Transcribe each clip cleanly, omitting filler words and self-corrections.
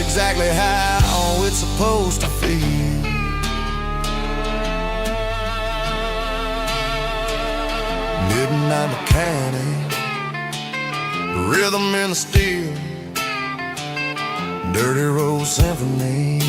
exactly how it's supposed to feel. Midnight mechanic, rhythm in the steel, dirty road symphony.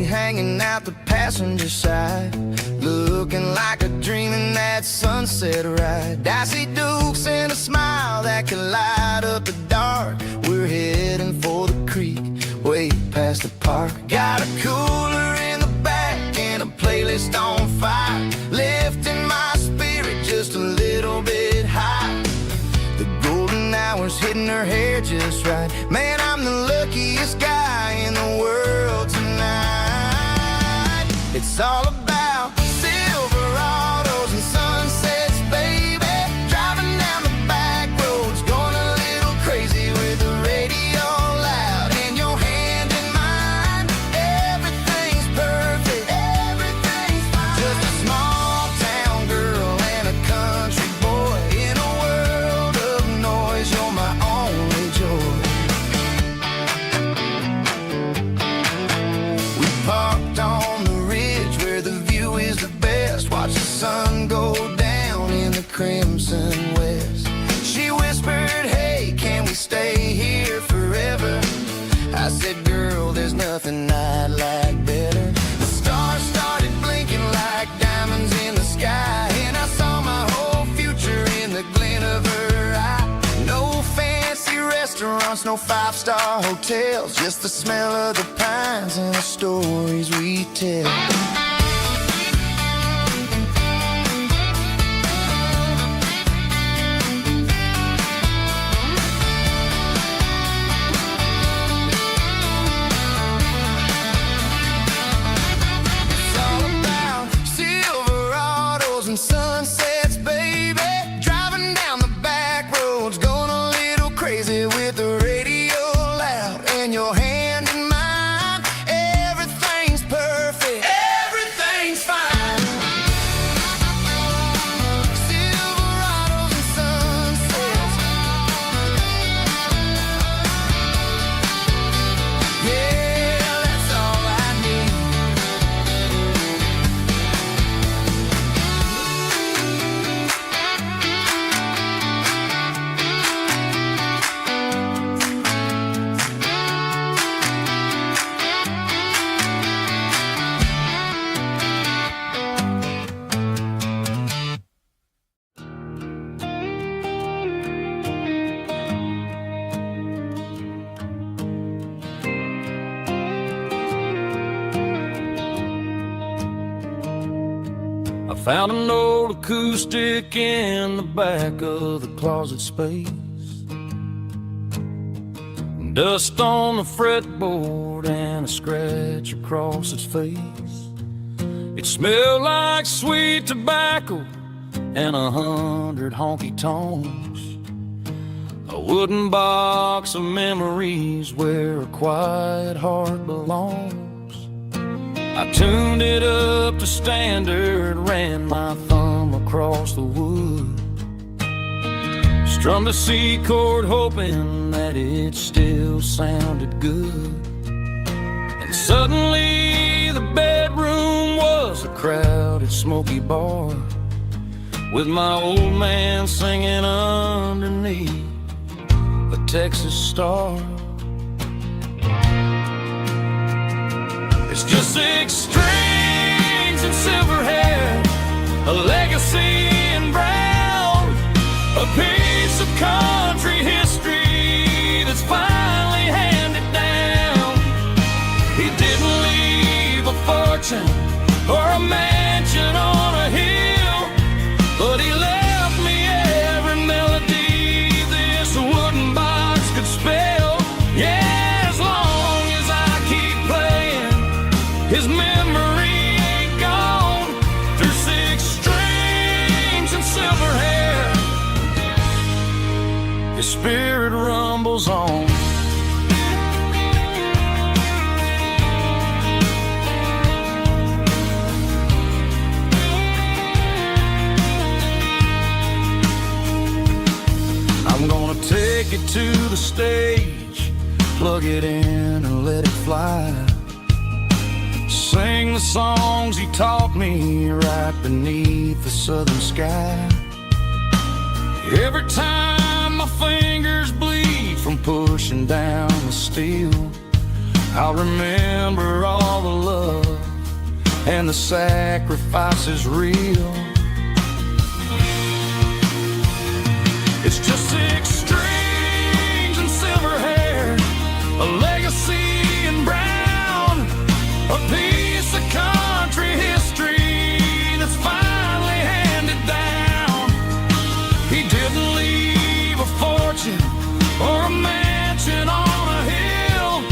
Hanging out the passenger side, looking like a dream in that sunset ride. Dicey dukes and a smile that can light up the dark. We're heading for the creek, way past the park. Got a cooler in the back and a playlist on fire, lifting my spirit just a little bit high. The golden hour's hitting her hair just right. Man, I'm the luckiest guy in the world tonight. It's all about Silverados and sunsets, baby. Driving down the back roads, going a little crazy with the radio loud. And your hand in mine, everything's perfect, everything's fine. Just a small town girl and a country boy in a world of noise. You're my only joy. We parked on the watch the sun go down in the crimson west. She whispered, hey, can we stay here forever? I said, girl, there's nothing I'd like better. The stars started blinking like diamonds in the sky, and I saw my whole future in the glint of her eye. No fancy restaurants, no five-star hotels, just the smell of the pines and the stories we tell. Sunsets, baby, driving down the back roads, going a little crazy with the radio loud, and your hand in mine, everything's perfect, everything's fine. Silverados and sunsets, yeah, that's all I need. I found an old acoustic in the back of the closet space. Dust on the fretboard and a scratch across its face. It smelled like sweet tobacco and 100 honky tonks. A wooden box of memories where a quiet heart belongs. I tuned it up to standard, ran my thumb across the wood, strummed a C chord hoping that it still sounded good. And suddenly the bedroom was a crowded smoky bar, with my old man singing underneath the Texas star. It's just 6 strings and silver hair, a legacy in brown, a piece of country history that's finally handed take it to the stage, plug it in and let it fly. Sing the songs he taught me right beneath the southern sky. Every time my fingers bleed from pushing down the steel, I'll remember all the love and the sacrifice is real. It's just 6 strings and silver hair, a legacy in brown, a piece of country history that's finally handed down. He didn't leave a fortune or a mansion on a hill,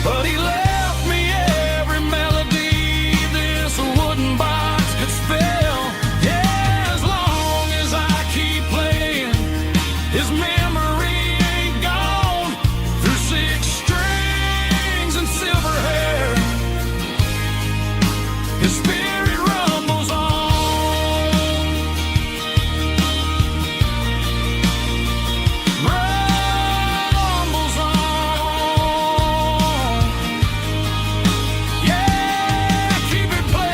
but he left me every melody this wooden box could spell. Yeah, as long as I keep playing, his memory ain't gone. Through 6 strings and silver hair, his spirit rumbles on. Rumbles on. Yeah, keep it playing.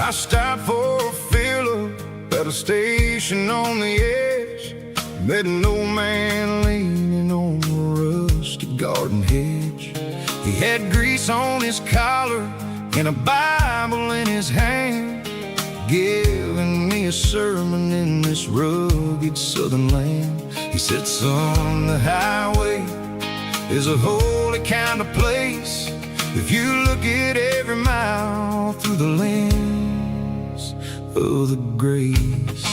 I stopped for a fill-up at a station on the edge. Met an old man leaning on a rusty garden hedge. He had grease on his collar and a Bible in his hand, giving me a sermon in this rugged southern land. He said, son, the highway is a holy kind of place if you look at every mile through the lens of the grace.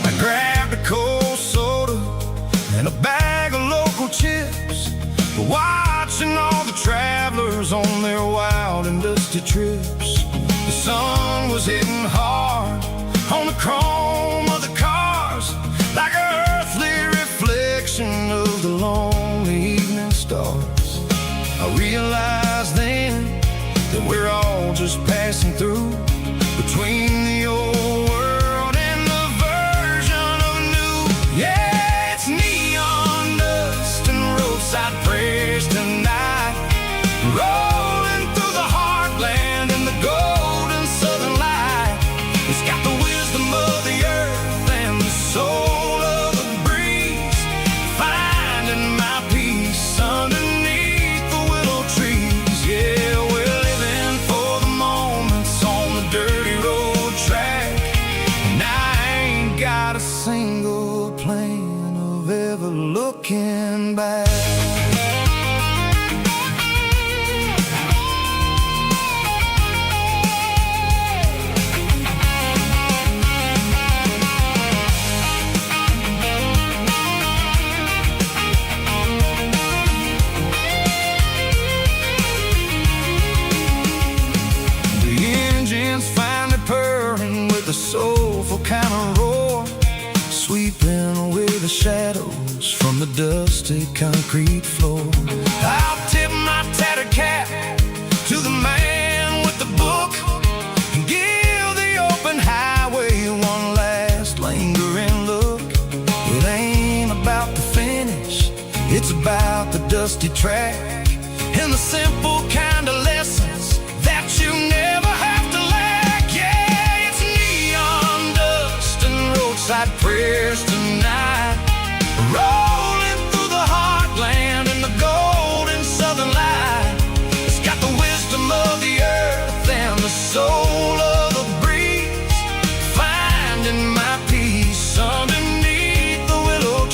I grabbed a cold soda and a bag of local chips, watching all the travelers on their wild and dusty trips. The sun was hitting hard on the chrome of the cars, like an earthly reflection of the lonely evening stars. I realized then that we're all just passing through, between the old world and the version of new. Yeah, it's neon dust and roadside prayers tonight, rolling through the heartland in the golden southern light. It's got the wisdom of the earth and the soul of the breeze, finding my peace underneath the willow trees. Yeah, we're living for the moments on the dirty road track, and I ain't got a single plan of ever looking back. The soulful kind of roar, sweeping away the shadows from the dusty concrete floor. I'll tip my tattered cap to the man with the book and give the open highway one last lingering look. It ain't about the finish, it's about the dusty track and the simple kind of lessons that you never have to lack. Yeah, it's neon dust and roadside prayers tonight, rolling through the heartland in the golden southern light. It's got the wisdom of the earth and the soul of the breeze, finding my peace underneath the willow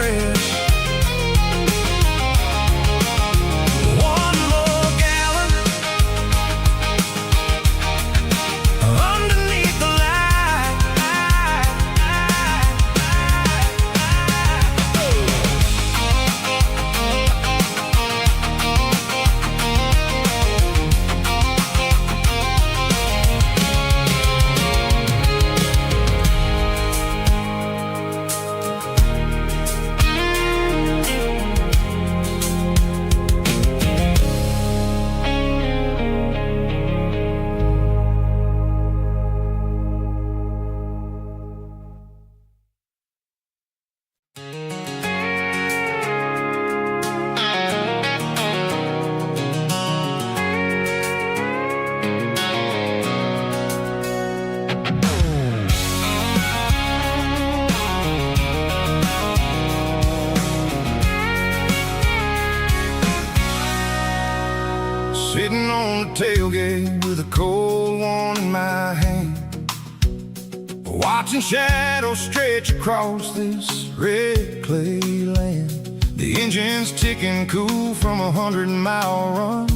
fresh. One more gallon underneath the light. Sitting on the tailgate with a cold one in my hand, watching shadows stretch across this red clay land. The engine's ticking cool from 100-mile run.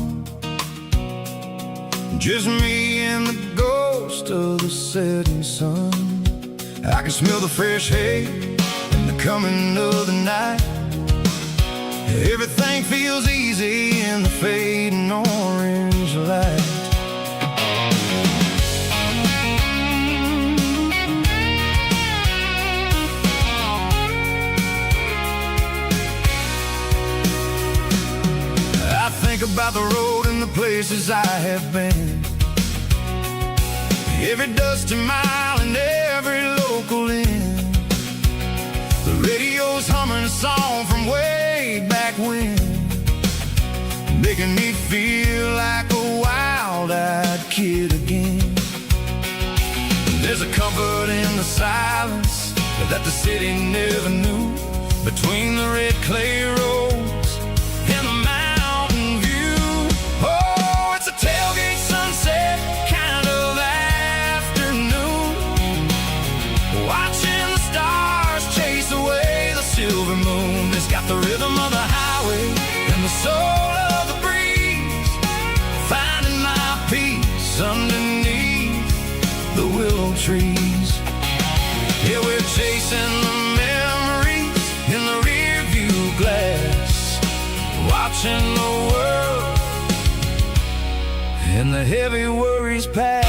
Just me and the ghost of the setting sun. I can smell the fresh hay and the coming of the night. Everything feels easy in the fading orange light. I think about the road and the places I have been, every dusty mile and every local inn. The radio's humming a song from way back when, making me feel like a wild-eyed kid again. There's a comfort in the silence that the city never knew, between the red clay roads and the mountain view. Oh, it's a tailgate sunset kind of afternoon, watching the stars chase away the silver moon. It's got the rhythm of the highway and the soul of the breeze, finding my peace underneath the willow trees. Yeah, we're chasing the memories in the rear view glass, watching the world and the heavy worries pass.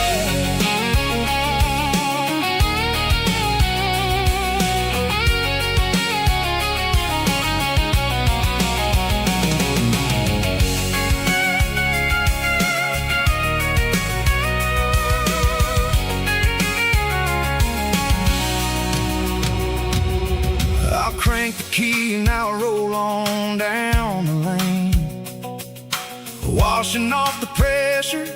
Crank the key and I'll roll on down the lane, washing off the pressure,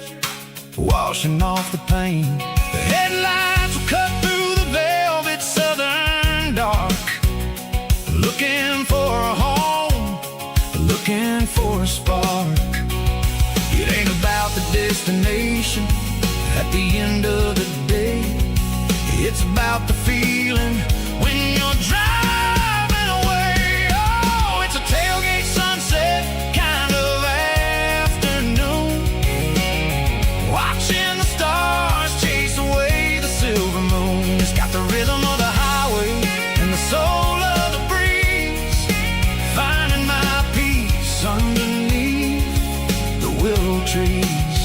washing off the pain. The headlights will cut through the velvet southern dark, looking for a home, looking for a spark. It ain't about the destination at the end of the day, it's about the feeling when you're driving. Tailgate sunset kind of afternoon, watching the stars chase away the silver moon. It's got the rhythm of the highway and the soul of the breeze, finding my peace underneath the willow trees.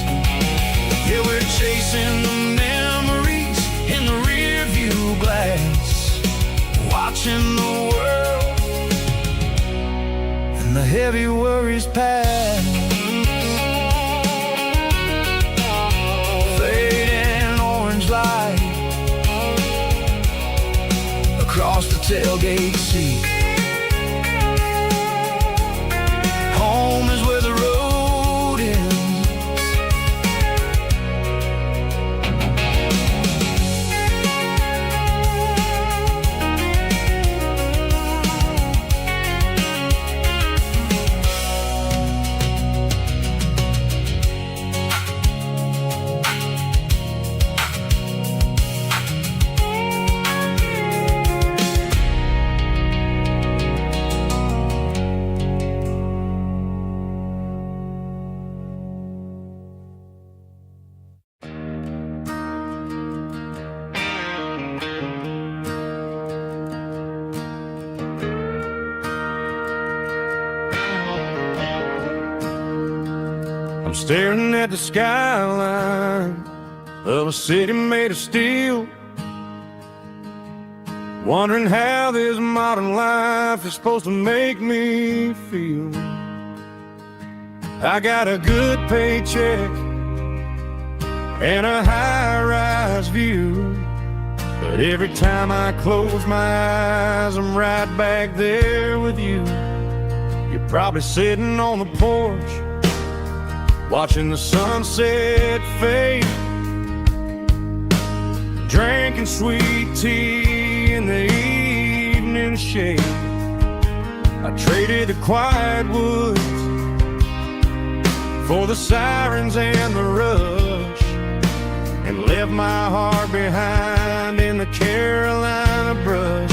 Yeah, we're chasing the memories in the rear view glass, watching the world the heavy worries pass. Fading orange light across the tailgate seat. Home is where the road ends. I'm staring at the skyline of a city made of steel, wondering how this modern life is supposed to make me feel. I got a good paycheck and a high-rise view, but every time I close my eyes, I'm right back there with you. You're probably sitting on the porch, watching the sunset fade, drinking sweet tea in the evening shade. I traded the quiet woods for the sirens and the rush, and left my heart behind in the Carolina brush.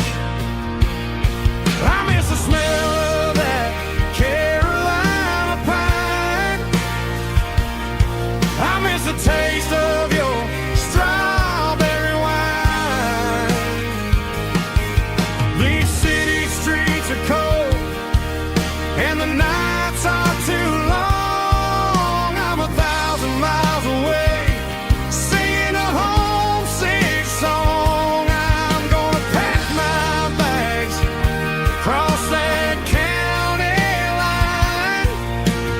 I miss the smell of that Carolina pine. I miss the taste of your strawberry wine. These city streets are cold and the nights are too long. I'm 1,000 miles away, singing a homesick song. I'm gonna pack my bags, cross that county line,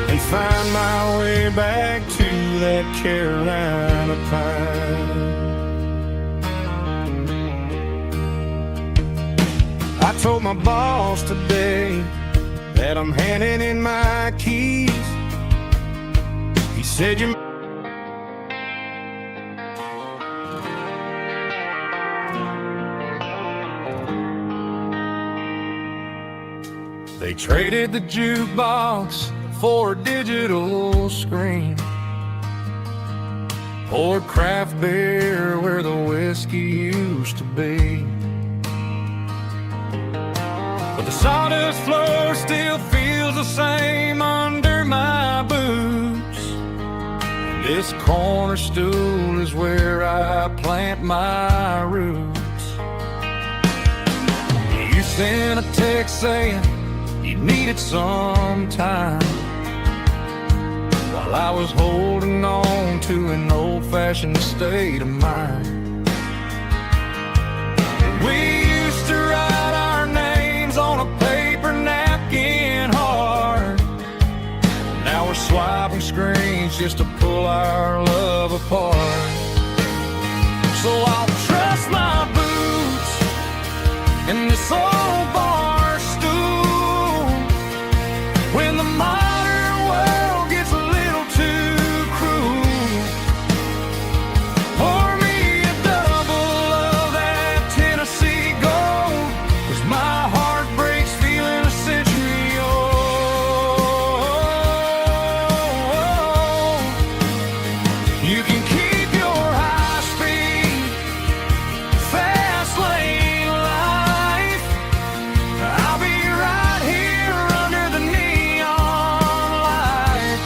and find my way back to that Carolina pine. I told my boss today that I'm handing in my keys. He said you They traded the jukebox for a digital screen, poured craft beer where the whiskey used to be. But the sawdust floor still feels the same under my boots. This corner stool is where I plant my roots. You sent a text saying you needed some time, while I was holding on to an old-fashioned state of mind. We used to write our names on a paper napkin hard. Now we're swiping screens just to pull our love apart. So I'll trust my boots in this old bar stool when the modern world gets a little too cruel. Pour me a double of that Tennessee gold, 'cause my heart breaks feeling a century old. You can keep your high-speed, fast lane life. I'll be right here under the neon light,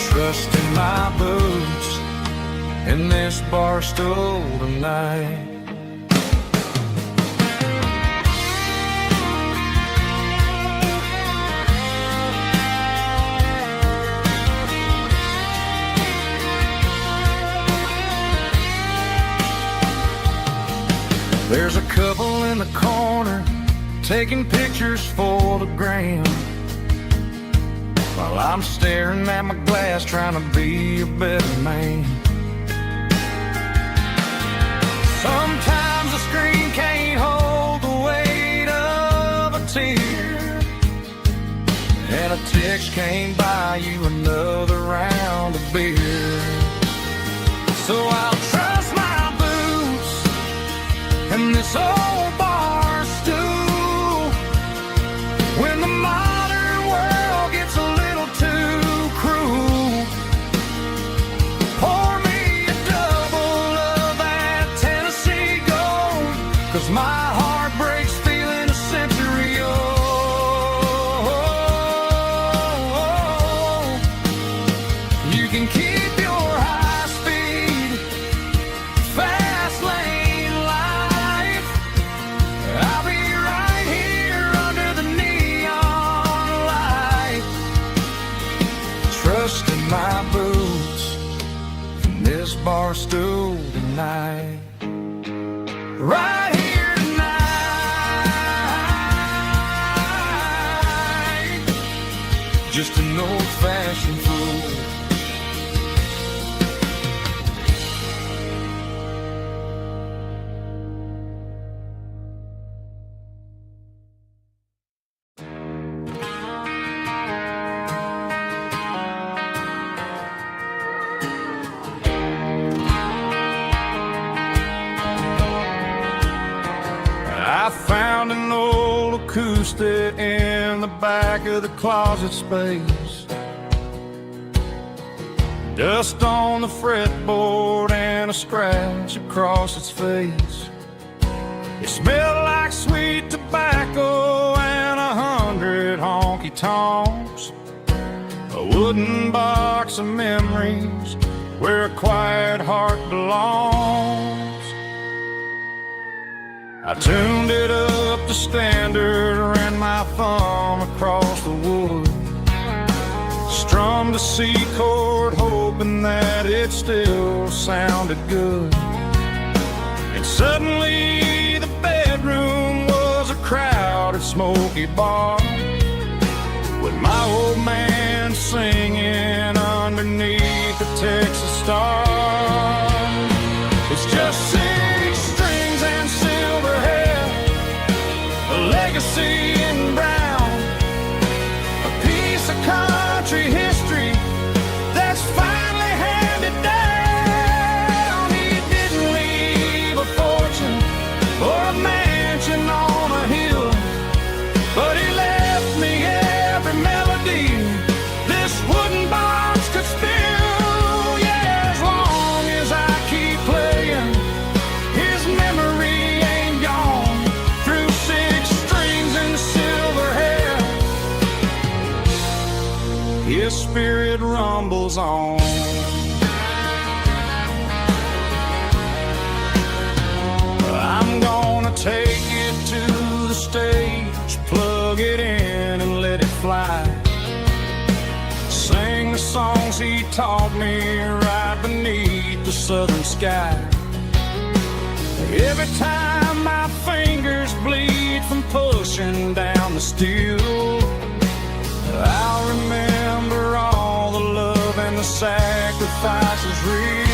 trusting my boots in this bar stool tonight. There's a couple in the corner taking pictures for the gram, while I'm staring at my glass trying to be a better man. Sometimes the screen can't hold the weight of a tear, and a text can't buy you another round of beer. So I'll trust my boots and this old bar stool when the modern world gets a little too cruel. Pour me a double of that Tennessee gold, 'cause my heart breaks feeling a century old. You can keep your high-speed, fast lane life. bar stool tonight. Right here tonight. Just an old-fashioned fool. I found an old acoustic in the back of the closet space. Dust on the fretboard and a scratch across its face. It smelled like sweet tobacco and 100 honky-tonks. A wooden box of memories where a quiet heart belongs. I tuned it up to standard, ran my thumb across the wood, strummed a C chord hoping that it still sounded good. And suddenly the bedroom was a crowded smoky bar, with my old man singing underneath the Texas stars. It's just 6 strings and silver hair, a legacy in brown, a piece of country history that's finally handed down. He didn't leave a fortune or a mansion on a hill, but he left me every melody this wooden box could spill. Yeah, as long as I keep playing, his memory ain't gone. Through 6 strings and silver hair, his spirit rumbles on. I'm gonna take it to the stage, plug it in and let it fly. Sing the songs he taught me right beneath the southern sky. Every time my fingers bleed from pushing down the steel, I'll remember all the love and the sacrifices real.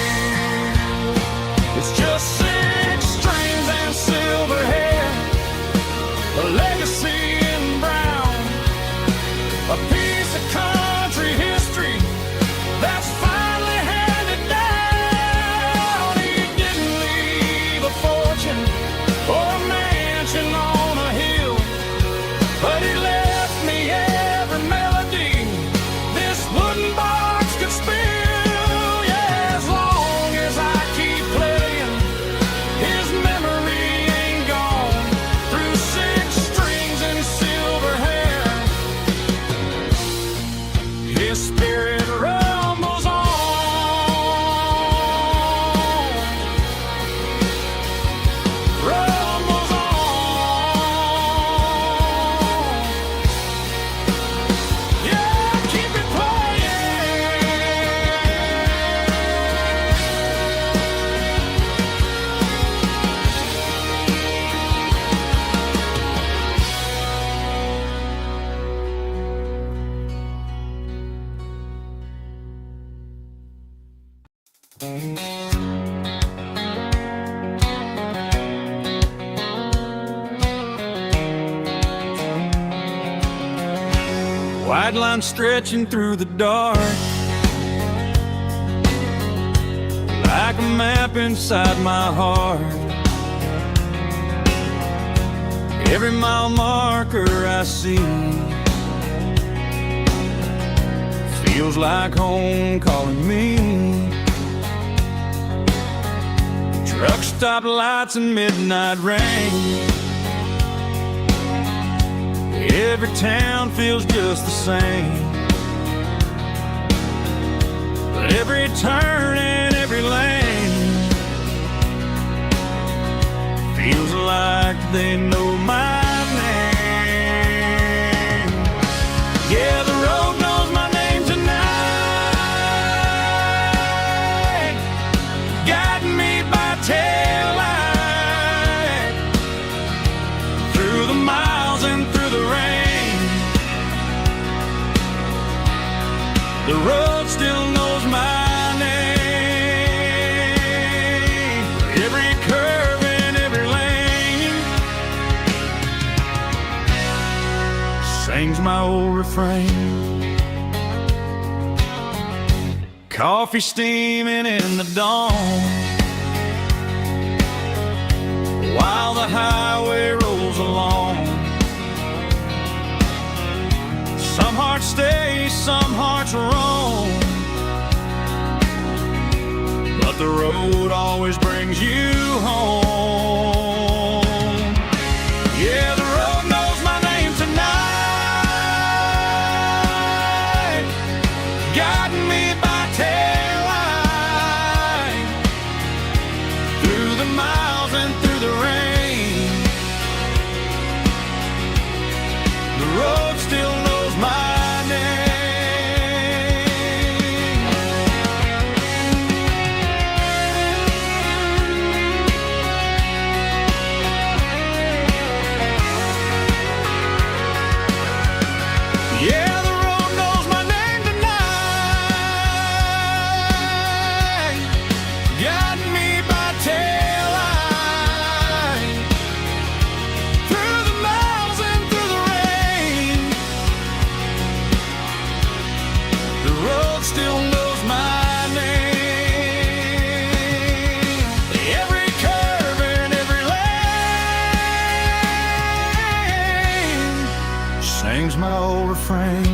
It's just 6 strings and silver hair, a legacy in brown, a piece of country history that's finally handed down. He didn't leave a fortune or a mansion on a hill, but he left me every melody this wooden box could spill. Yeah, as long as I keep playing, his memory ain't gone. Through 6 strings and silver hair, his spirit rumbles on. Rumbles on. Yeah, keep it playing. White line stretching through the dark, like a map inside my heart. Every mile marker I see feels like home calling me. Truck stop lights and midnight rain, every town feels just the same. But every turn and every lane feels like they know my name. Yeah, the road knows my name tonight. sings my old refrain. Coffee steaming in the dawn, while the highway rolls along. Some hearts stay, some hearts roam, but the road always brings you home. Yeah, the road knows my name tonight, guiding me by taillight, through the miles and through the rain. The road still knows my name. Yeah, the road knows my name tonight, guiding me by taillight, through the miles and through the rain. The road still knows my name. Every curve and every lane sings my old refrain.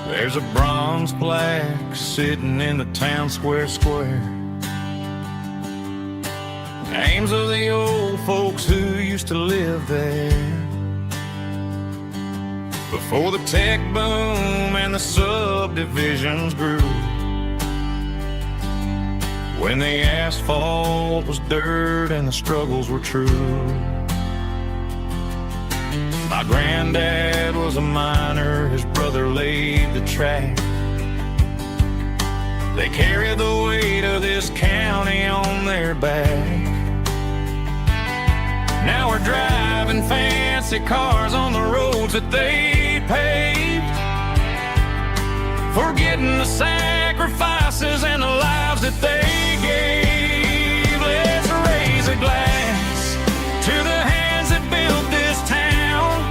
There's a bronze plaque sitting in the town square. Names of the old folks who used to live there before the tech boom and the subdivisions grew, when the asphalt was dirt and the struggles were true. My granddad was a miner, his brother laid the track. They carried the weight of this county on their back. Now we're driving fancy cars on the roads that they paved, forgetting the sacrifices and the lives that they gave. Let's raise a glass to the hands that built this town,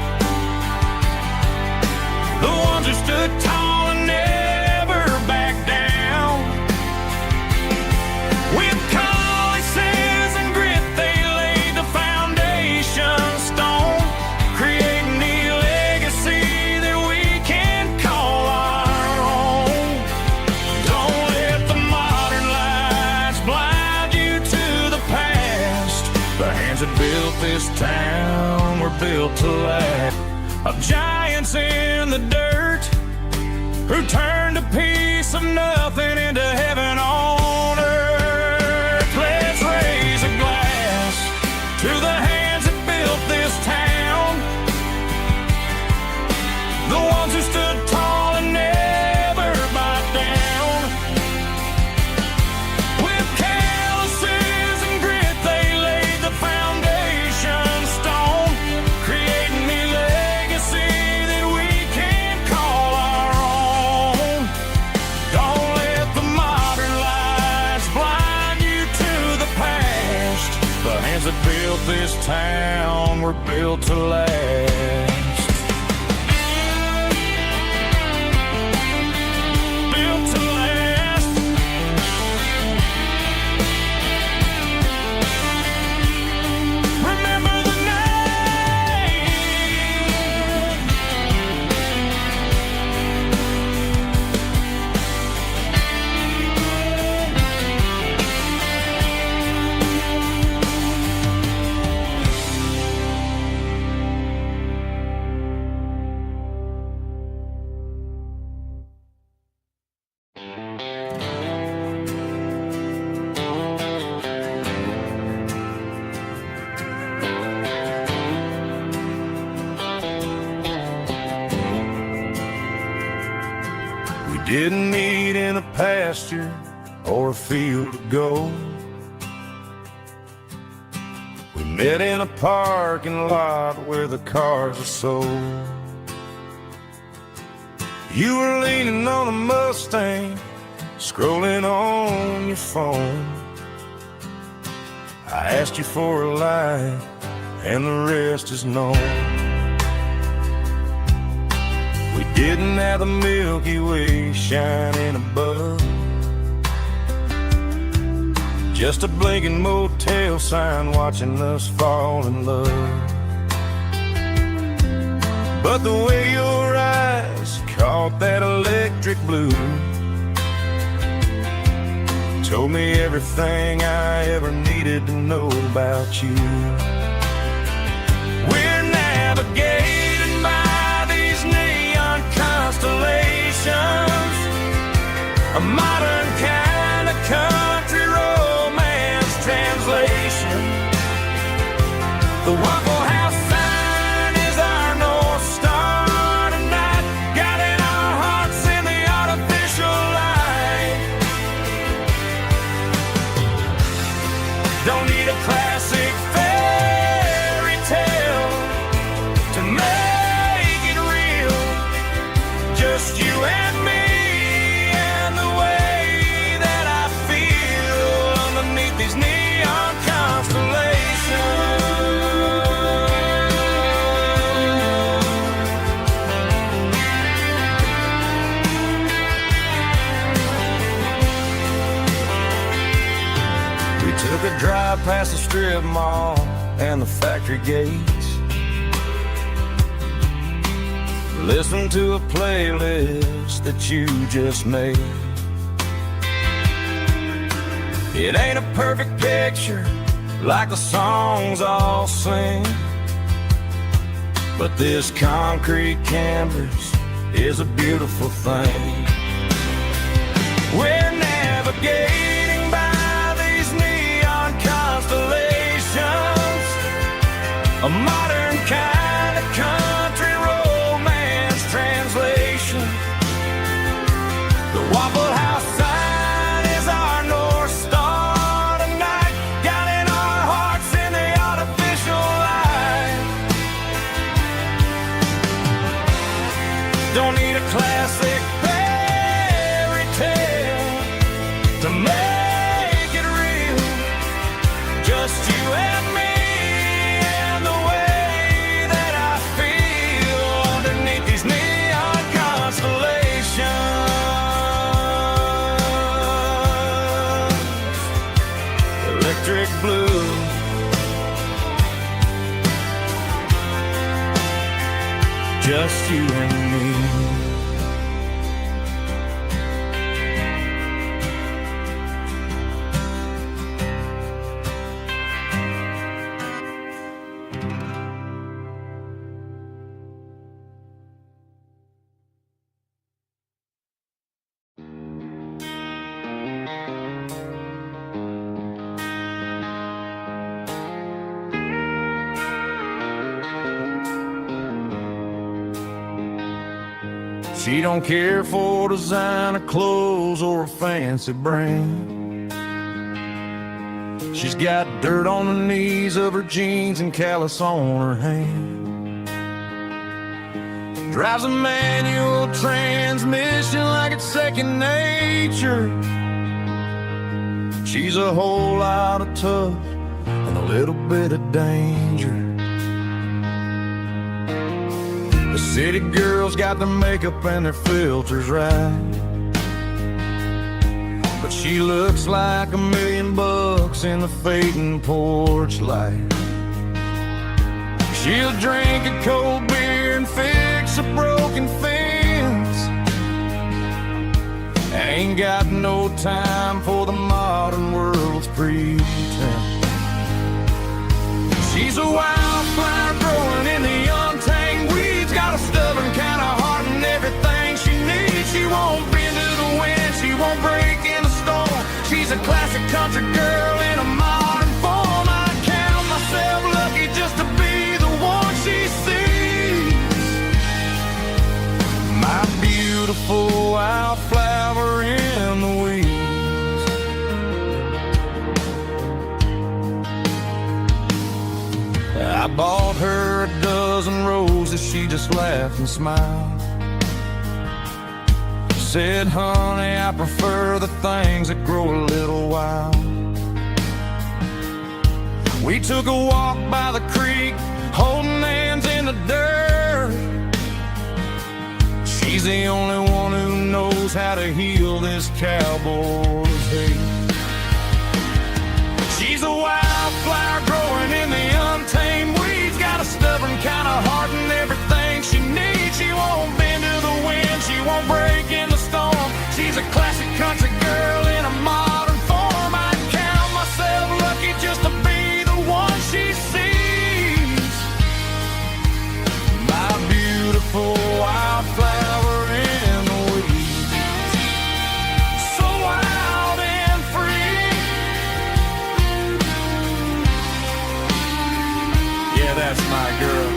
the ones who stood tall and never backed down. With calluses and grit, they laid the foundation stone, creating the legacy that we can call our own. Don't let the modern lights blind you to the past. The hands that built this town were built to last. Of giants in the dirt who turned a piece of nothing into heaven on earth. Let's raise a glass to the hands that built this town, the ones who stood tall and never bowed down. With calluses and grit, they laid the foundation stone, creating the legacy that we can call our own. Don't let the modern lights blind you to the past. The hands that built this town were built to last. Built to last. Remember the name. meet in a pasture or a field of gold. We met in a parking lot where the cars are sold. You were leaning on a Mustang, scrolling on your phone. I asked you for a light, and the rest is known. We didn't have the Milky Way shining above, just a blinking motel sign watching us fall in love. But the way your eyes caught that electric blue told me everything I ever needed to know about you. We're navigating by these neon constellations, a modern kind of country romance translation. The Waffle House sign is our North Star tonight, guiding our hearts in the artificial light. Don't need a classic fairy tale to make it real. Just you and me and the way that I feel underneath these neon constellations. We took a drive past the strip mall and the factory gates, listen to a playlist that you just made. It ain't a perfect picture like the songs all sing, but this concrete canvas is a beautiful thing. We're navigating by these neon constellations, a modern kind of country romance translation. The Waffle House sign is our North Star tonight, guiding our hearts in the artificial light. Don't need a classic fairy tale to make it real. Just you and me and the way that I feel underneath these neon constellations. Electric blue, just you and me. She don't care for designer clothes or a fancy brand. She's got dirt on the knees of her jeans and callus on her hand. Drives a manual transmission like it's second nature. She's a whole lot of tough and a little bit of danger. The city girls got their makeup and their filters right, but she looks like $1 million in the fading porch light. She'll drink a cold beer and fix a broken fence. Ain't got no time for the modern world's pretense. She's a wildflower growing in the untanged weeds, got a stubborn kind of heart and everything she needs. She won't bend to the wind, she won't break in a storm. She's a classic country girl in a modern form. I count myself lucky just to be the one she sees. My beautiful wildflower bought her a dozen roses, she just laughed and smiled. Said, honey, I prefer the things that grow a little wild. We took a walk by the creek, holding hands in the dirt. She's the only one who knows how to heal this cowboy's hate. She's a wildflower growing in the untamed weeds. Got a stubborn kind of heart and everything she needs. She won't bend to the wind, she won't break in the storm. She's a classic country girl in a modern form. I count myself lucky just to be the one she sees. My beautiful wildflower in the weeds. So wild and free. Yeah, that's my girl.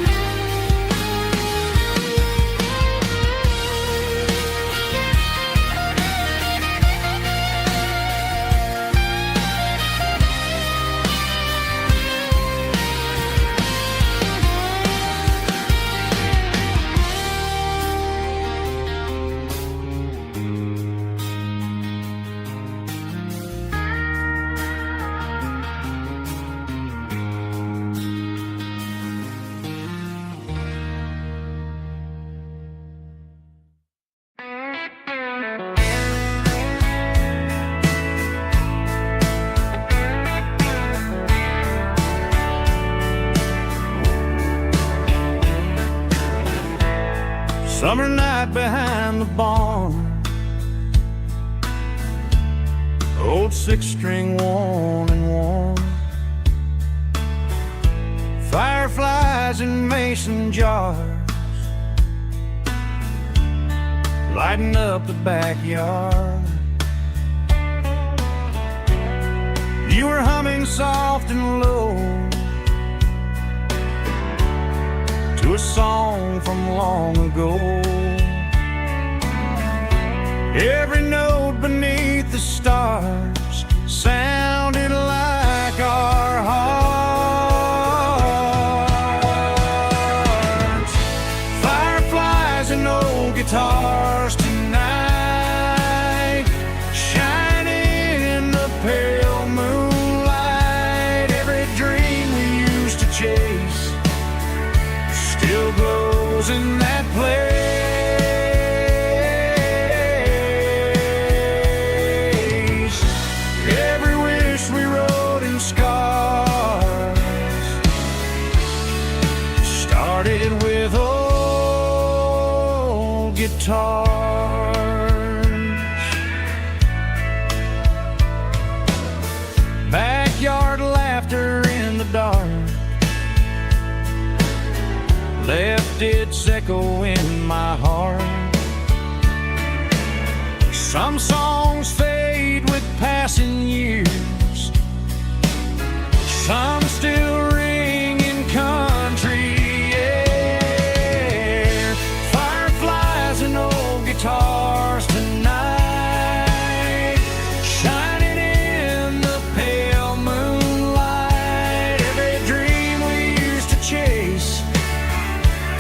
Summer night behind the barn, old six-string worn and worn. Fireflies in mason jars, lighting up the backyard. You were humming soft and low to a song from long ago. Every note beneath the stars sounded like our hearts. Fireflies and old guitars tonight, shining in the pale moonlight. Every dream we used to chase still glows in that place. Every wish we wrote in scars started with old guitars. Backyard laughter in the dark left its echo in my heart. Some songs fade with passing years, some still ring in country air. Fireflies and old guitars tonight, shining in the pale moonlight. Every dream we used to chase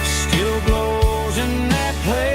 still glows in that place.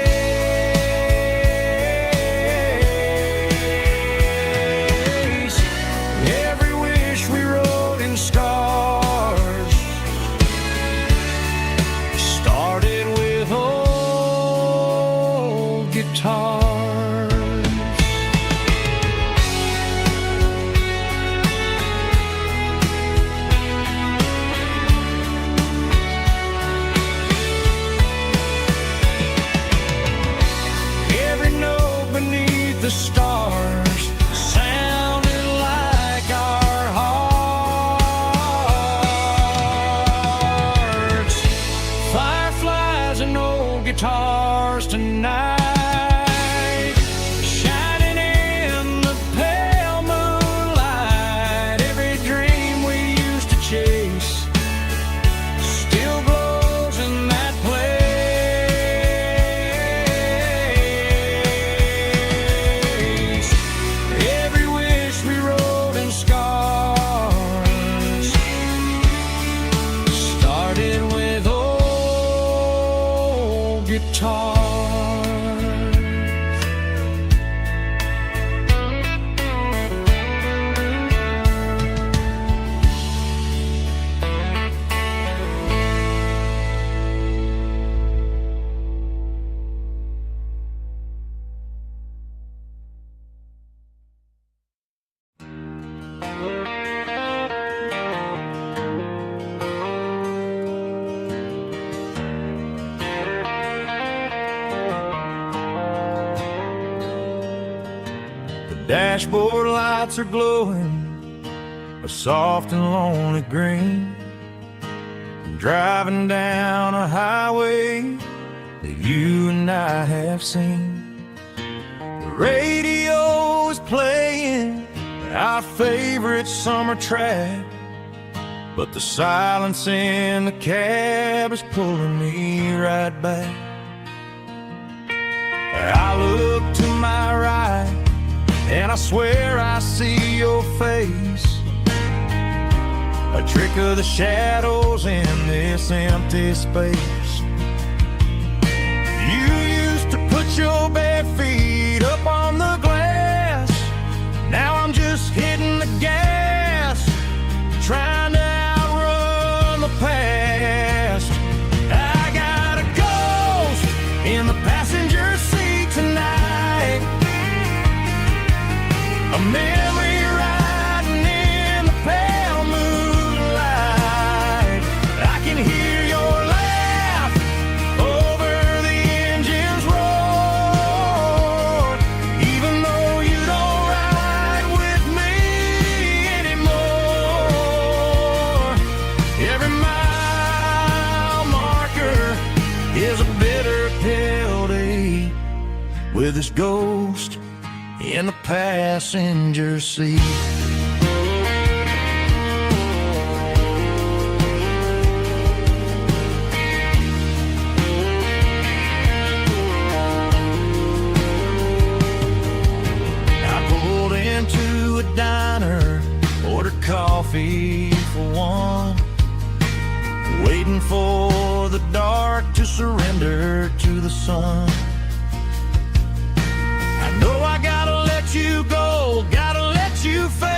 Dashboard lights are glowing a soft and lonely green. Driving down a highway that you and I have seen. The radio is playing our favorite summer track, but the silence in the cab is pulling me right back. I look to my right and I swear I see your face, a trick of the shadows in this empty space. You used to put your bare feet up on the glass. Now I'm just hitting the gas, trying to outrun the past. I got a ghost in the passenger seat tonight, a memory riding in the pale moonlight. I can hear your laugh over the engine's roar, even though you don't ride with me anymore. Every mile marker is a bitter pill to eat, with this ghost in the passenger seat. I pulled into a diner, ordered coffee for one, waiting for the dark to surrender to the sun. I know I gotta let you go, gotta let you fade,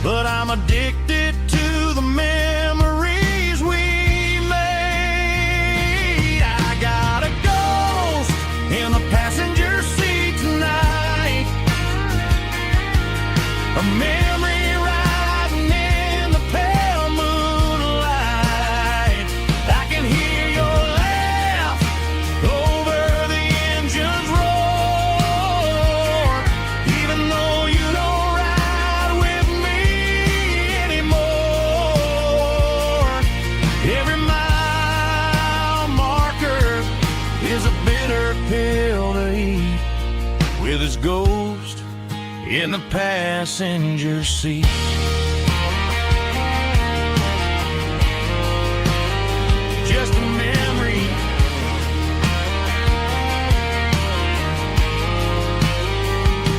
but I'm addicted to the memories we made. I got a ghost in the passenger seat tonight, a memory riding in the pale moonlight. I can hear your laugh over the engine's roar, even though you don't ride with me anymore. Every mile marker is a bitter pill to eat, with his ghost in the passenger seat. Just a memory,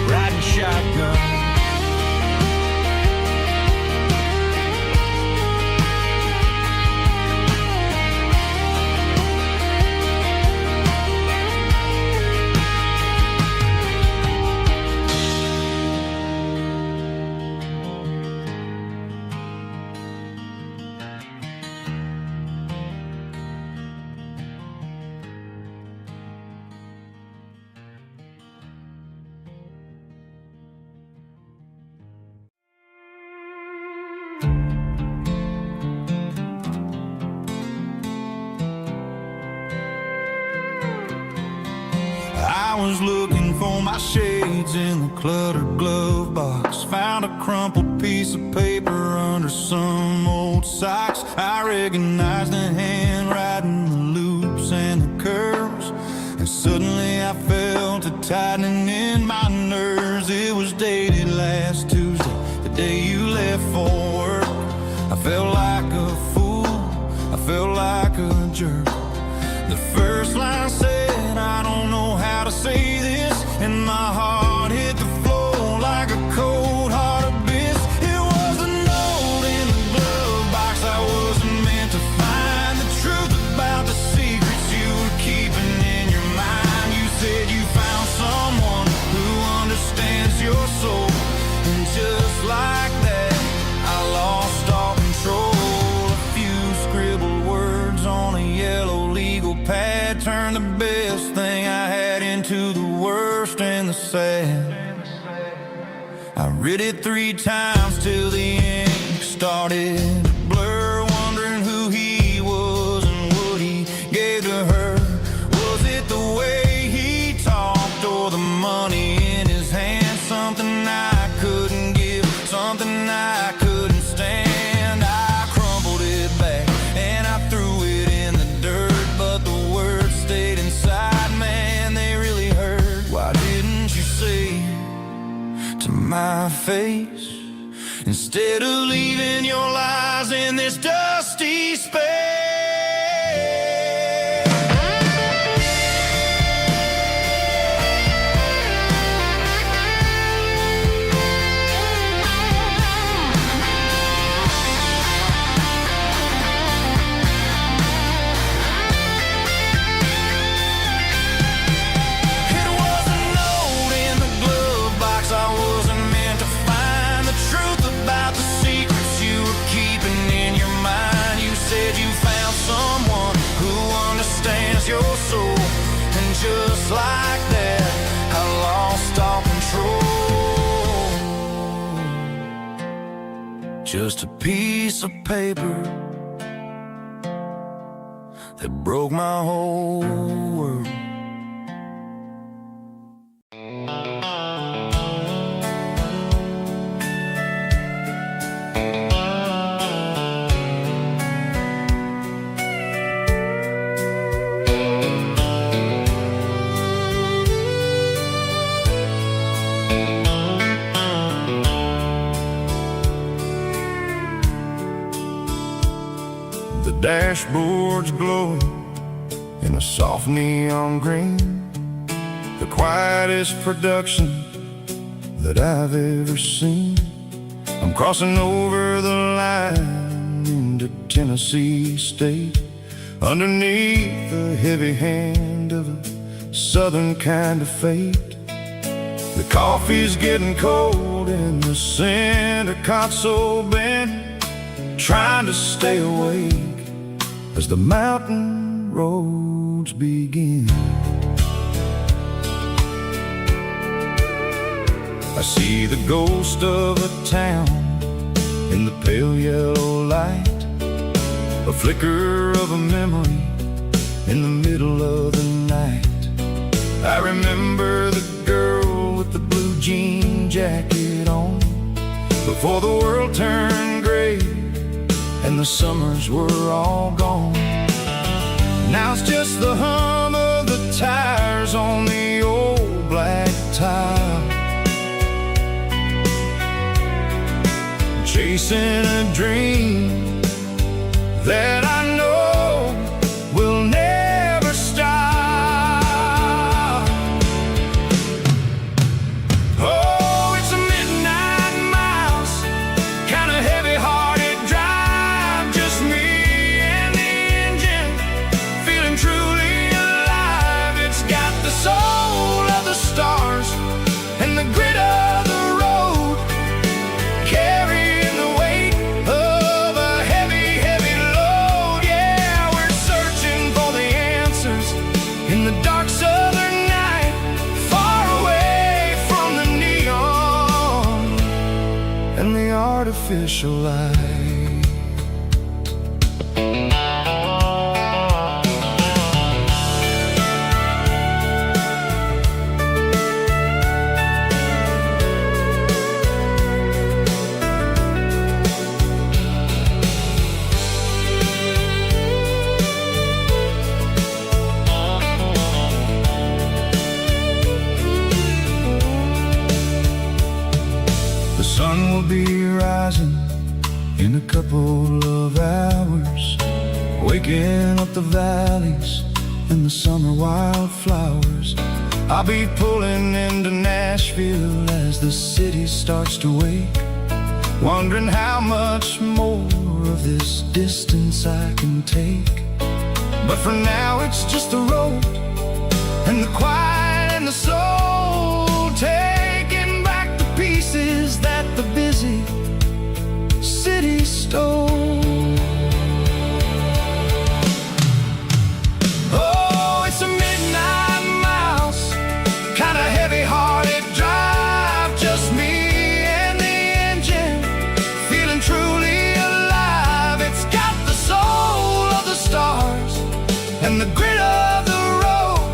riding shotgun. I was looking for my shades in the cluttered glove box, found a crumpled piece of paper under some old socks. I recognized the handwriting, the loops and the curves, and suddenly I felt a tightening in my nerves. It was dated last Tuesday, the day you left for work. I felt like a fool, I felt like a jerk. The first line said, I don't know how to say this, and my heart hit the floor like a cold heart abyss. It was a note in the glove box I wasn't meant to find, the truth about the secrets you were keeping in your mind. You said you found someone who understands your soul, and just like that I lost all control. A few scribbled words on a yellow legal pad turned the best thing I had into the worst and the sad. I read it 3 times till the ink started to blur, wondering who he was and what he gave to her. Was it the way he talked or the money my face, instead of leaving your lies in this dusty space. Your soul, and just like that, I lost all control. Just a piece of paper that broke my whole world. Dashboard's glowing in a soft neon green, the quietest production that I've ever seen. I'm crossing over the line into Tennessee State, underneath the heavy hand of a southern kind of fate. The coffee's getting cold in the center console bin, trying to stay awake as the mountain roads begin. I see the ghost of a town in the pale yellow light, a flicker of a memory in the middle of the night. I remember the girl with the blue jean jacket on, before the world turned gray and the summers were all gone. Now it's just the hum of the tires on the old black tile, chasing a dream that I know will never stop. Oh, it's a midnight miles, kind of heavy-hearted drive, just me and the engine, feeling truly alive. It's got the soul of the stars and the grit of the road, carrying the weight of a heavy, heavy load. Yeah, we're searching for the answers in the dark southern night, far away from the neon and the artificial light. The sun will be rising in a couple of hours, waking up the valleys and the summer wildflowers. I'll be pulling into Nashville as the city starts to wake, wondering how much more of this distance I can take. But for now it's just the road and the quiet and the soul, taking back the pieces that the busy city stole. Oh, it's a midnight miles, kind of heavy-hearted drive, just me and the engine, feeling truly alive. It's got the soul of the stars and the grit of the road,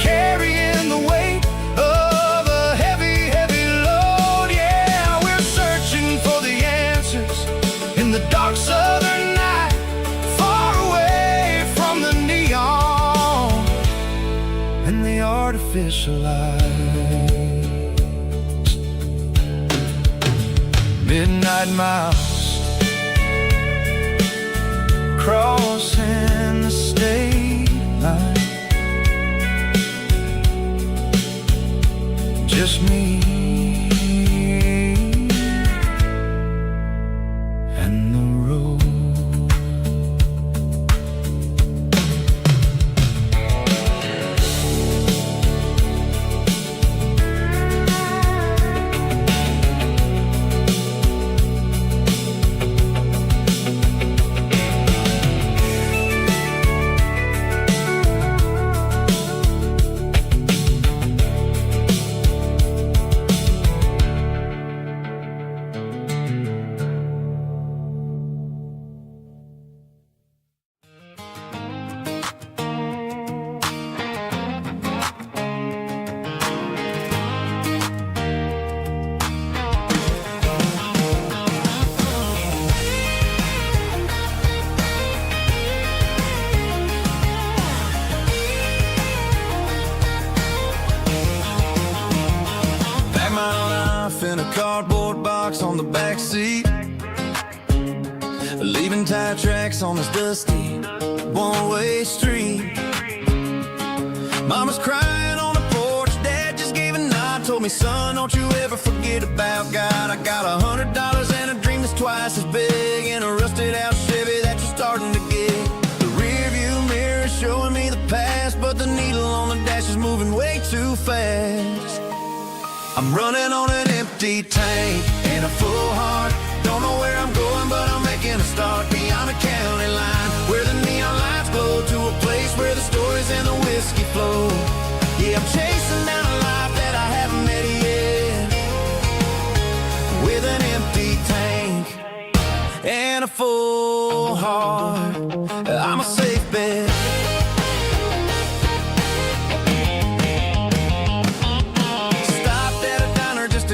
carrying the weight of a heavy, heavy load. Yeah, we're searching for the answers in the dark southern night, far away from the neon and the artificial light. midnight miles, crossing the state line. Just me and the road. In a cardboard box on the back seat, leaving tire tracks on this dusty one-way street. Mama's crying on the porch, Dad just gave a nod, told me, son, don't you ever forget about God. I got $100 and a dream that's twice as big, and a rusted out Chevy that you're starting to get. The rear view mirror is showing me the past, but the needle on the dash is moving way too fast. I'm running on an empty tank and a full heart. Don't know where I'm going, but I'm making a start beyond the county line, where the neon lights glow, to a place where the stories and the whiskey flow. Yeah, I'm chasing down a life that I haven't met yet, with an empty tank and a full heart. I'm a safe bet.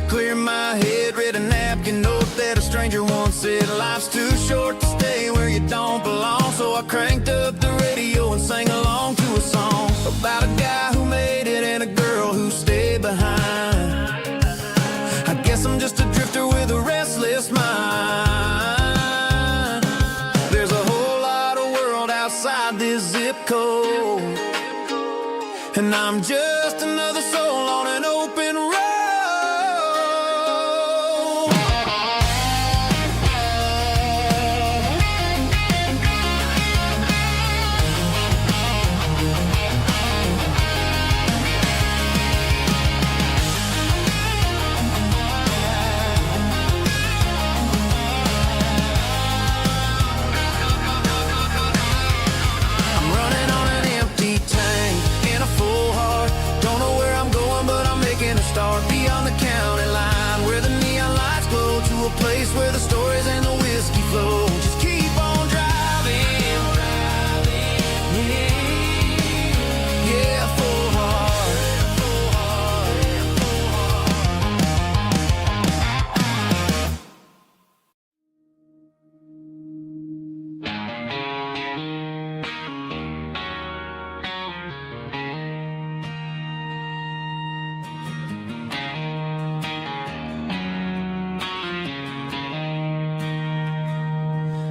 Clear my head, read a napkin note that a stranger once said, life's too short to stay where you don't belong. So I cranked up the radio and sang along to a song about a guy who made it and a girl who stayed behind. I guess I'm just a drifter with a restless mind. There's a whole lot of world outside this zip code, and I'm just another soul on an open road. Start beyond the county line, where the neon lights glow, to a place where the stories and the whiskey flow. Just keep on driving, yeah, full heart, full heart, full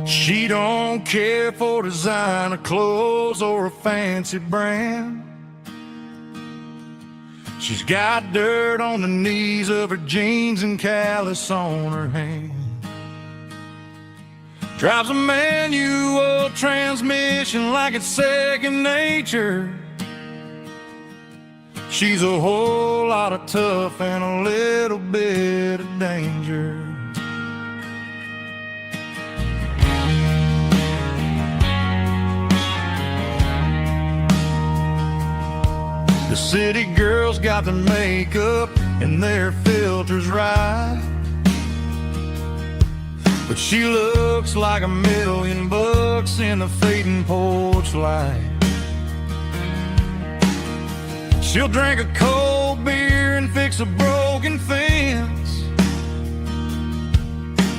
She don't care for designer clothes or a fancy brand. She's got dirt on the knees of her jeans and callus on her hand. Drives a manual transmission like it's second nature. She's a whole lot of tough and a little bit of danger. The city girls got their makeup and their filters right, but she looks like $1,000,000 in the fading porch light. She'll drink a cold beer and fix a broken fence.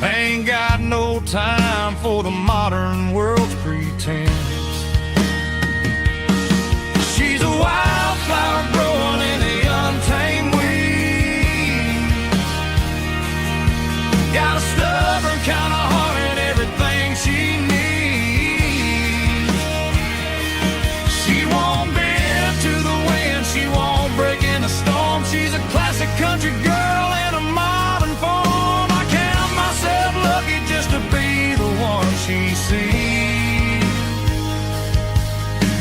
Ain't got no time for the modern world's pretense. She's a wildflower growing in the untamed weeds. Got a country girl in a modern form. I count myself lucky just to be the one she sees.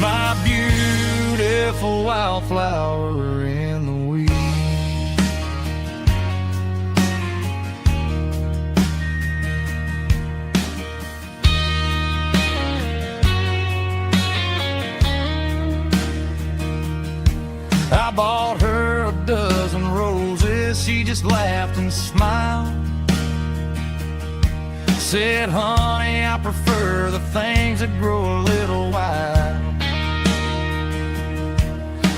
My beautiful wildflower in the weeds. I bought her a dozen roses, she just laughed and smiled. Said, honey, I prefer the things that grow a little wild.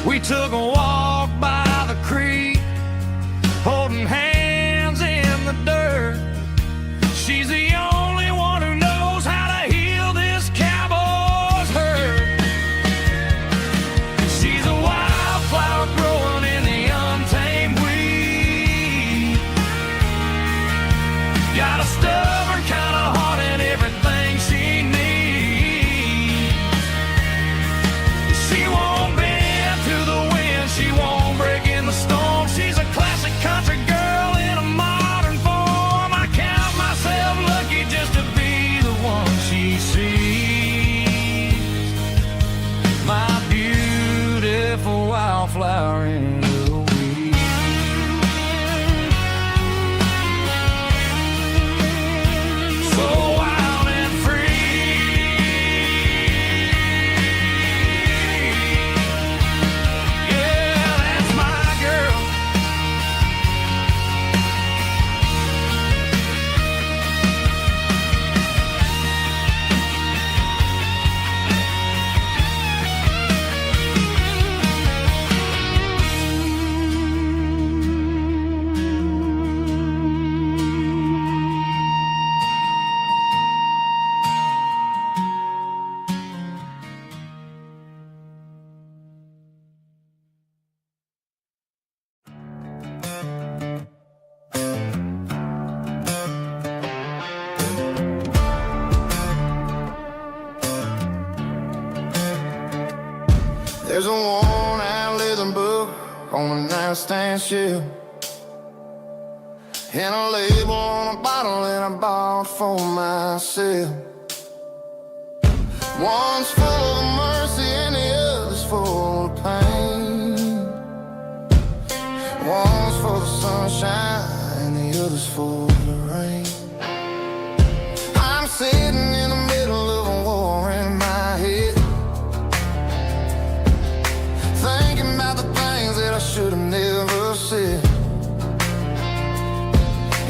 We took a walk by the creek, holding hands in the dirt. She's the only one who knows how to heal this cowboy's hurt. She's a wildflower growing in the untamed weed. Got a stubborn kind of heart and everything she needs. She won't bend to the wind, she won't break in the storm. She's a classic country girl in a modern form. I count myself lucky just to be the one she sees. My beautiful wildflower in the weeds. So wild and free. Yeah, that's my girl. There's a worn-out leather book on the nightstand shelf, and a label on a bottle that I bought for myself. One's full of mercy and the other's full of pain. One's full of sunshine and the other's full of rain. I'm sitting in the middle of a war in my head, thinking about the things that I should have never said.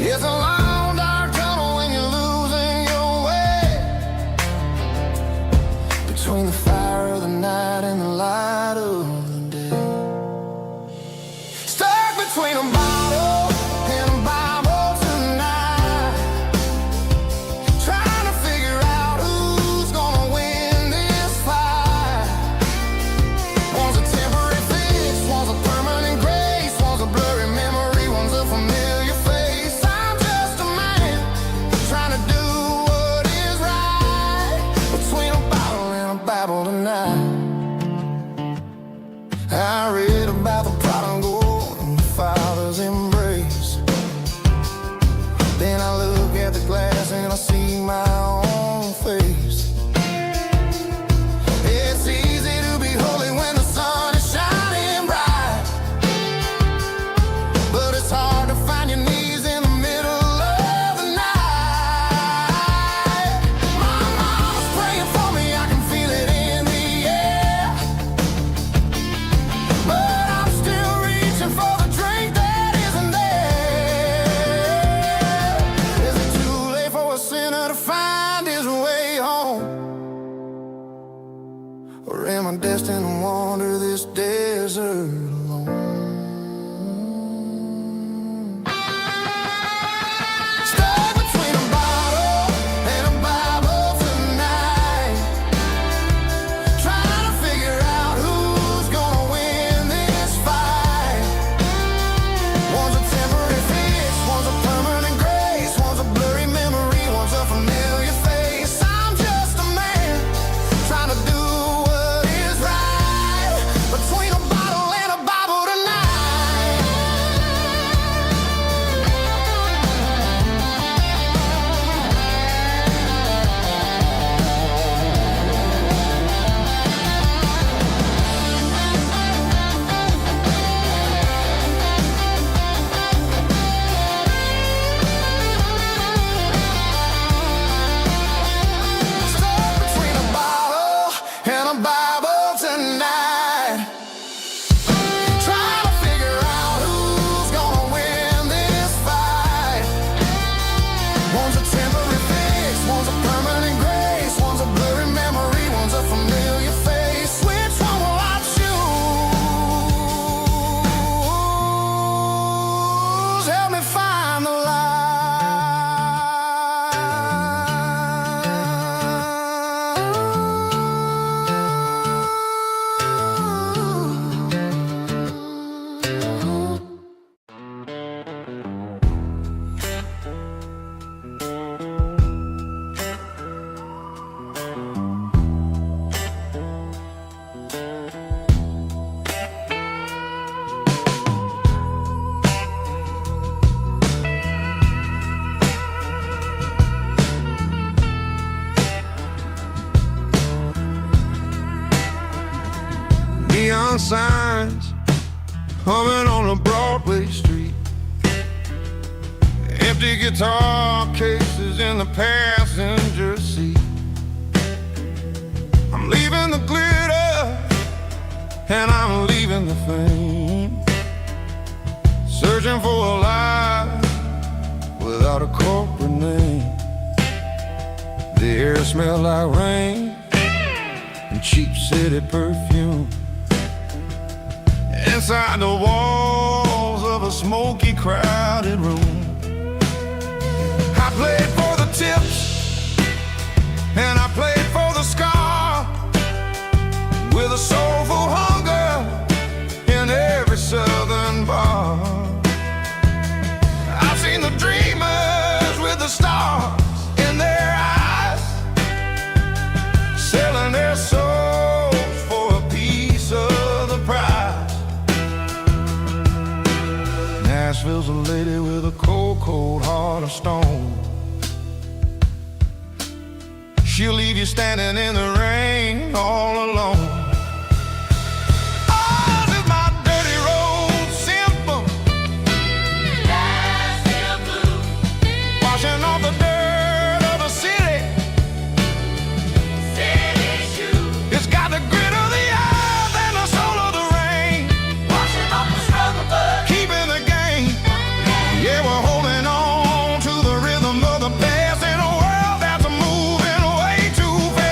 It's a long dark tunnel when you're losing your way, between the fire of the night and the light of the day. Stuck between a bottle and a Bible tonight, trying to figure out who's gonna win this fight. One's a temporary fix, one's a permanent grace, one's a blurry memory, one's a familiar face. I'm just a man trying to do what is right, between a bottle and a Bible tonight. I read about the prodigal and the fathers in shadows help me find the light. Neon signs humming on a Broadway street, empty guitar cases in the passenger seat. I'm leaving the glitter and I'm leaving the fame, searching for a life without a corporate name. The air smells like rain and cheap city perfume. Inside the walls of a smoky, crowded room, I played for the tips and I played for the scar, with a soulful hunger in every southern bar. I've seen the dreamers with the stars in their eyes, selling their souls for a piece of the prize. Nashville's a lady with a cold, cold heart of stone. She'll leave you standing in the rain all alone. Oh, this is my dirty road symphony, Nashville blues, washing off the dirt of the city, city shoes. It's got the grit of the earth and the soul of the rain, washing off the struggle but keeping the game. Yeah, we're holding on to the rhythm of the past in a world that's moving way too fast.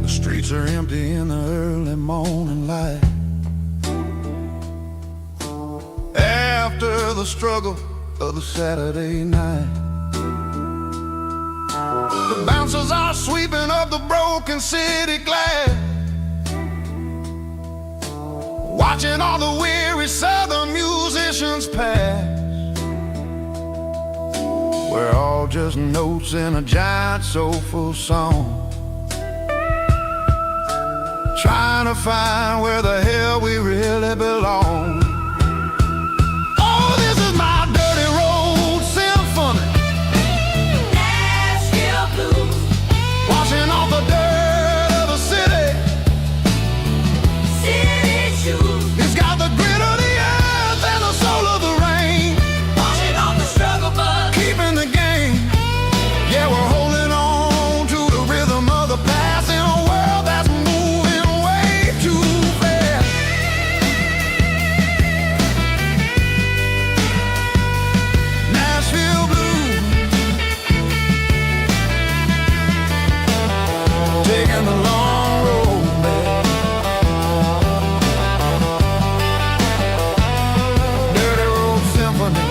The streets are empty in the early morning light, after the struggle of the Saturday night. The bouncers are sweeping up the broken city glass, watching all the weary southern musicians pass. We're all just notes in a giant soulful song, trying to find where the hell we really belong. Oh, this is my dirty road symphony, Nashville blues, washing off the dirt of the city, city shoes. It's got the grit of the earth and the soul of the rain, washing off the struggle but keeping the game. Yeah, we're holding on to the rhythm of the past in a world that's moving way too fast. Nashville blues, taking the long road back. Dirty road symphony.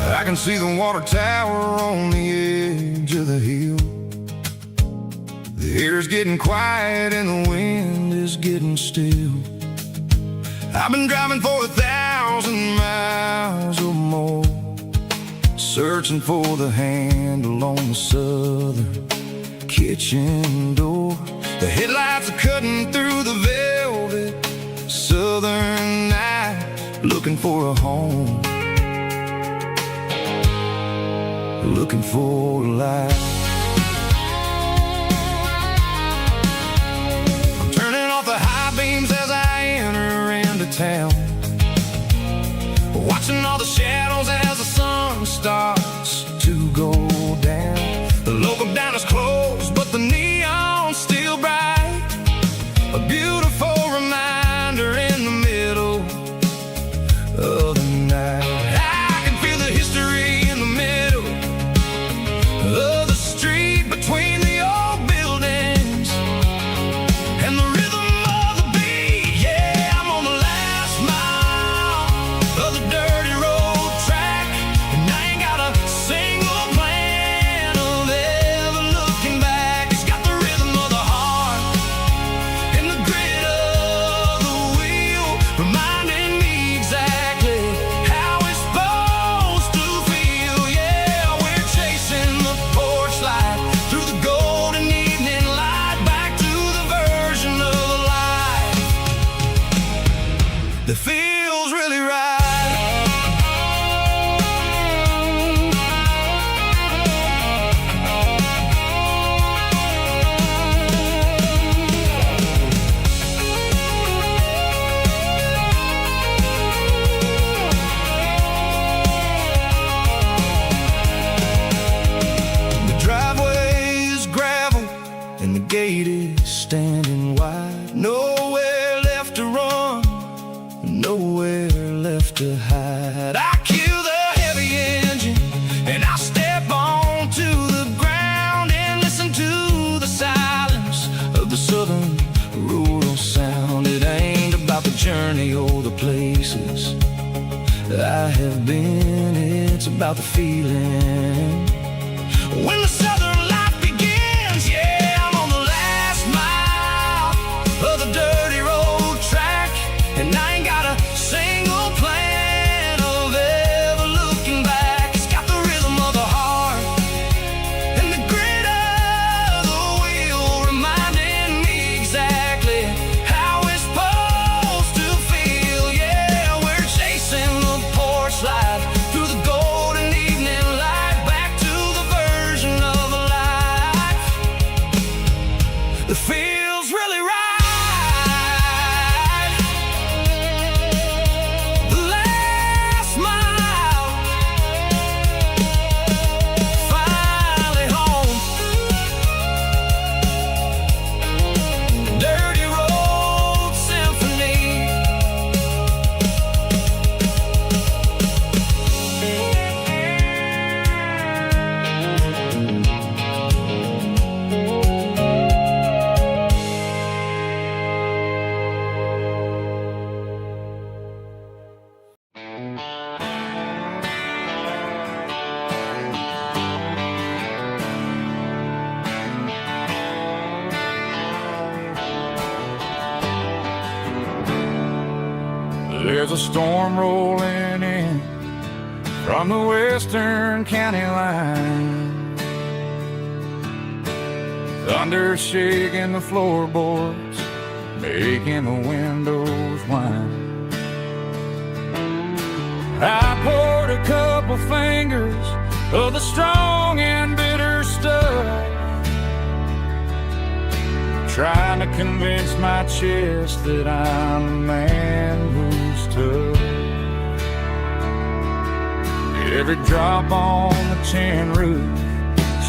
I can see the water tower on the edge of the hill, getting quiet and the wind is getting still. I've been driving for 1,000 miles or more, searching for the handle on the southern kitchen door. The headlights are cutting through the velvet southern night, looking for a home, looking for a life. I'm turning off the high beams as I enter into town, watching all the shadows as the sun starts to go down. The local diner's closed, but the neon's still bright, a beautiful reminder in the middle of the night. I can feel the history in the middle of the street, between the old buildings and the rhythm of the beat. Yeah, I'm on the last mile of the dirty road track, and I ain't got a single plan of ever looking back. It's got the rhythm of the heart and the grit of the wheel, reminding me exactly how it's supposed to feel. Yeah, we're chasing the porch light through the golden evening light, back to the version of life that feels really right. The driveway is gravel and the gate is standing wide. Nowhere left to run, nowhere left to hide. I kill the heavy engine and I step onto the ground and listen to the silence of the southern rural sound. It ain't about the journey or the places I have been, it's about the feeling when the southern life begins. Yeah, I'm on the last mile of the dirty road track, and I ain't got a single plan of ever looking back. It's got the rhythm of the heart and the grit of the wheel, reminding me exactly how it's supposed to feel. Yeah, we're chasing the porch light through the golden evening light, back to the version of life that feels really right. The last mile, finally home. Dirty road symphony. There's a storm rolling in from the western county line, thunder shaking the floorboards, making the windows whine. I poured a couple fingers of the strong and bitter stuff, trying to convince my chest that I'm a man who's tough. Every drop on the tin roof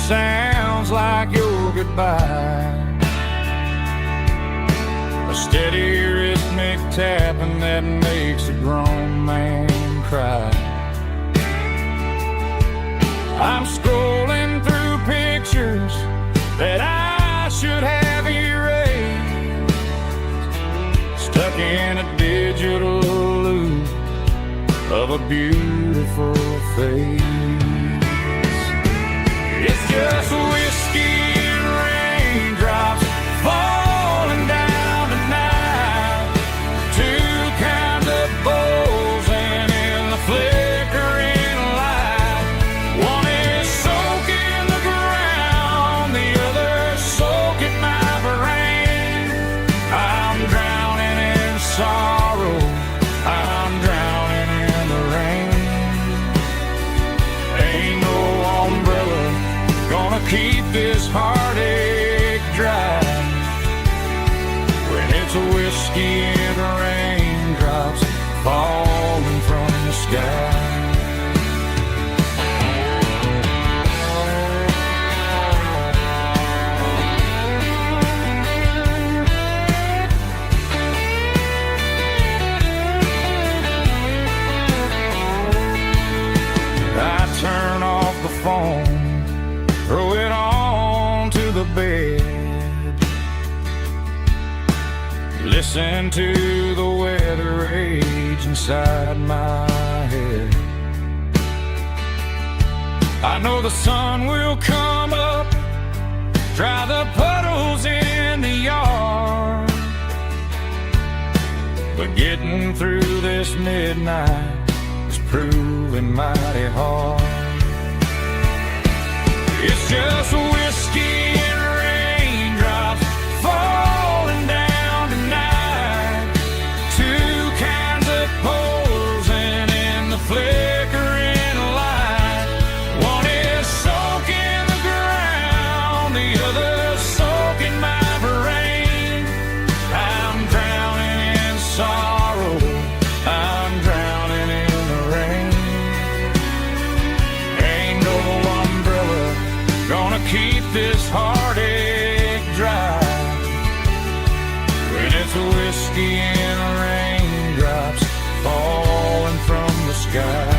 sounds like your goodbye, a steady rhythmic tapping that makes a grown man cry. I'm scrolling through pictures that I should have erased, stuck in a digital loop of a beautiful face. It's just whiskey and raindrops whiskey and raindrops falling from the sky. Turn off the phone, throw it on to the bed, listen to the weather rage inside my head. I know the sun will come up, dry the puddles in the yard, but getting through this midnight is proving mighty hard. It's just whiskey and raindrops falling down tonight. Two kinds of posing in the flickering light. One is soaking the ground, the other soaking my brain. I'm drowning in sorrow, I'm drowning in the rain. Ain't no umbrella gonna keep this heartache dry when it's whiskey and raindrops falling from the sky.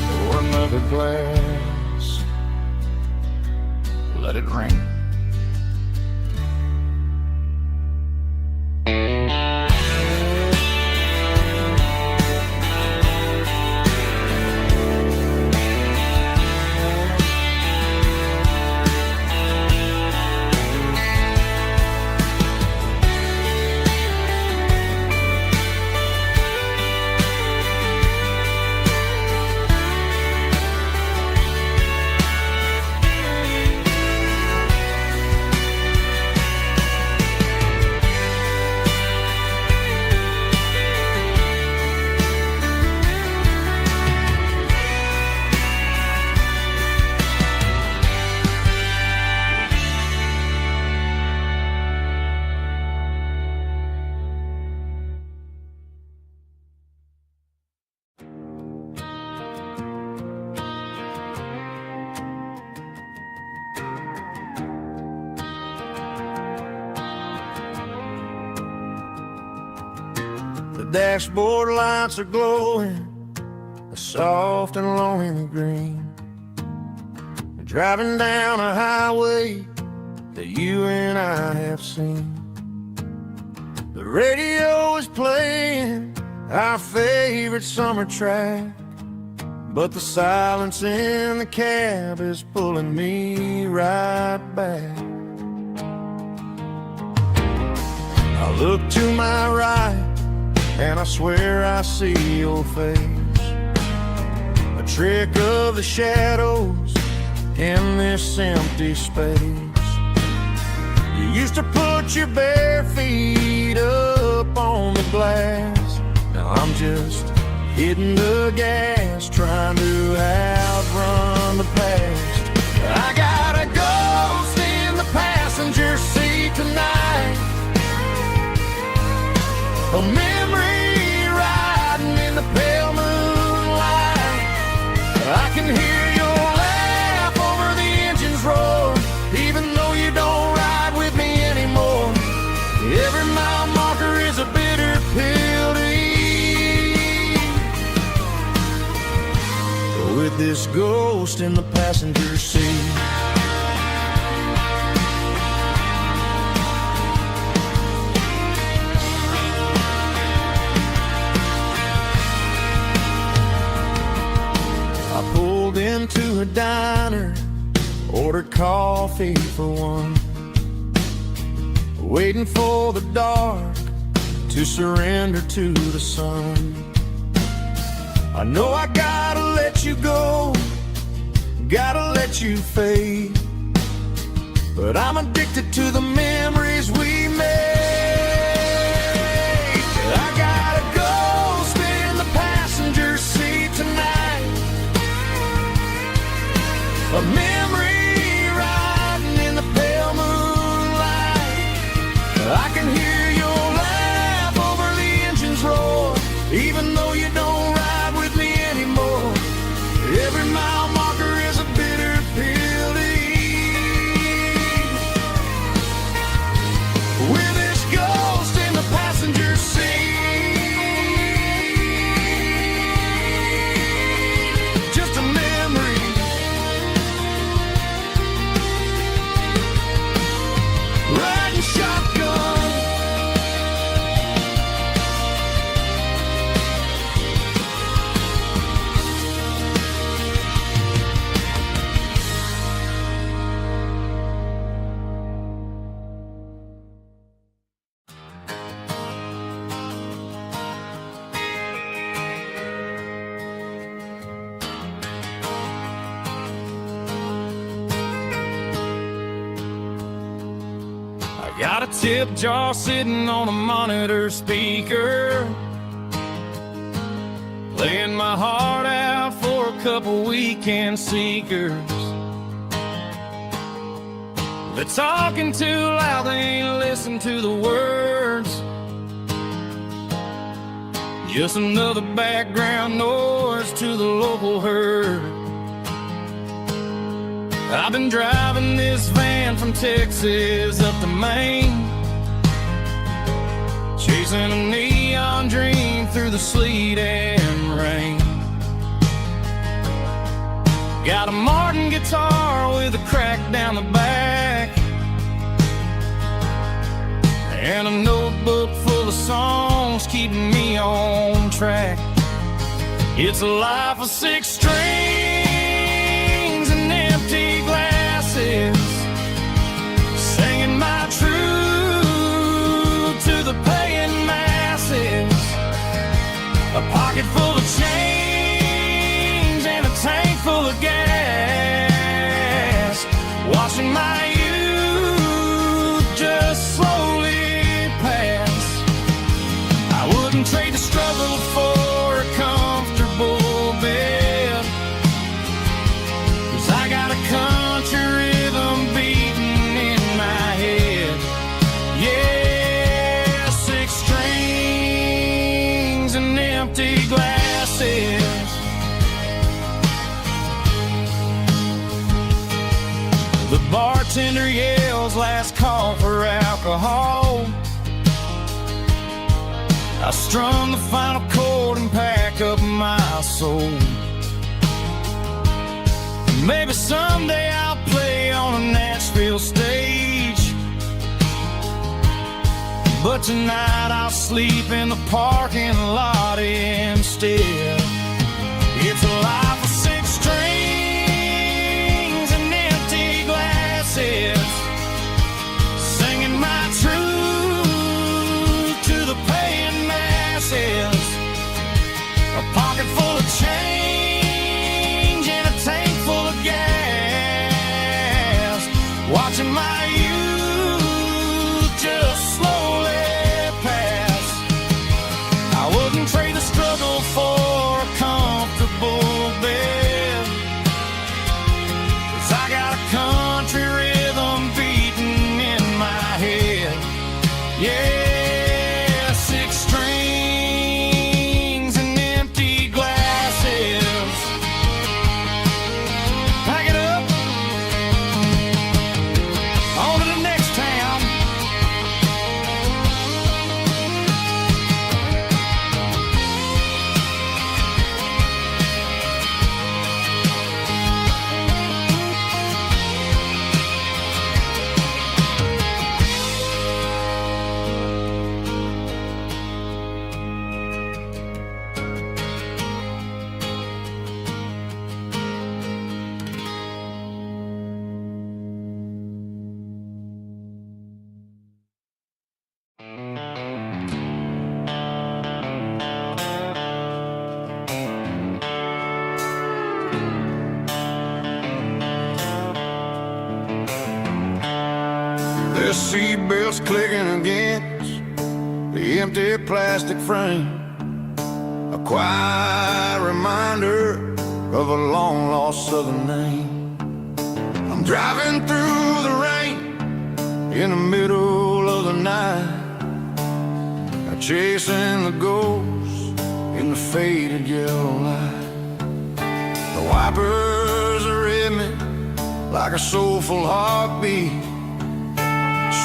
Pour another glass, let it rain. The dashboard lights are glowing, a soft and lonely green. We're driving down a highway that you and I have seen. The radio is playing our favorite summer track, but the silence in the cab is pulling me right back. I look to my right and I swear I see your face, a trick of the shadows in this empty space. You used to put your bare feet up on the glass. Now I'm just hitting the gas, trying to outrun the past. I got a ghost in the passenger seat tonight, a memory riding in the pale moonlight. I can hear your laugh over the engine's roar, even though you don't ride with me anymore. Every mile marker is a bitter pill to eat, with this ghost in the passenger seat. Into a diner, ordered coffee for one, waiting for the dark to surrender to the sun. I know I gotta let you go, gotta let you fade, but I'm addicted to the memories we made. I got a ghost in the passenger seat tonight, a memory riding in the pale moonlight. I can hear Got a tip jar sitting on a monitor speaker, laying my heart out for a couple weekend seekers. They're talking too loud, they ain't listen to the words. Just another background noise to the local herd. I've been driving this van from Texas up to Maine, chasing a neon dream through the sleet and rain. Got a Martin guitar with a crack down the back, and a notebook full of songs keeping me on track. It's a life of 6 strings and empty glasses, singing my truth to the paying masses. A pocket full of change and a tank full of gas, watching my youth just slowly pass. I wouldn't trade the struggle for a comfortable bed, 'cause I got a country rhythm beating in my head. Yeah, 6 strings and empty glasses. The bartender yells last call for alcohol. I strum the final chord and pack up my soul. Maybe someday I'll play on a Nashville stage, but tonight I'll sleep in the parking lot instead. It's a life of 6 strings and empty glasses, singing my truth to the paying masses. A pocket full of change and a tank full of gas, watching my youth just slowly pass. I wouldn't trade the struggle for a comfortable bed, 'cause I got a country rhythm beating in my head. Yeah, 6 strings and empty glasses. Pack it up, on to the next town. The seatbelts clicking against the empty plastic frame, a quiet reminder of a long-lost southern name. I'm driving through the rain in the middle of the night, chasing the ghosts in the faded yellow light. The wipers are in me like a soulful heartbeat,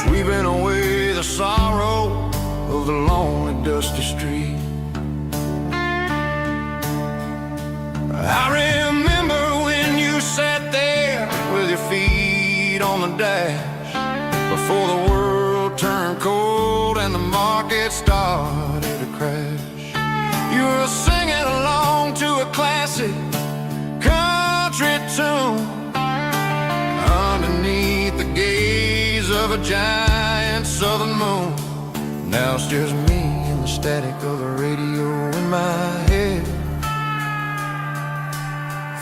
sweeping away the sorrow of the lonely, dusty street. I remember when you sat there with your feet on the dash, before the world turned cold and the market started to crash. You were singing along to a classic country tune underneath the gaze of a giant southern moon. Now it's just me and the static of the radio in my head,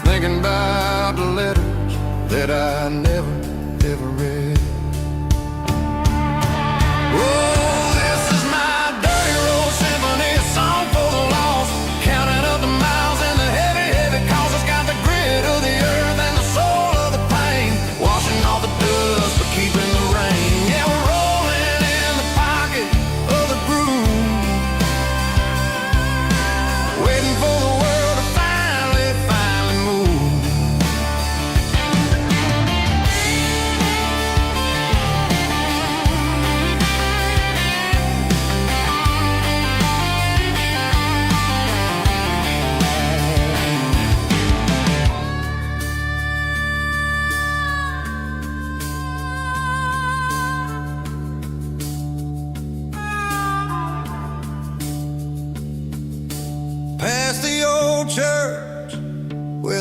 thinking about the letters that I never, ever read.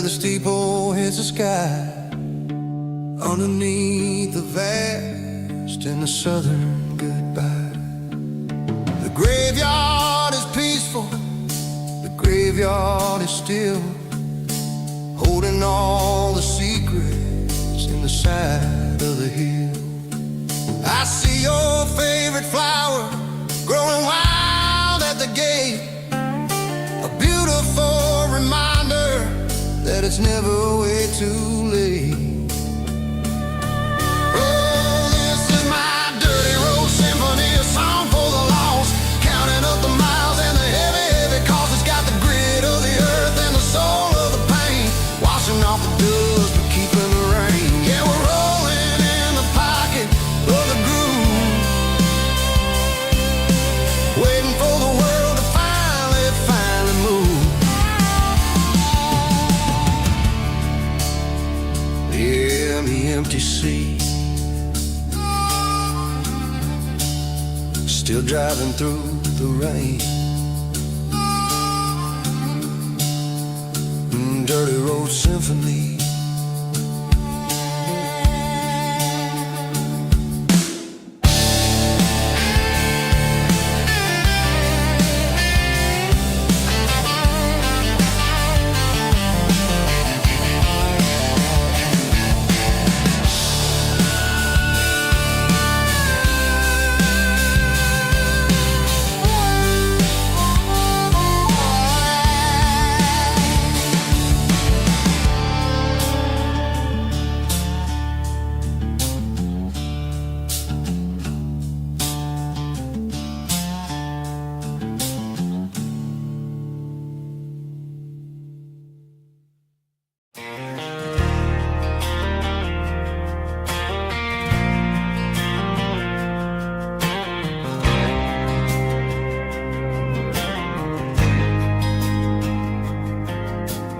the steeple hits the sky, underneath the vast and the southern goodbye. The graveyard is peaceful, the graveyard is still, holding all the secrets in the side of the hill. I see your favorite flower growing wild at the gate, a beautiful reminder that it's never way too late. Oh, this is my dirty road symphony, a song for the lost, counting up the miles and the heavy, heavy cost. It's got the grit of the earth and the soul of the pain, washing off the dust but keeping the rain. Yeah, we're rolling in the pocket of the groove, waiting for the world to finally move. Yeah, the empty sea, still driving through the rain. Dirty road symphony.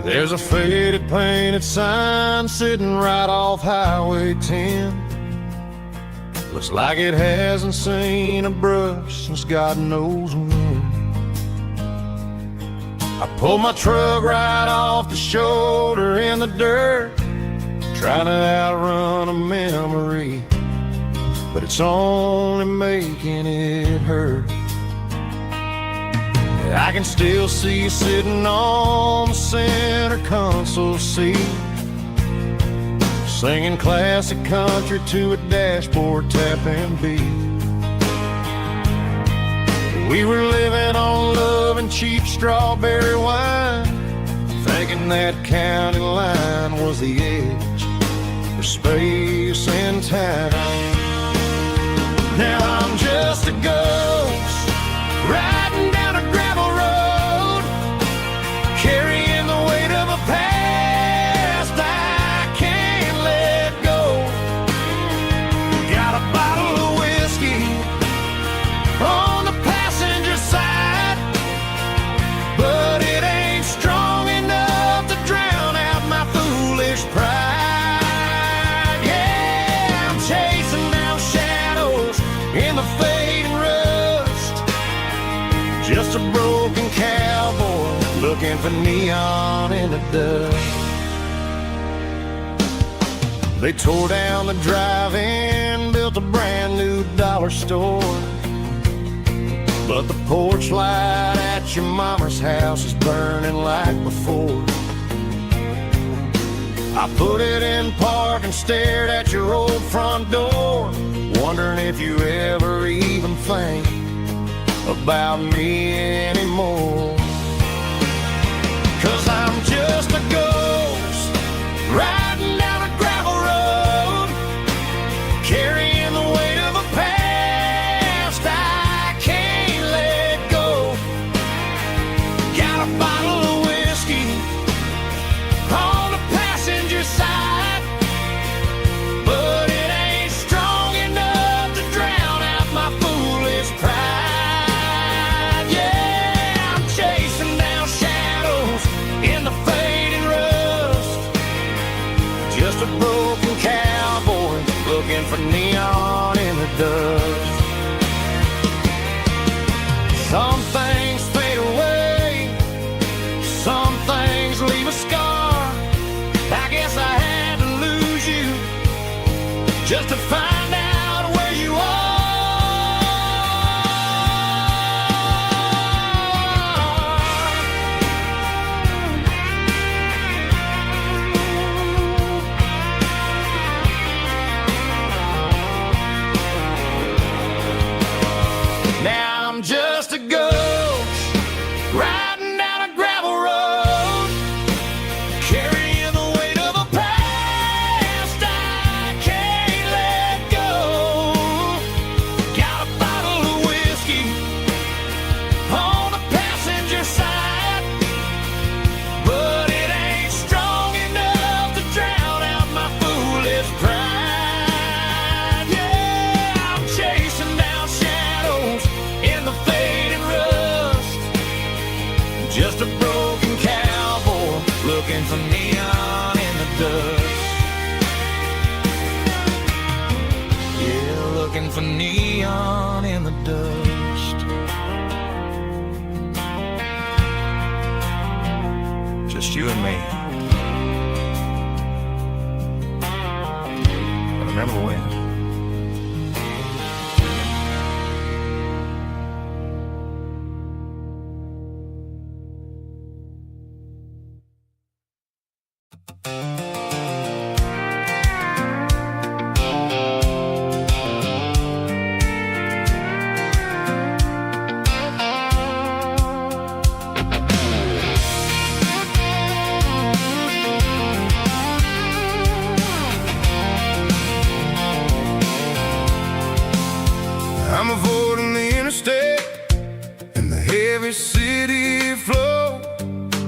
There's a faded painted sign sitting right off Highway 10. Looks like it hasn't seen a brush since God knows when. I pulled my truck right off the shoulder in the dirt, trying to outrun a memory, but it's only making it hurt. I can still see you sitting on the center console seat, singing classic country to a dashboard tapping beat. We were living on love and cheap strawberry wine, thinking that county line was the edge for space and time. Now I'm just a ghost riding down a gravel road, carrying the weight of a past I can't let go. Got a bottle of whiskey on the passenger side, but it ain't strong enough to drown out my foolish pride. Yeah, I'm chasing down shadows in the fading rust, just a broken cowboy looking for neon in the dust. They tore down the drive-in, built a brand new dollar store, but the porch light at your mama's house is burning like before. I put it in park and stared at your old front door, wondering if you ever even think about me anymore. 'Cause I'm just a ghost riding down a gravel road, carrying the weight of a past I can't let go. Got a bottle of whiskey on the passenger side, but it ain't strong enough to drown out my foolish pride. Yeah, I'm chasing down shadows in the fading rust, just a broken cowboy looking for neon in the dust. Some things fade away, some things leave a scar, just to find out where you are. Now I'm just a ghost riding down a gravel road, carrying the weight of a past I can't let go. Got a bottle of whiskey on the passenger side, but it ain't strong enough to drown out my foolish pride. Yeah, I'm chasing down shadows in the fading rust, just a broken cowboy looking for neon in the dust. Yeah, looking for neon in the dust. Just you and me. But remember when? I'm avoiding the interstate and the heavy city flow,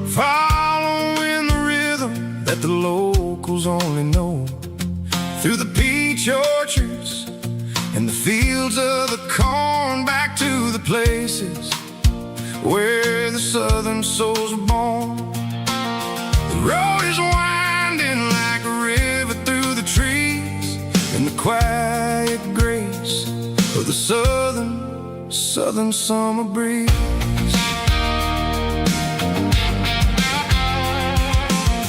following the rhythm that the locals only know. Through the peach orchards and the fields of the corn, back to the places where the southern souls were born. The road is winding like a river through the trees, in the quiet grace of the southern summer breeze.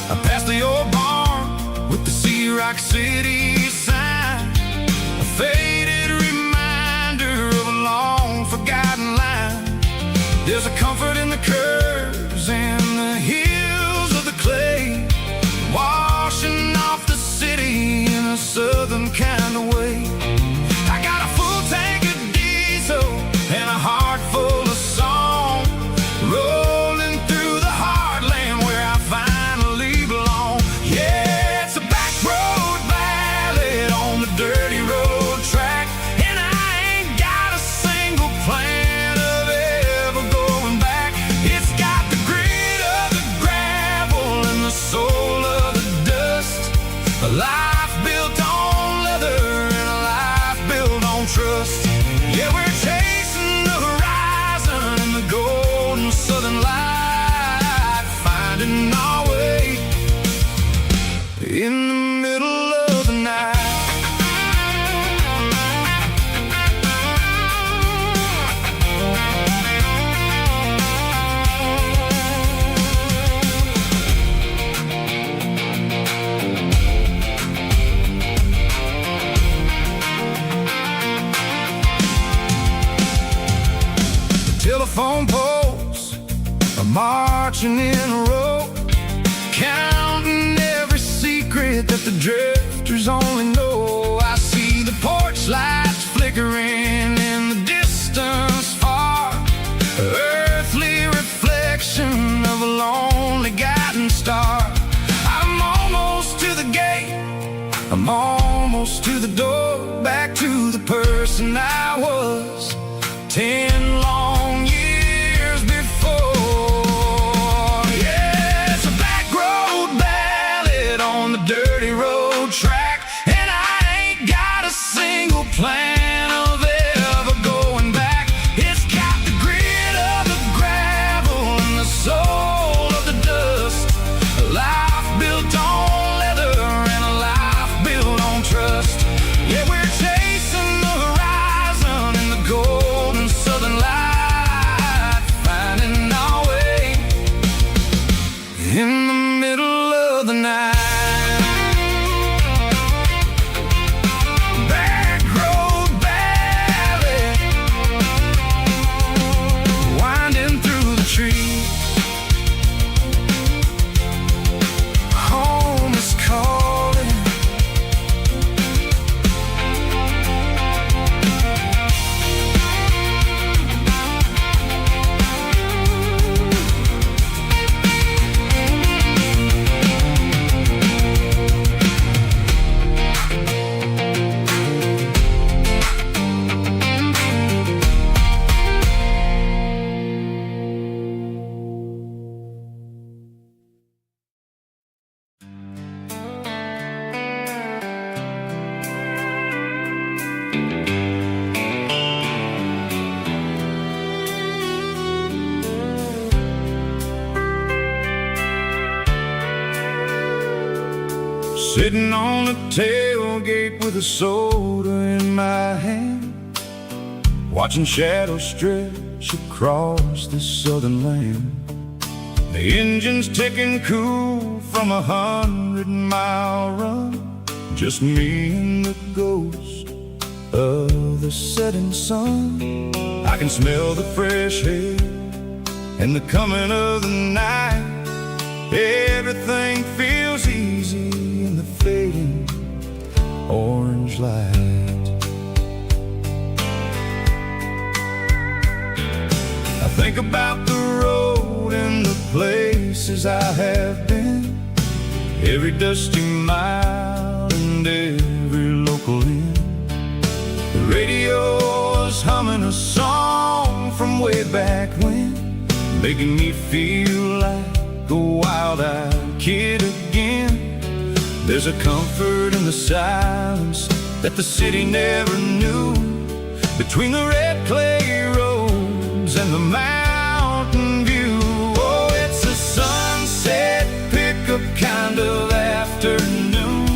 I passed the old barn with the Sea Rock City sign, a faded reminder of a long forgotten line. There's a comfort in the curves and the hills of the clay, washing off the city in a southern kind of way. I got a full tank of diesel and a heart full of song, rolling through the heartland where I finally belong. Yeah, it's a back road ballad on the dirty road track, and I ain't got a single plan of ever going back. It's got the grit of the gravel and the soul of the dust, a life built on leather and a life built on trust. Yeah, we're chasing the horizon in the golden southern light, finding our way in the middle of the night. Telephone poles are marching in a row, counting every secret that the drifters only know. I see the porch lights flickering in the distance far, earthly reflection of a lonely guiding star. I'm almost to the gate, I'm almost to the door, back to the person I was 10 long years before. Yeah, it's a back road ballad on the dirty road track, and I ain't got a single plan of ever going back. It's got the grit of the gravel and the soul of the dust, a life built on leather and a life built on trust. Yeah, we're chasing the horizon in the golden southern light, Sitting on the tailgate with a soda in my hand, watching shadows stretch across this southern land. The engine's ticking cool from a 100-mile run, just me and the ghost of the setting sun. I can smell the fresh air and the coming of the night. Everything feels easy in the fading orange light. I think about the road and the places I have been, every dusty mile and every local inn. The radio is humming a song from way back when, making me feel like a wild-eyed kid again. There's a comfort in the silence that the city never knew, between the red clay roads and the mountain view. Oh, it's a sunset pickup kind of afternoon,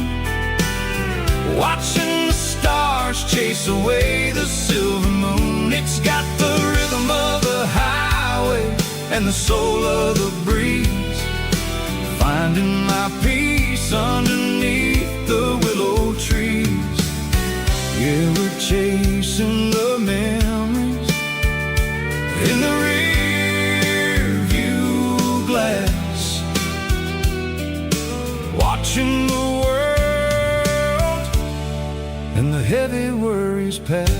watching the stars chase away the silver moon. It's got the rhythm of the highway and the soul of the breeze, finding my peace underneath the willow trees. Yeah, we're chasing the memories in the rear view glass, watching the world and the heavy worries pass.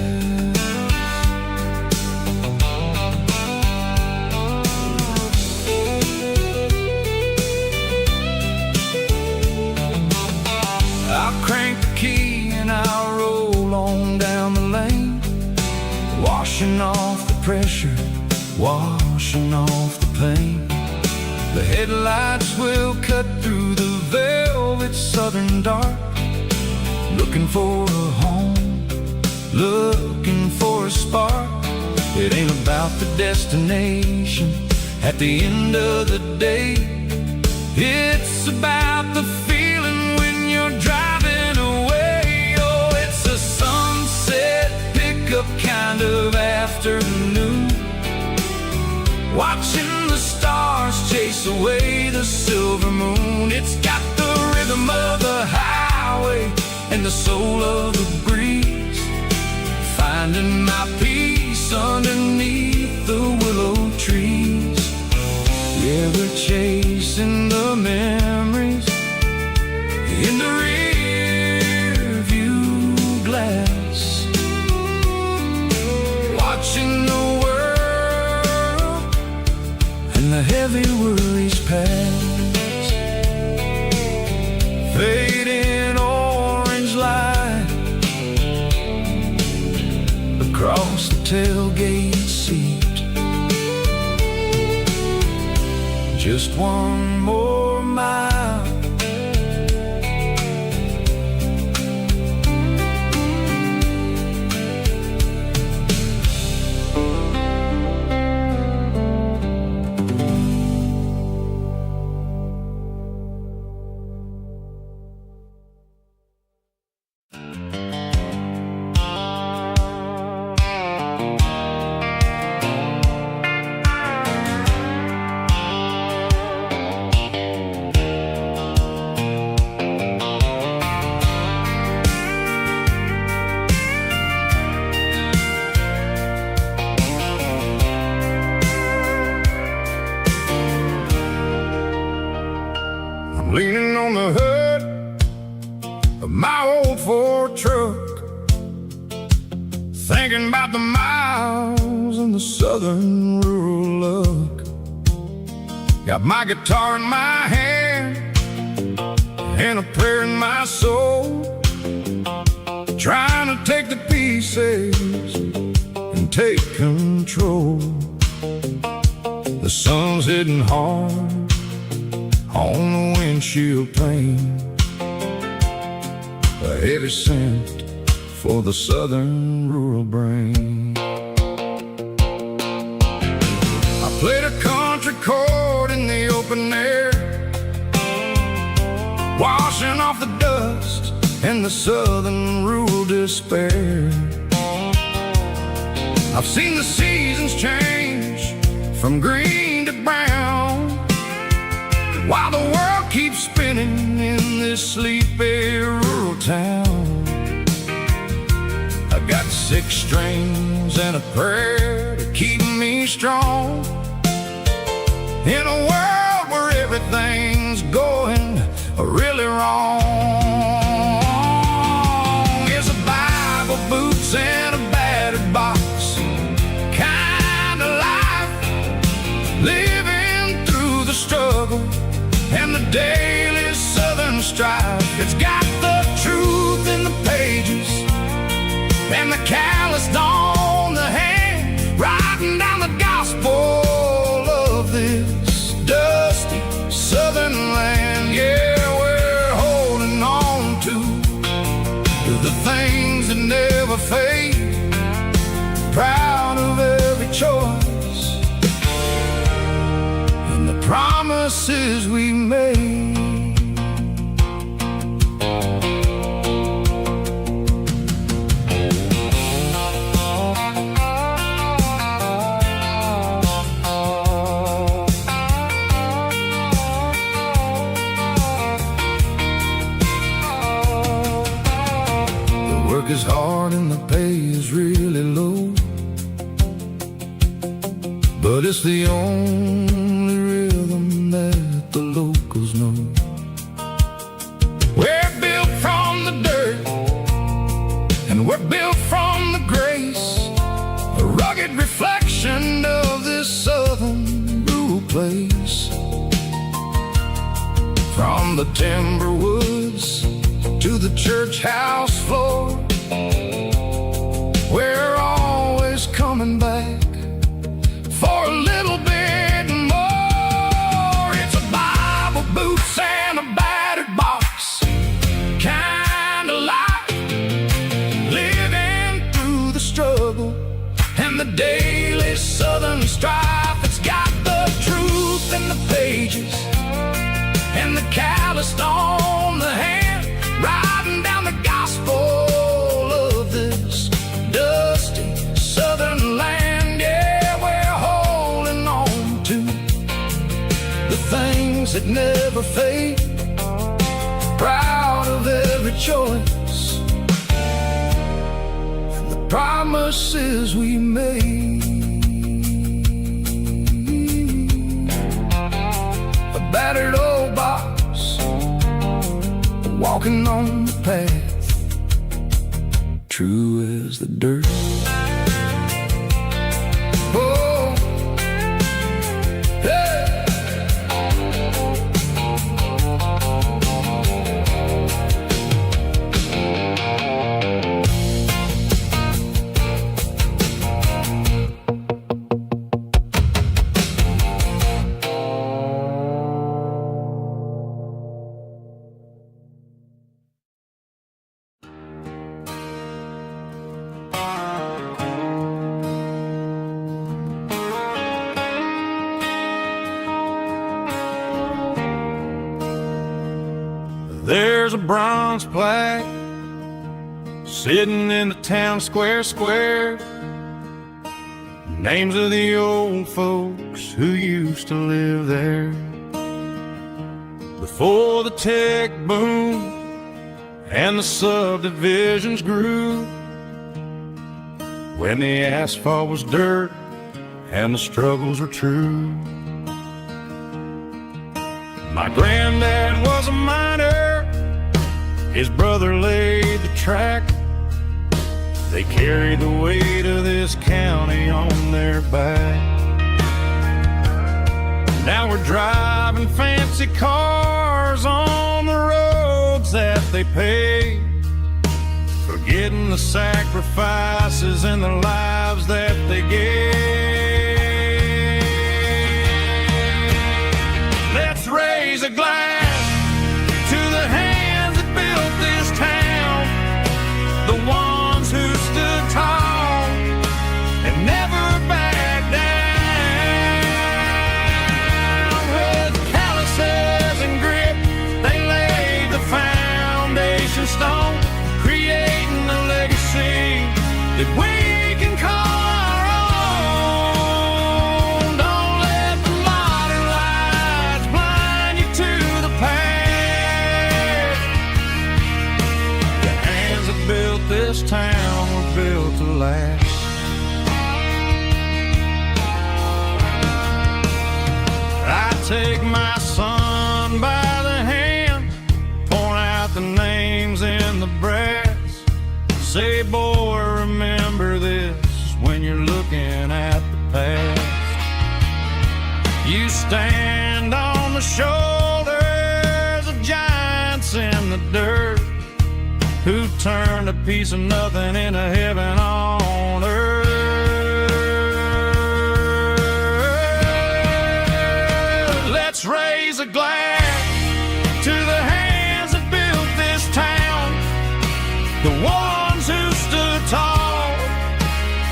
I'll crank the key and I'll roll on down the lane, washing off the pressure, washing off the pain. The headlights will cut through the velvet southern dark, looking for a home, looking for a spark. It ain't about the destination at the end of the day, it's about the feeling when you're driving away. Oh, it's a sunset pickup kind of afternoon, watching the stars chase away the silver moon. It's got the rhythm of the highway and the soul of the breeze, finding my peace underneath the willow trees. Yeah, we're chasing the memories in the rear view glass, watching the world and the heavy worries pass. Fading orange light across the tailgate seat, just one more mile. Leaning on the hood of my old Ford truck, thinking about the miles and the southern rural look. Got my guitar in my hand and a prayer in my soul, trying to take the pieces and take control. The sun's hitting hard on the windshield pane, a heavy scent for the southern rural brain. I played a country chord in the open air, washing off the dust and the southern rural despair. I've seen the seasons change from green to brown, while the world keeps spinning in this sleepy rural town. I got 6 strings and a prayer to keep me strong, in a world where everything's going really wrong. It's a Bible, boots, and a battered box kind of life, living through the struggle and the daily southern strife. It's got the truth in the pages and the calloused on the hand, writing down the gospel of this dusty southern land. Yeah, we're holding on to the things that never fade, proud of every choice and the promises we made. Work is hard and the pay is really low, but it's the only rhythm that the locals know. We're built from the dirt and we're built from the grace, a rugged reflection of this southern rural place. From the timber woods to the church house floor, we're always coming back for a little bit more. It's a Bible, boots, and a battered box kind of life, living through the struggle and the daily southern strife. It's got the truth in the pages and the calloused on the hand, writing down the gospel of this dusty southern land. Yeah, we're holding on to the things that never fade, proud of every choice and the promises we made. A battered old box, walking on the path, true as the dirt. Oh, hey. There's a bronze plaque sitting in the town square. Names of the old folks who used to live there before the tech boom and the subdivisions grew, when the asphalt was dirt and the struggles were true. My granddad was a miner, his brother laid the track. They carried the weight of this county on their back. Now we're driving fancy cars on the roads that they paved, forgetting the sacrifices and the lives that they gave. Let's raise a glass to the hands that built this town, the ones that we can call our own. Don't let the modern lights blind you to the past. The hands that built this town were built to last. Take my son by the hand, point out the names in the brass. Say, boy, remember this when you're looking at the past. You stand on the shoulders of giants in the dirt, who turned a piece of nothing into heaven on earth. Raise a glass to the hands that built this town, the ones who stood tall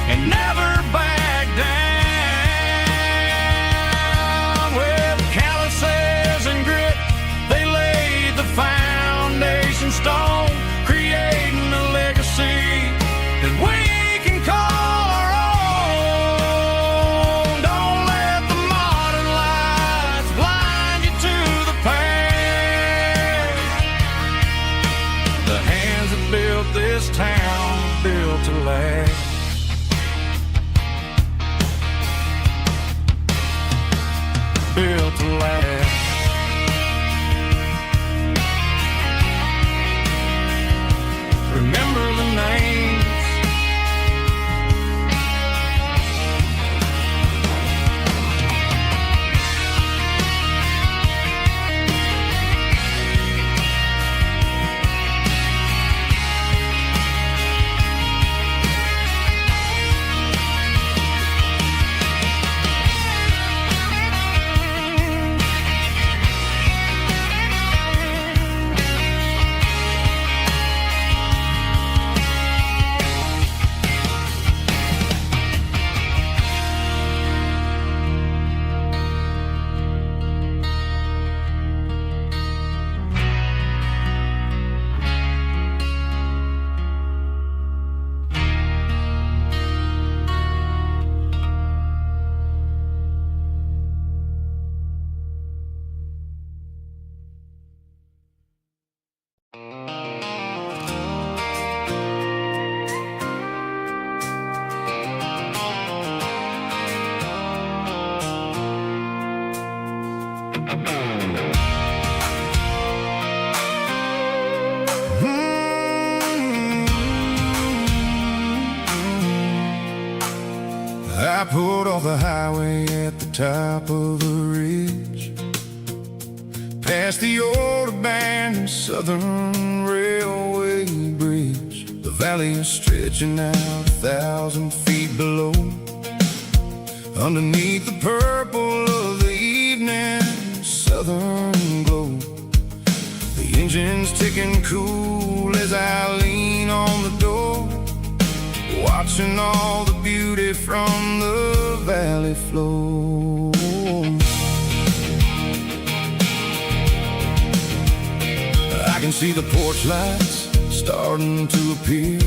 and never backed down. With calluses and grit, they laid the foundation stone, creating a legacy that we can call. This town built to last. Built to last. Remember the names. I pulled off the highway at the top of the ridge, past the old abandoned Southern Railway bridge. The valley is stretching out 1,000 feet below, underneath the purple of the evening southern glow. The engine's ticking cool as I lean on the door, watching all the beauty from the valley flow. I can see the porch lights starting to appear,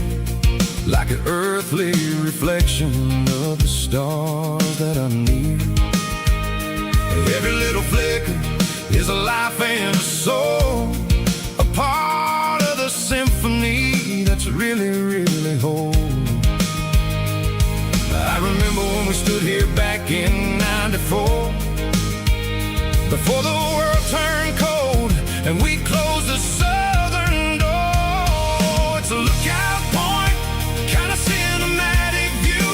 like an earthly reflection of the stars that are near. Every little flicker is a life and a soul, a part of the symphony that's really, really whole. I remember when we stood here back in '94, before the world turned cold and we closed the southern door. It's a lookout point, kind of cinematic view,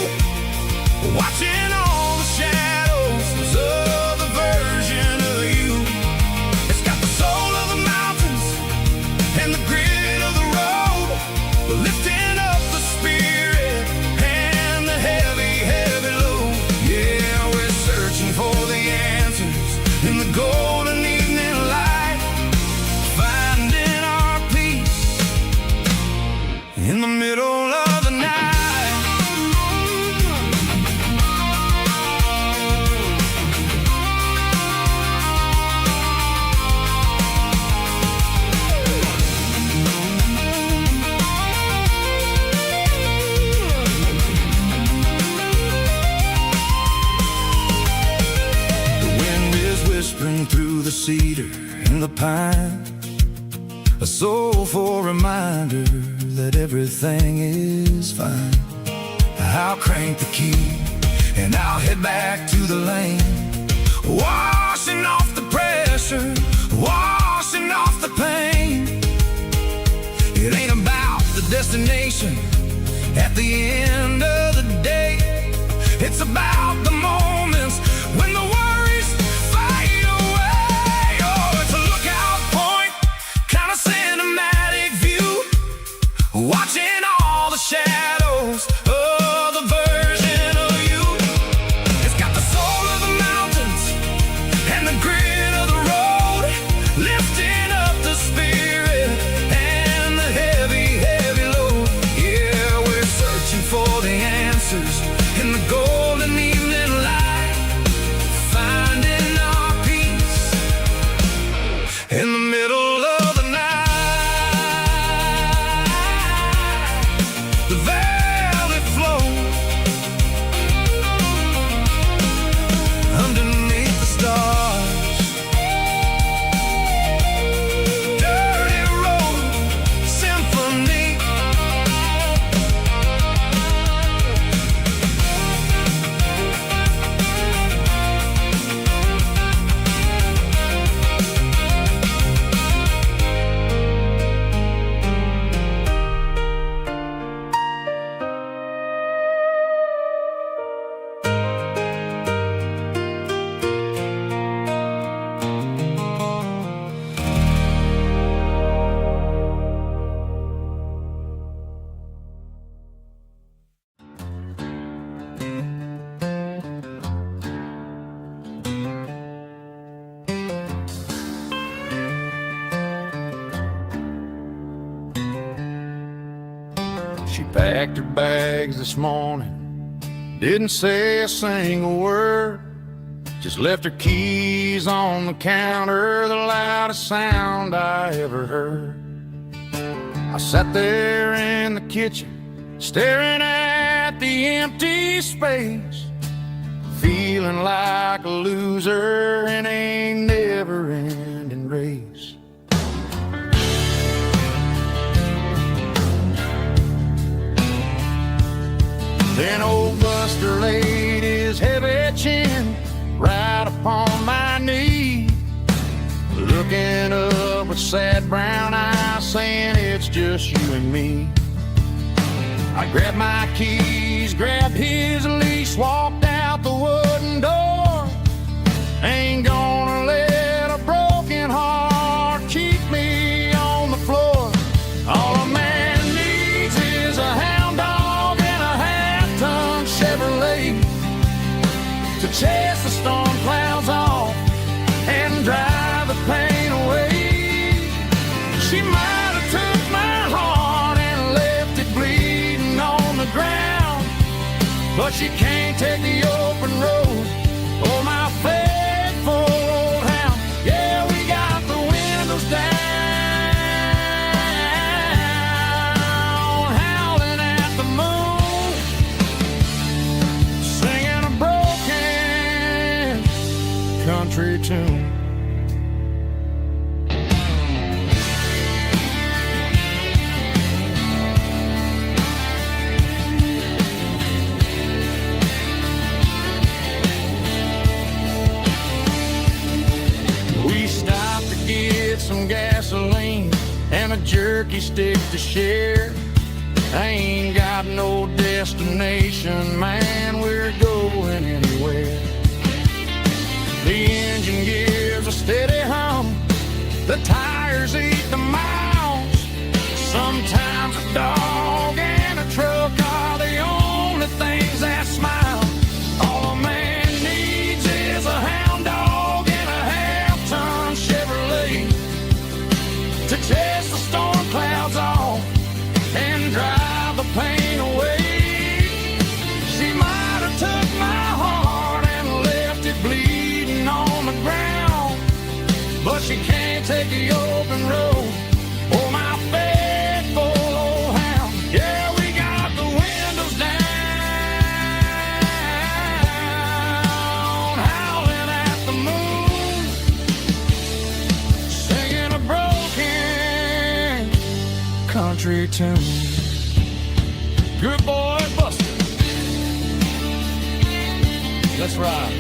watching all the shadows of the version of you. It's got the soul of the mountains and the grit of the road, lifting up the spirit and the heavy, heavy load. Yeah, we're searching for the answers in the golden evening light, pine, a soulful reminder that everything is fine. I'll crank the key and I'll head back to the lane, washing off the pressure, washing off the pain. It ain't about the destination at the end of the day. It's about the moments when the worries fade away. Oh, it's a lookout point, kind of cinematic view, watching all the shadows of the version of you. It's got the soul of the mountains and the grit of the road, lifting up the spirit and the heavy, heavy load. Yeah, we're searching for the answers in the golden evening light, finding our peace in the middle of the night. The velvet flow underneath the stars, dirty road symphony. She packed her bags this morning, didn't say a single word, just left her keys on the counter, the loudest sound I ever heard. I sat there in the kitchen, staring at the empty space, feeling like a loser in a never-ending race. Then old Buster laid his heavy chin right upon my knee, looking up with sad brown eyes, saying it's just you and me. I grabbed my keys, grabbed his leash, walked out the wooden door. Ain't gonna let a broken heart keep me on the floor. All a man needs is a hound dog and a half-ton Chevrolet to chase the storm clouds off and drive the pain away. She might have took my heart and left it bleeding on the ground, but she can't take the open road or my faithful old hound. Yeah, we got the windows down, howling at the moon, singing a broken country tune. We stopped to get some gasoline and a jerky stick to share. I ain't got no destination, man, we're going anywhere. The engine gives a steady hum, the tires eat the miles. Sometimes a dog and a truck are the only things that smile. All a man needs is a hound dog and a half-ton Chevrolet to chase the storm clouds off and drive the pain away. She might have took my heart and left it bleeding on the ground, but she can't take the open road tune. Good boy, Buster. Let's ride.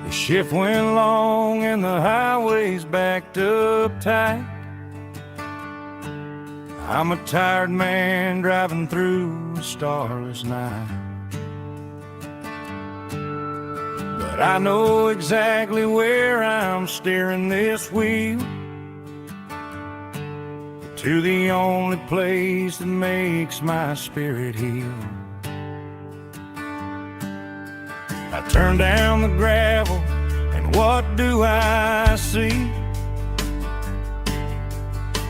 Shift went long and the highway's backed up tight. I'm a tired man driving through a starless night. But I know exactly where I'm steering this wheel, to the only place that makes my spirit heal. I turn down the gravel, and what do I see?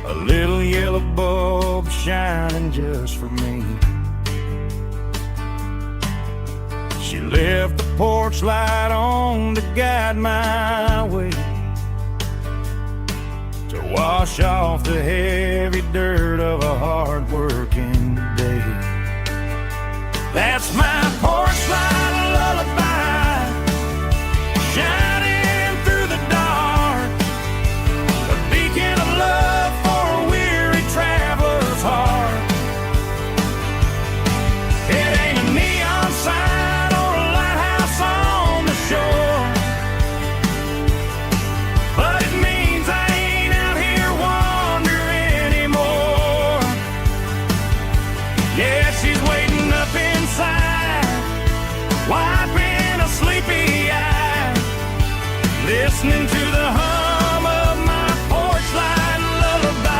A little yellow bulb shining just for me. She left the porch light on to guide my way, to wash off the heavy dirt of a hard-working day. That's my porch light lullaby, shining through the dark, a beacon of love for a weary traveler's heart. It ain't a neon sign or a lighthouse on the shore, but it means I ain't out here wandering anymore. Yeah, she's waiting up inside, wiping a sleepy eye, listening to the hum of my porch light lullaby.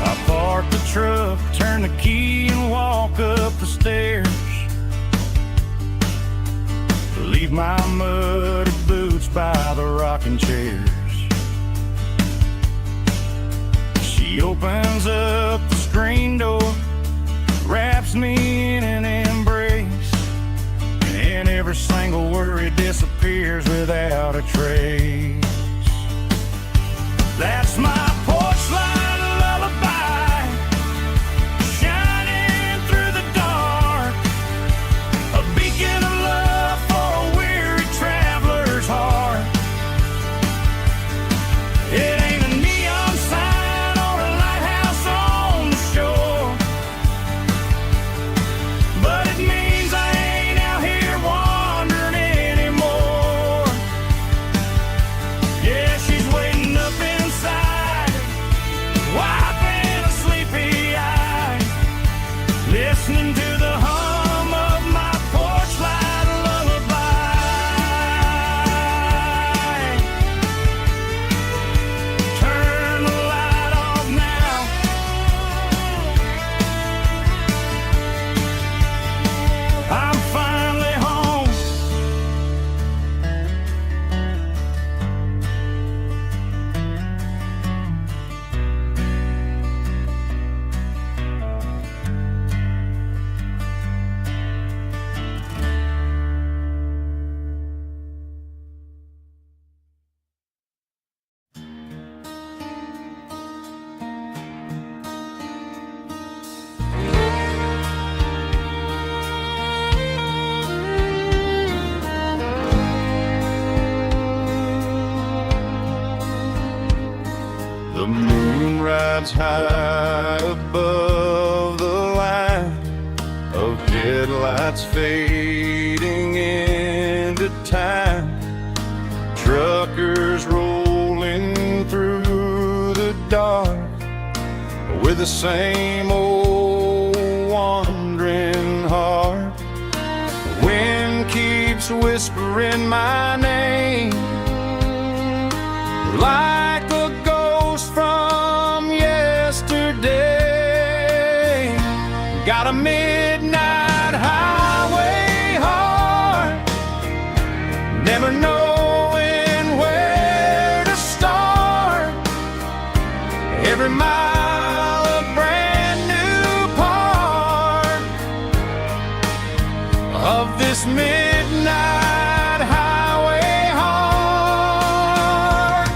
I park the truck, turn the key and walk up the stairs, leave my muddy boots by the rocking chairs. She opens up the screen door, wraps me in an embrace, and every single worry disappears without a trace. That's my porch light lullaby, shining through the dark, a beacon of love for a weary traveler's heart. It ain't a neon sign or a lighthouse on the shore, but it means I ain't out here wandering anymore. Yeah, she's waiting up inside, wiping a sleepy eye, listening to the hum of my porch light lullaby. Turn the light off now, I'm finally home. The moon rides high above the line of headlights fading into time. Truckers rolling through the dark with the same old wandering heart. The wind keeps whispering my name like a ghost from yesterday. Got a midnight highway heart, never knowing where to start. Every mile a brand new part of this midnight highway heart.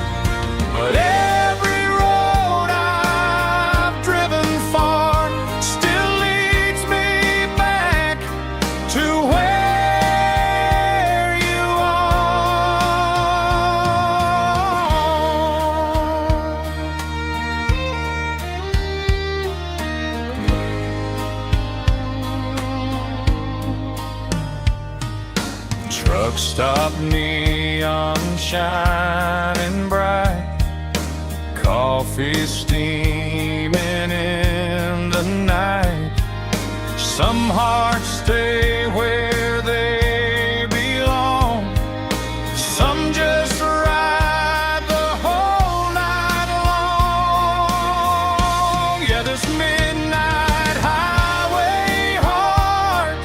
But every road I've driven far still leads me back to where you are. Truck stop, neon shining bright, coffee steaming in the night. Some hearts stay where they belong, some just ride the whole night long. Yeah, this midnight highway heart,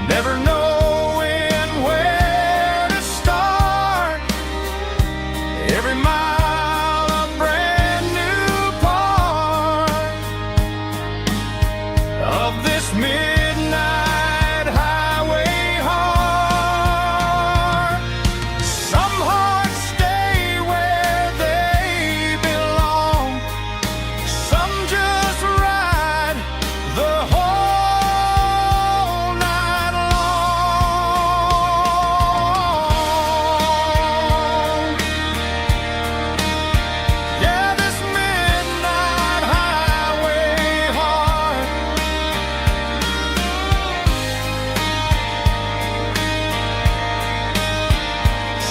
never knowing where to start. Every mile a brand new part of this midnight highway heart. Some hearts stay where they belong, some just ride the whole night long. Yeah, this midnight highway heart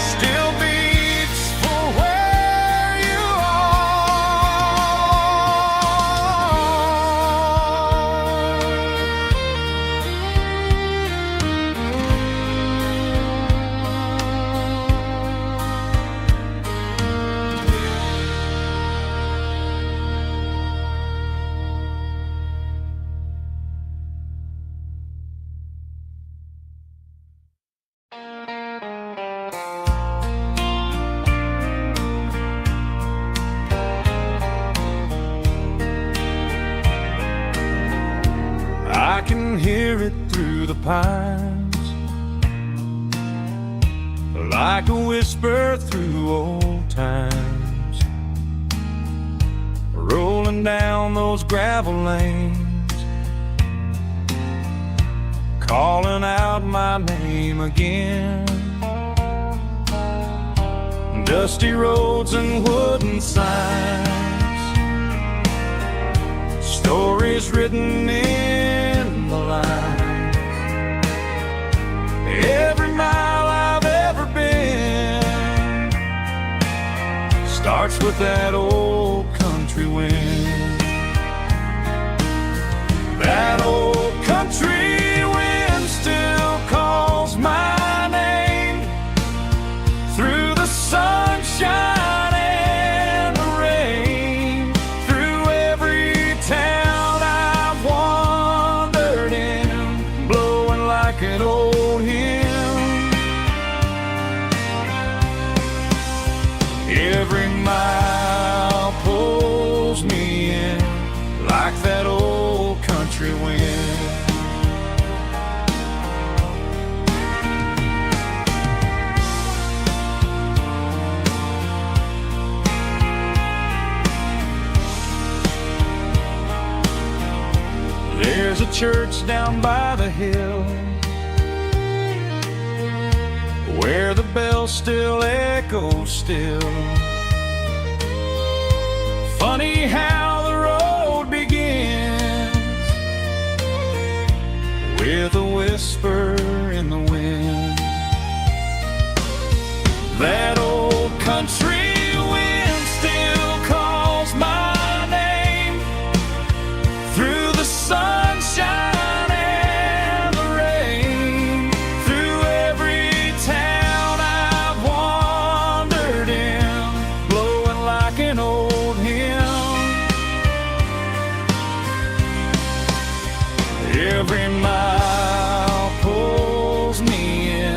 still beats for where you I can hear it through the pines, like a whisper through old times, rolling down those gravel lanes, calling out my name again. Dusty roads and wooden signs, stories written in the lines. Every mile I've ever been starts with that old country wind. That old country wind still calls my name through the sunshine and the rain, through every town I've wandered in, blowing like an old hymn. Every mile pulls me in like that old country wind. There's a church down by the hill where the bell still echoes still. Funny how the road begins with a whisper in the wind. That old country wind still calls my name through the sunshine and the rain, through every town I've wandered in, blowing like an old hymn. Every mile pulls me in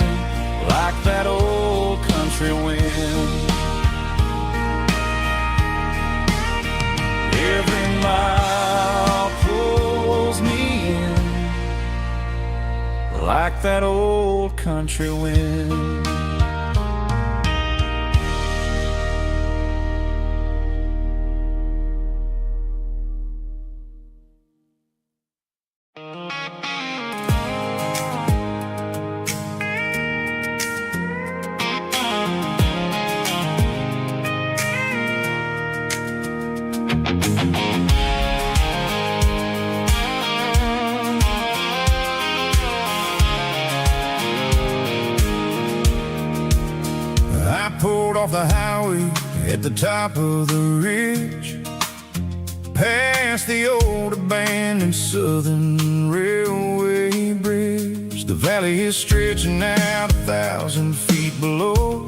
like that old country wind. Every mile pulls me in like that old country wind. Pulled off the highway at the top of the ridge, past the old abandoned Southern Railway bridge. The valley is stretching out 1,000 feet below,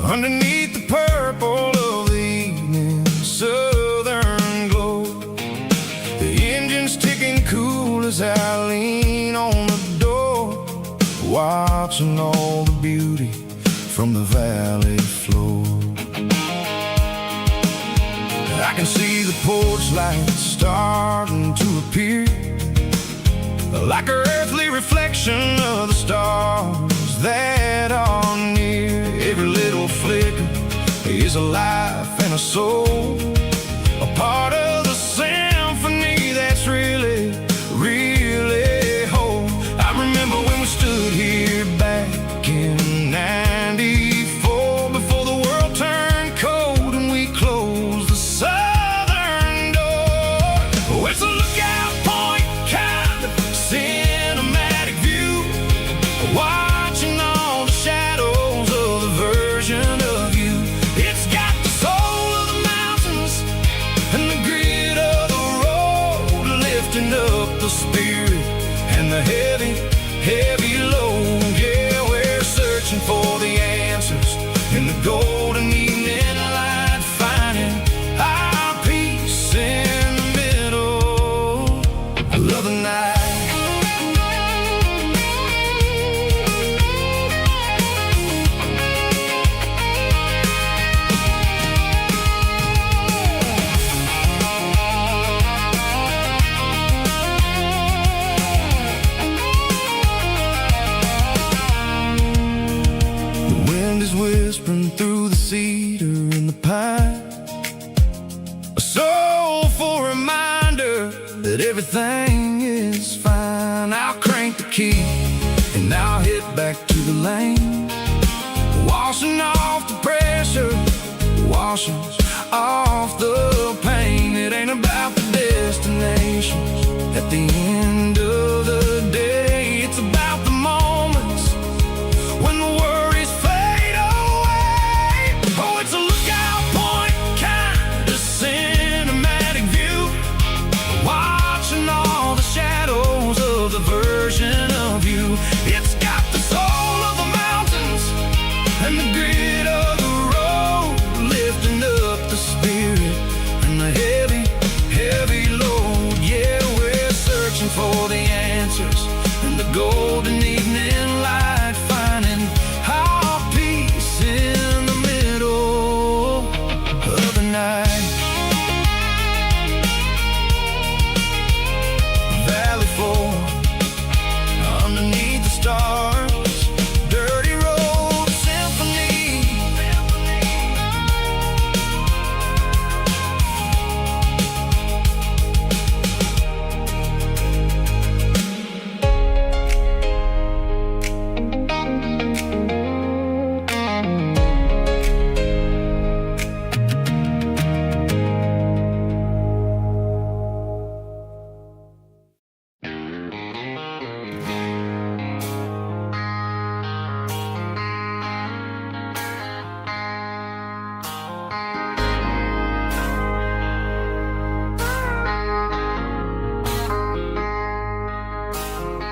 underneath the purple of the evening southern glow. The engine's ticking cool as I lean on the door, watching all the beauty from the valley floor. I can see the porch lights starting to appear, like an earthly reflection of the stars that are near. Every little flicker is a life and a soul, a part of the symphony that's really, really whole. I remember when we stood here back in '94, before the world turned cold and we closed the southern door. Oh, it's a lookout point, kind of cinematic view, watching all the shadows of the version of you. It's got the soul of the mountains and the grit of the road, lifting up the spirit and the heavy, heavy load. Yeah, we're searching for the answers in the golden evening light, finding our peace in the middle of the night. Whispering through the cedar and the pine, a soulful reminder that everything is fine. I'll crank the key and I'll head back to the lane, washing off the pressure, washing off the pain. It ain't about the destinations at the end of the day, it's about the moments when the worries fade away. Oh, it's a lookout point, kind of cinematic view, watching all the shadows of the version of you. It's got the soul of the mountains and the grit of the road, lifting up the spirit and the heavy, heavy load. Yeah, we're searching for the answers in the golden evening light, finding our peace in the middle of the night. Valley floor, underneath the stars, dirty road symphony.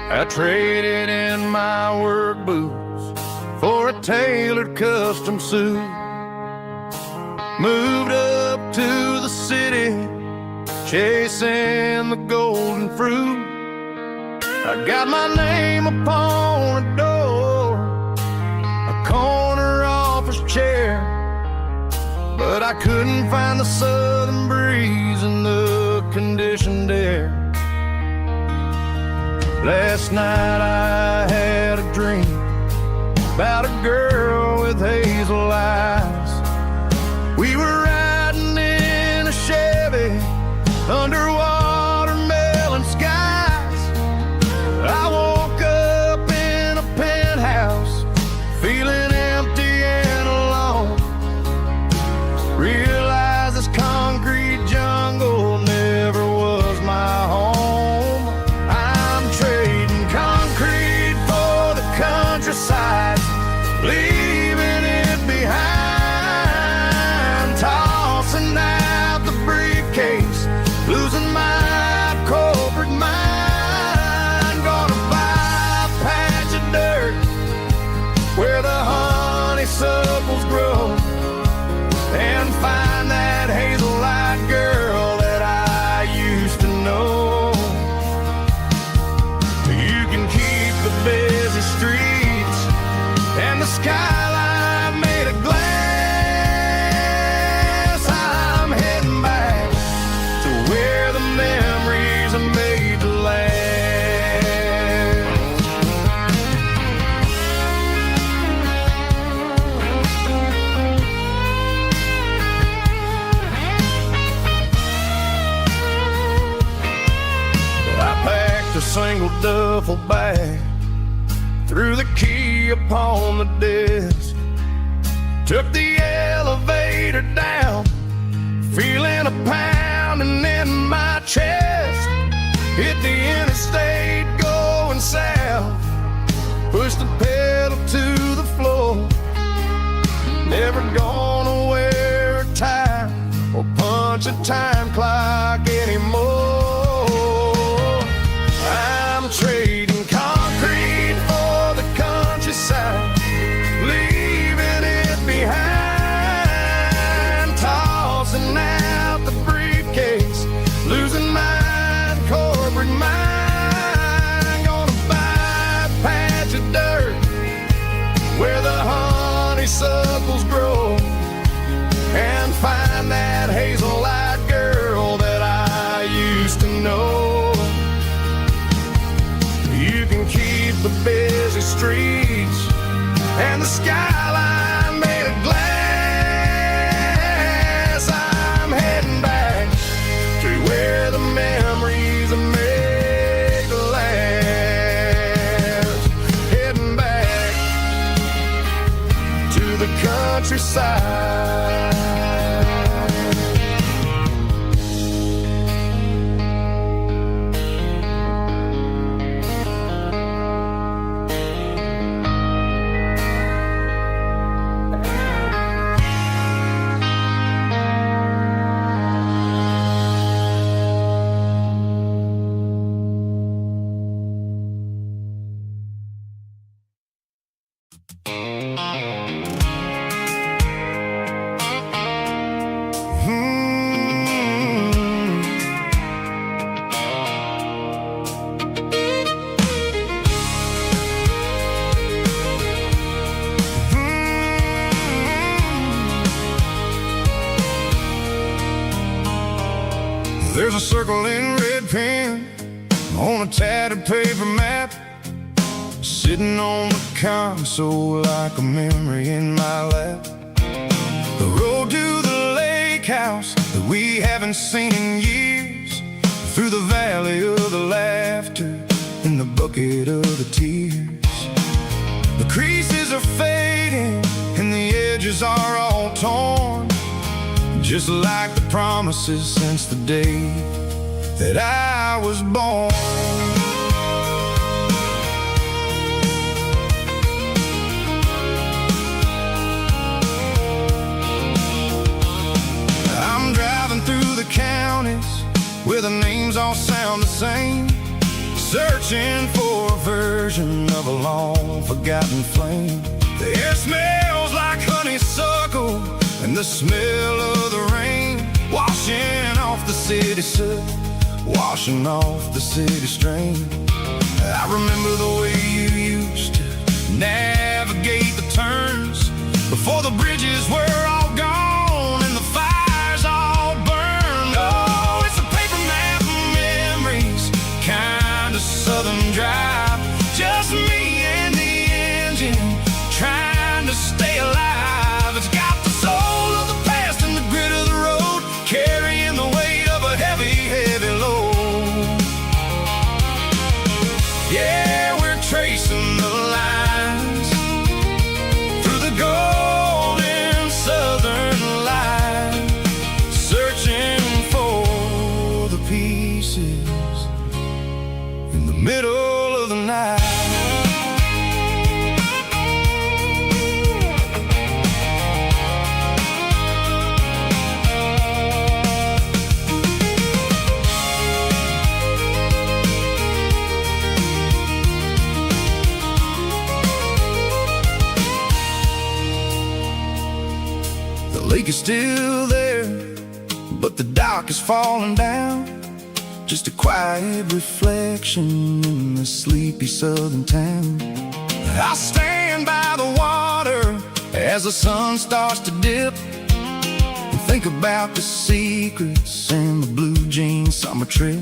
I traded in my work boots for a tailored custom suit. Moved up to the city, chasing the golden fruit. I got my name upon a door, a corner office chair, but I couldn't find the southern breeze in the conditioned air. Last night I had a dream about a girl with hazel eyes. We were riding in a Chevy under watermelon skies. I woke up in a penthouse feeling empty and alone. Realized this concrete jungle never was my home. I'm trading concrete for the countryside, leaving it behind, tossing out the briefcase, losing my corporate mind. Gonna buy a patch of dirt where the honeysuckles grow, and find that hazel-eyed girl that I used to know. You can keep the busy streets and the skyline made of glass. I'm heading back to where the memories are made to last. I packed a single duffel bag, threw the key upon the desk, took the elevator down, feeling a pounding in my chest. Hit the interstate going south, pushed the pedal to the floor. Never gonna wear a tie or punch a time clock anymore. I'm trading concrete for the countryside, leaving it behind, tossing out the briefcase, losing my corporate mind. Gonna buy a patch of dirt where the honeysuckles grow, and find that hazel-eyed girl that I used to know. You can keep the busy streets and the skyline made of glass. I'm heading back to where the memories are made to last. Heading back to the countryside. There's a circle in red pen on a tattered paper map, sitting on the console like a memory in my lap. The road to the lake house that we haven't seen in years, through the valley of the laughter and the bucket of the tears. The creases are fading and the edges are all torn, just like the promises since the day that I was born. I'm driving through the counties where the names all sound the same, searching for a version of a long forgotten flame. The air smells like honeysuckle and the smell of the rain washing off the city soot washing off the city strain. I remember the way you used to navigate the turns before the bridges were all gone and the fires all burned. Oh, it's a paper map of memories, kind of southern drive. Just me and the engine, trying to stay alive. It's got the soul of the past and the grit of the road, carrying the weight of a heavy, heavy load. Yeah, we're tracing the lines through the golden southern light, searching for the pieces in the middle of the night. The lake is still there, but the dock is falling down. Just a quiet reflection in the sleepy southern town. I stand by the water as the sun starts to dip and think about the secrets and the blue jean summer trip.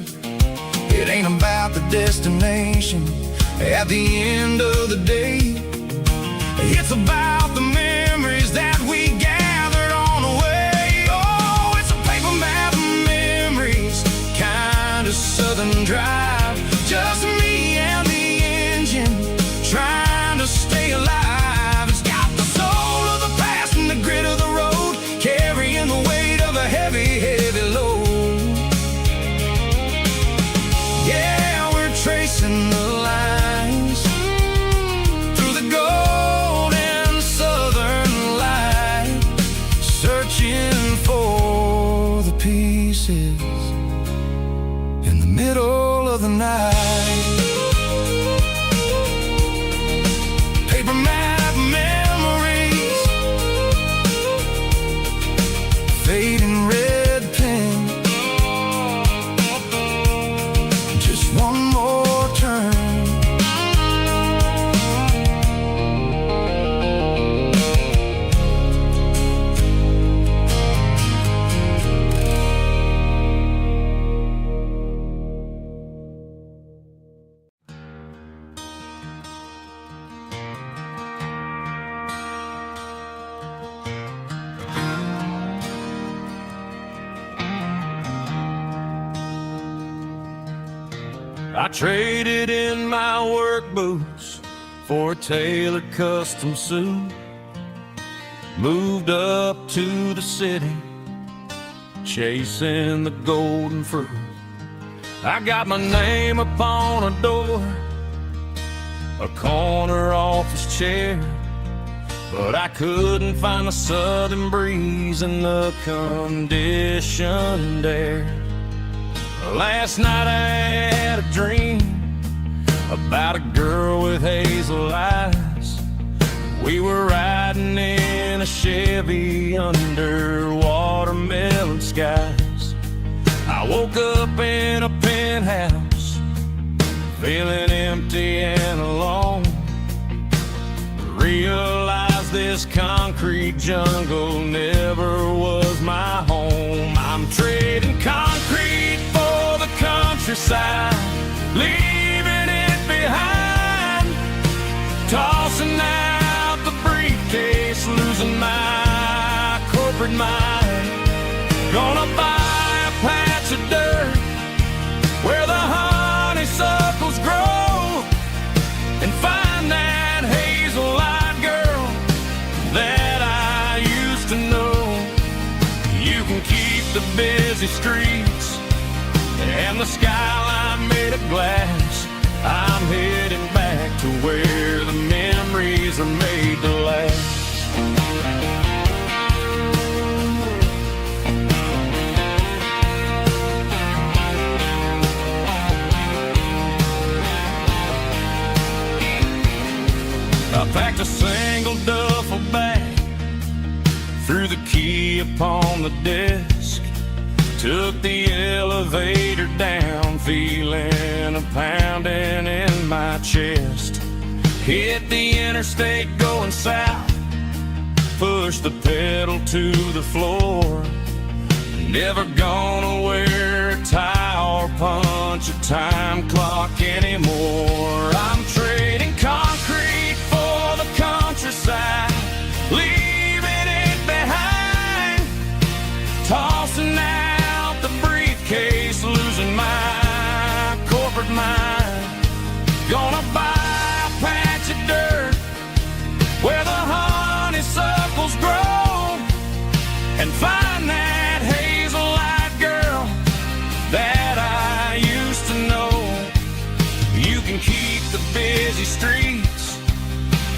It ain't about the destination at the end of the day. It's about the memories that we gathered on the way. Oh, it's a paper map of memories, kind of southern drive. Just me and the engine, trying to stay alive. It's got the soul of the past and the grit of the road, carrying the weight of a heavy, heavy load. Yeah, we're tracing the lines through the golden southern light, searching for the pieces in the middle of the night. Paper map memories, fading red pen, just one more turn. I traded in my work boots for a tailored custom suit. Moved up to the city, chasing the golden fruit. I got my name upon a door, a corner office chair, but I couldn't find the southern breeze in the conditioned air. Last night I had a dream about a girl with hazel eyes. We were riding in a Chevy under watermelon skies. I woke up in a penthouse, feeling empty and alone. Realized this concrete jungle never was my home. I'm trading concrete for the countryside, leaving it behind, tossing out the briefcase, losing my corporate mind. Gonna buy a patch of dirt where the honeysuckles grow and find that hazel-eyed girl that I used to know. You can keep the busy streets and the skyline made of glass. I'm heading back to where the memories are made to last. I packed a single duffel bag, threw the key upon the desk, Took the elevator down, feeling a pounding in my chest. Hit the interstate going south, pushed the pedal to the floor. Never gonna wear a tie or punch a time clock anymore. I'm trading concrete for the countryside, leaving it behind, tossing out the briefcase, losing my corporate mind. Gonna buy a patch of dirt where the honeysuckles grow and find that hazel-eyed girl that I used to know. You can keep the busy streets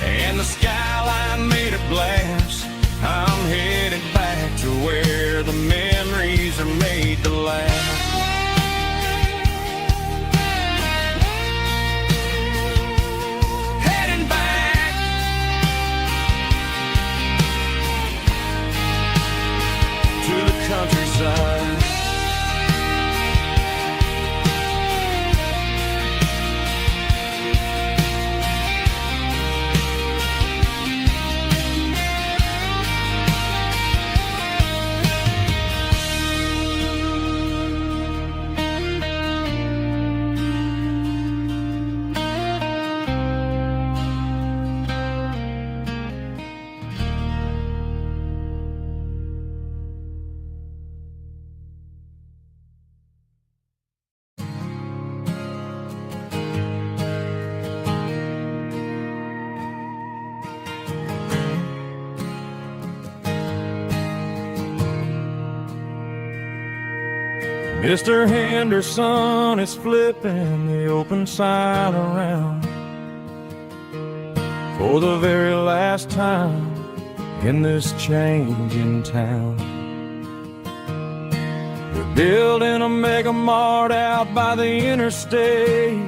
and the skyline made of glass. I'm headed back to where the memories are made to last. Heading back to the countryside. Mr. Henderson is flipping the open sign around for the very last time in this changing town. They're building a mega mart out by the interstate,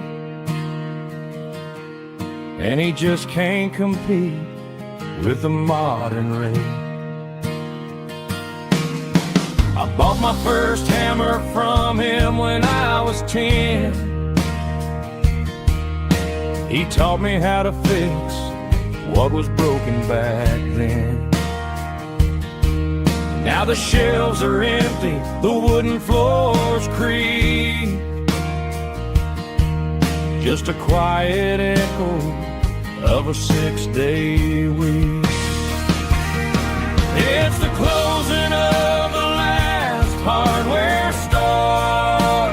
and he just can't compete with the modern rate. I bought my first hammer from him when I was 10. He taught me how to fix what was broken back then. Now the shelves are empty, the wooden floors creak, just a quiet echo of a 6-day week. It's the closing of the hardware store.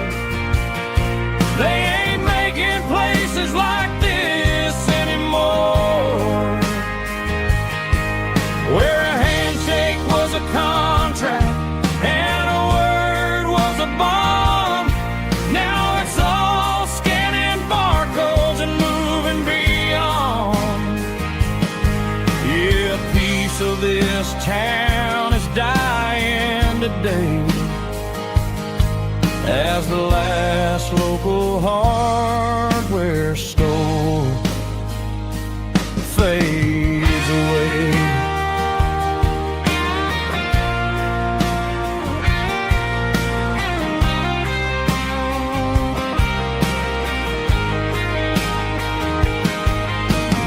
They ain't making places like this anymore, where a handshake was a contract and a word was a bond. Now it's all scanning barcodes and moving beyond. Yeah, a piece of this town is dying today as the last local hardware store fades away.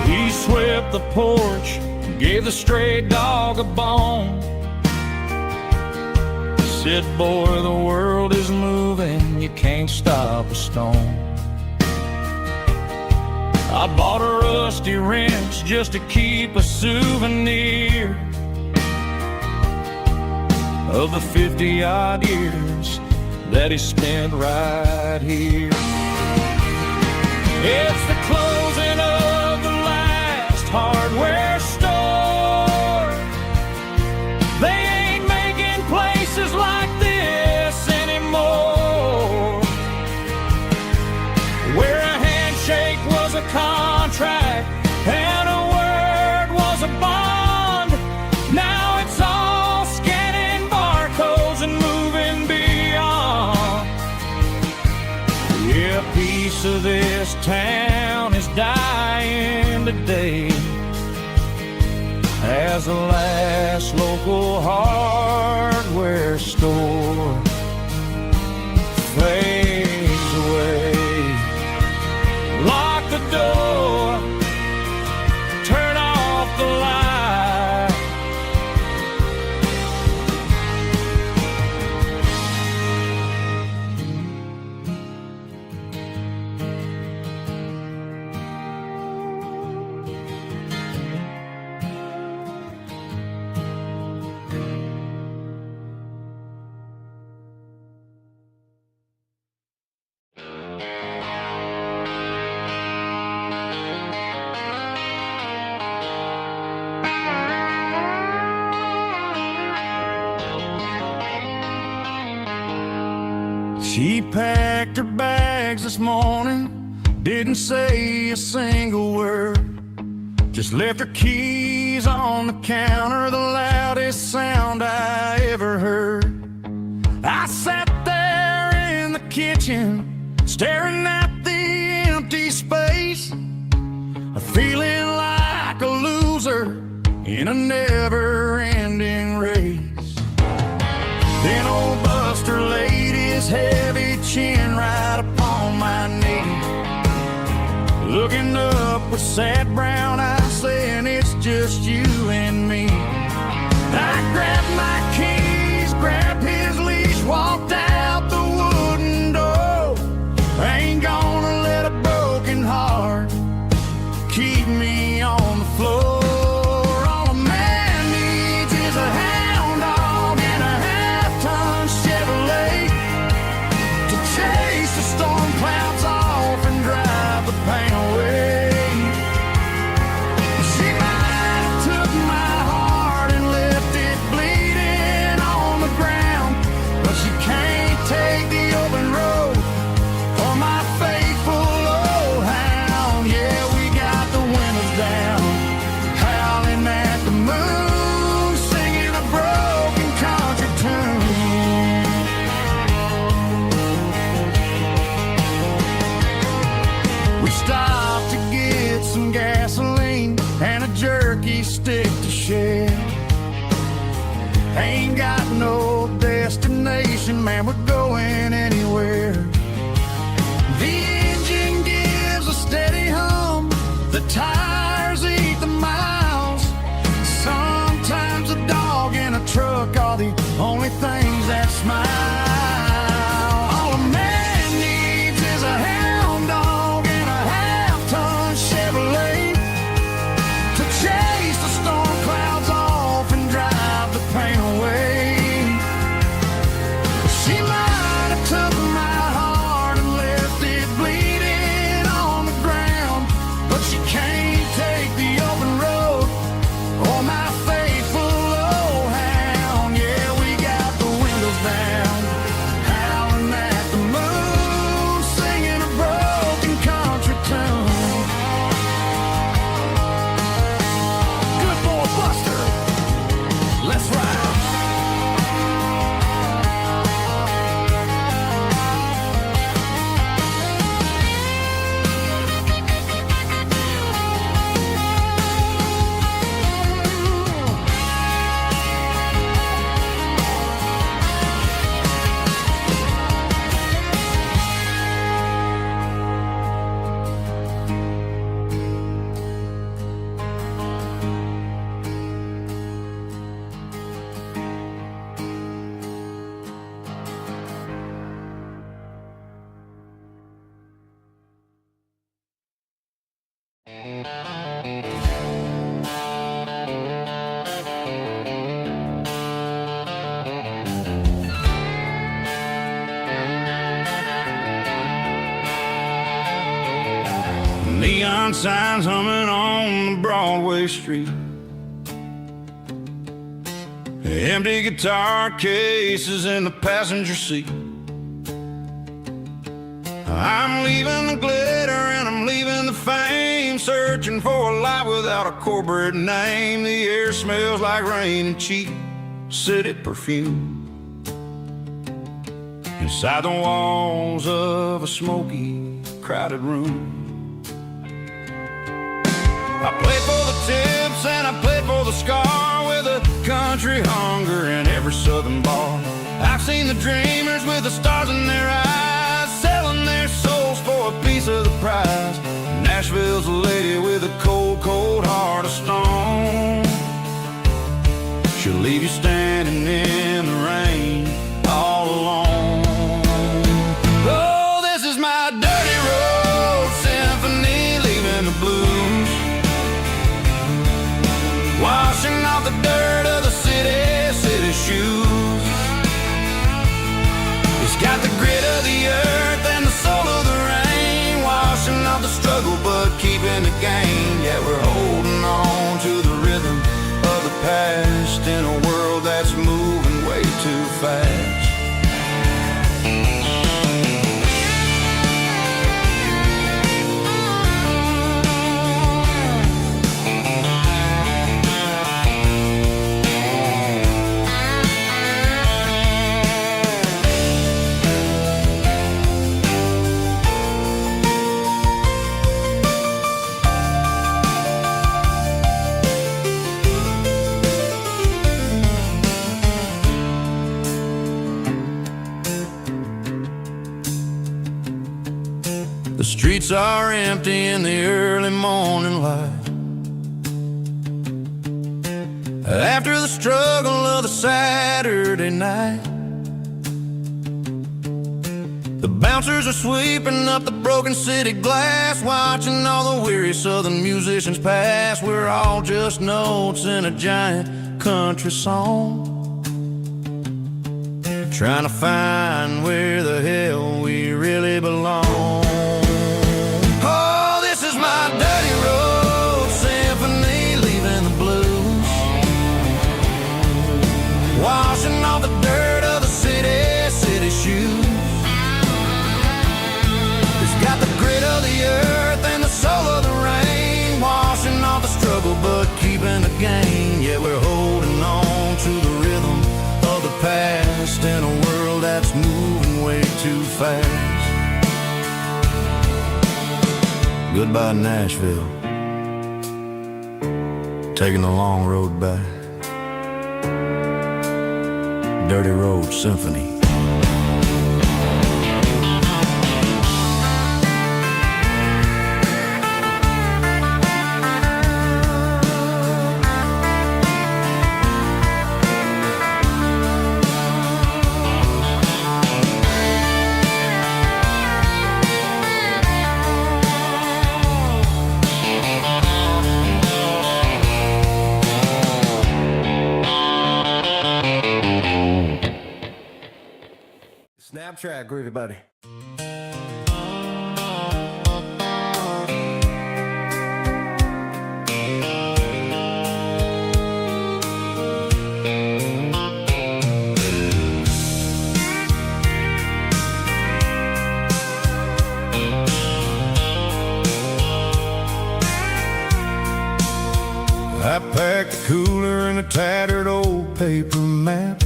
He swept the porch, gave the stray dog a bone, said, boy, the world is moving, you can't stop a stone. I bought a rusty wrench just to keep a souvenir of the 50-odd years that he spent right here. It's the closing of the last hardware store. They ain't making places like this anymore, where a handshake was a contract and a word was a bond. Now it's all scanning barcodes and moving beyond. Yeah, a piece of this town is dying today as the last local hardware store She packed her bags this morning, didn't say a single word, just left her keys on the counter, the loudest sound I ever heard. I sat there in the kitchen, staring at the empty space, feeling like a loser in a never-ending race. Then old Buster laid his heavy chin right upon my knee, looking up with sad brown eyes, saying it's just you and me. I grabbed my keys, grabbed his leash, walked out the wooden door. I ain't gonna let a broken heart keep me on the floor. All a man needs is a hound dog and a half-ton Chevrolet to chase the storm clouds off and drive the pain away. She might have took my heart and left it bleeding on the ground, but she can't take the open road for my faithful old hound. Yeah, we got the windows down, howling at the moon, singing a broken country tune. We stopped to get some gasoline and a jerky stick to share. Ain't got no destination, man, we're going anywhere. The engine gives a steady hum, the tires eat the miles. Sometimes a dog in a truck are the only things that smile. All a man needs is a hound dog and a half-ton Chevrolet to chase the storm clouds off and drive the pain away. She might have took my heart and left it bleeding on the ground, but she can't take the open road or my faithful old hound. Yeah, we got the windows down, howling at the moon, singing a broken country tune. Good boy Buster, let's ride. Neon signs humming on the Broadway street, empty guitar cases in the passenger seat. I'm leaving the glitter and I'm leaving the fame, searching for a life without a corporate name. The air smells like rain and cheap city perfume inside the walls of a smoky, crowded room. I played for the tips and I played for the scar, with a country hunger in every southern bar. I've seen the dreamers with the stars in their eyes, selling their souls for a piece of the prize. Nashville's a lady with a cold, cold heart of stone. She'll leave you standing in the rain all alone. Oh, this is my dirty road symphony, leaving the blues, washing off the dirt of the city shoes. It's got the grit of the earth and the soul of the rain, washing off the struggle but keeping the gain. Yeah, we're holding on to the rhythm of the past in a world that's moving streets are empty in the early morning light. After the struggle of the Saturday night, the bouncers are sweeping up the broken city glass, watching all the weary southern musicians pass. We're all just notes in a giant country song, trying to find where the hell we really belong. Oh, this is my dirty road symphony, leaving the blues, washing off the dirt of the city shoes. It's got the grit of the earth and the soul of the rain, washing off the struggle but keeping the gain. Yeah, we're holding on to the rhythm of the past in a world that's moving way too fast. Goodbye Nashville, taking the long road back. Dirty Road Symphony. Snap track, groovy buddy. I packed the cooler in a tattered old paper map,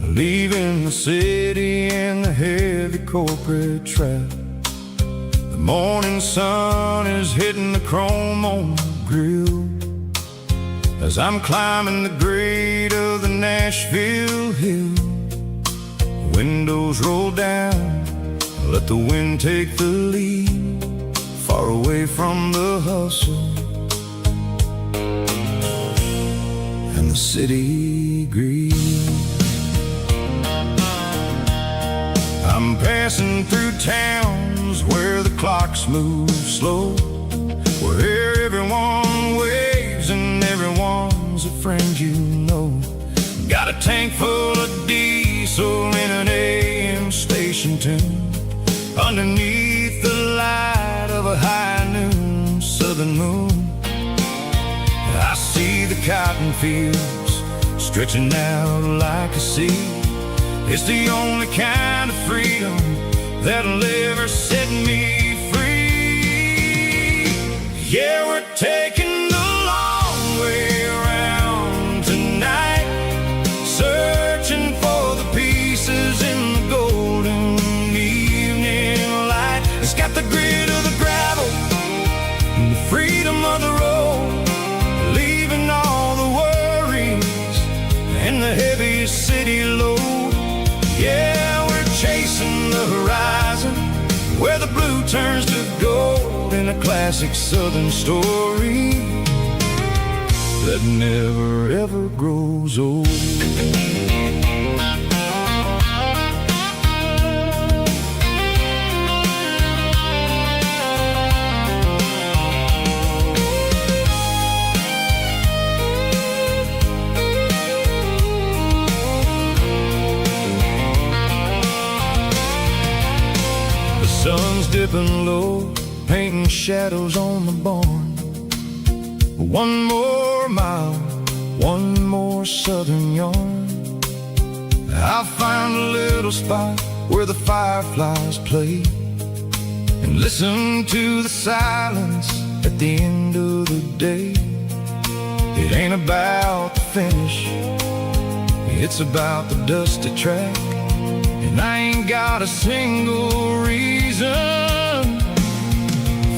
leaving the city and the heavy corporate trap. The morning sun is hitting the chrome on the grill as I'm climbing the grade of the Nashville hill. The windows roll down, let the wind take the lead, far away from the hustle and the city greed. I'm passing through towns where the clocks move slow, where everyone waves and everyone's a friend you know. Got a tank full of diesel in an AM station tune, underneath the light of a high noon southern moon. I see the cotton fields stretching out like a sea. It's the only kind of freedom that'll ever set me free. Yeah, we're taking the long way around tonight, searching for the pieces in the golden evening light. It's got the grit of the gravel and the freedom of the road, leaving all the worries and the heavy city load. Yeah, we're chasing the horizon, where the blue turns to gold, in a classic southern story that never ever grows old. Sun's dipping low, painting shadows on the barn. One more mile, one more southern yarn. I'll find a little spot where the fireflies play, and listen to the silence at the end of the day. It ain't about the finish, it's about the dusty track. And I ain't got a single reason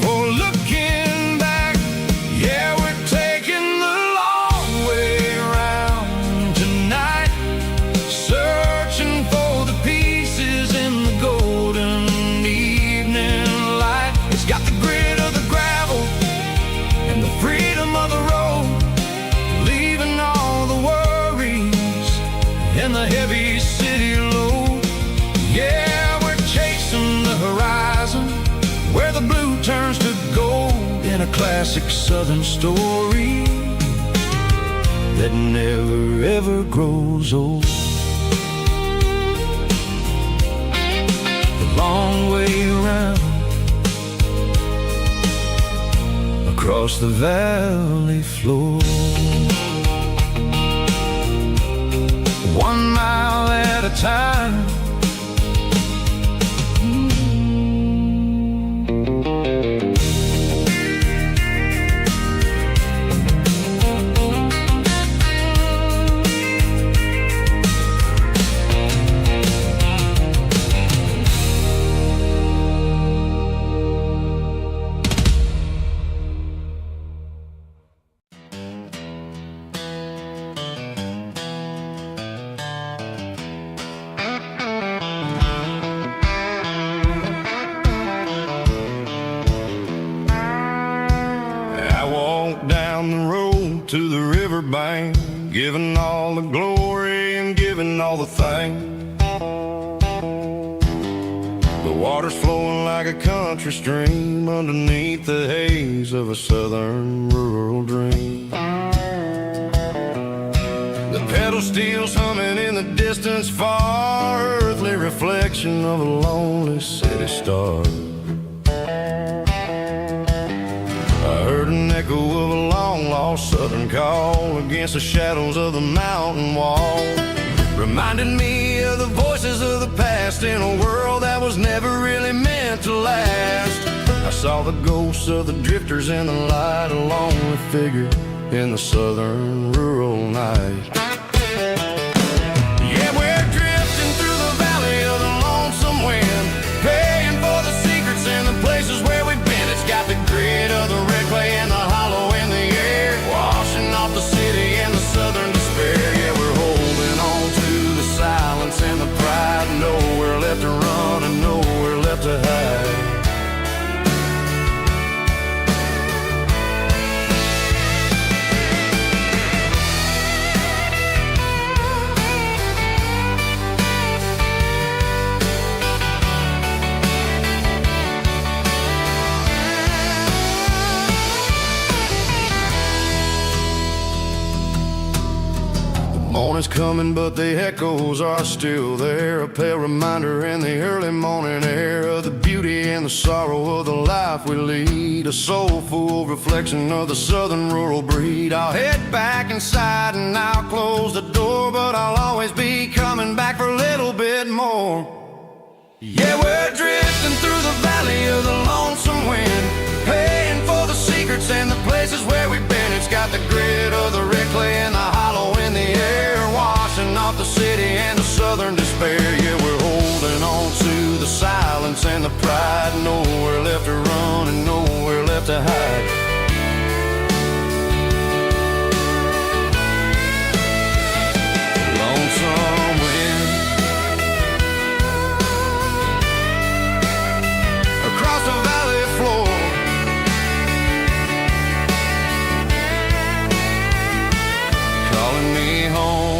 for looking back. Yeah, we're taking the long way around tonight, searching for the pieces in the golden evening light. blue turns to gold in a classic southern story that never ever grows old. The long way around across the valley floor, 1 mile at a time. To the riverbank, giving all the glory and giving all the thanks. The water's flowing like a country stream underneath the haze of a southern rural dream. The pedal steel's humming in the distance far, earthly reflection of a lonely city star. I heard an echo of a long-lost southern call against the shadows of the mountain wall, reminding me of the voices of the past in a world that was never really meant to last. I saw the ghosts of the drifters in the light, a lonely figure in the southern rural night. Yeah, we're drifting through the valley of the lonesome wind, paying for the secrets and the places where we've been. It's got the grit of the red clay and the hollow in the air, washing off the city and the southern despair. Yeah, we're holding on to the silence and the pride, nowhere left to run and nowhere left to hide. Morning's coming, but the echoes are still there, a pale reminder in the early morning air of the beauty and the sorrow of the life we lead, a soulful reflection of the southern rural breed. I'll head back inside and I'll close the door, but I'll always be coming back for a little bit more. Yeah, we're drifting through the valley of the lonesome wind, paying for the secrets and the places where we've been. It's got the grit of the red clay and the hollow in the air, washing off the city and the southern despair. Yeah, we're holding on to the silence and the pride, nowhere left to run and nowhere left to hide. Lonesome wind across the valley floor, calling me home.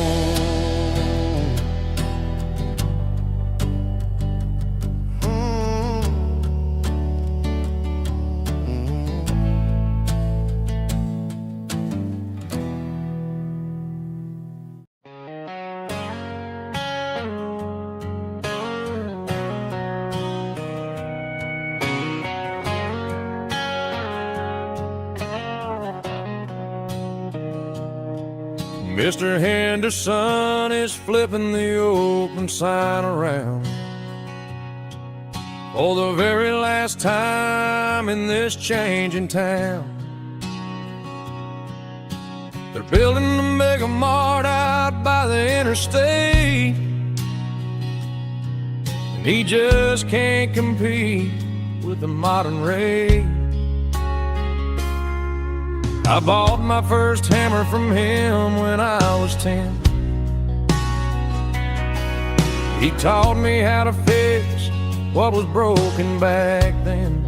Mr. Henderson is flipping the open sign around for the very last time in this changing town. They're building a mega mart out by the interstate, and he just can't compete with the modern rate. I bought my first hammer from him when I was 10. He taught me how to fix what was broken back then.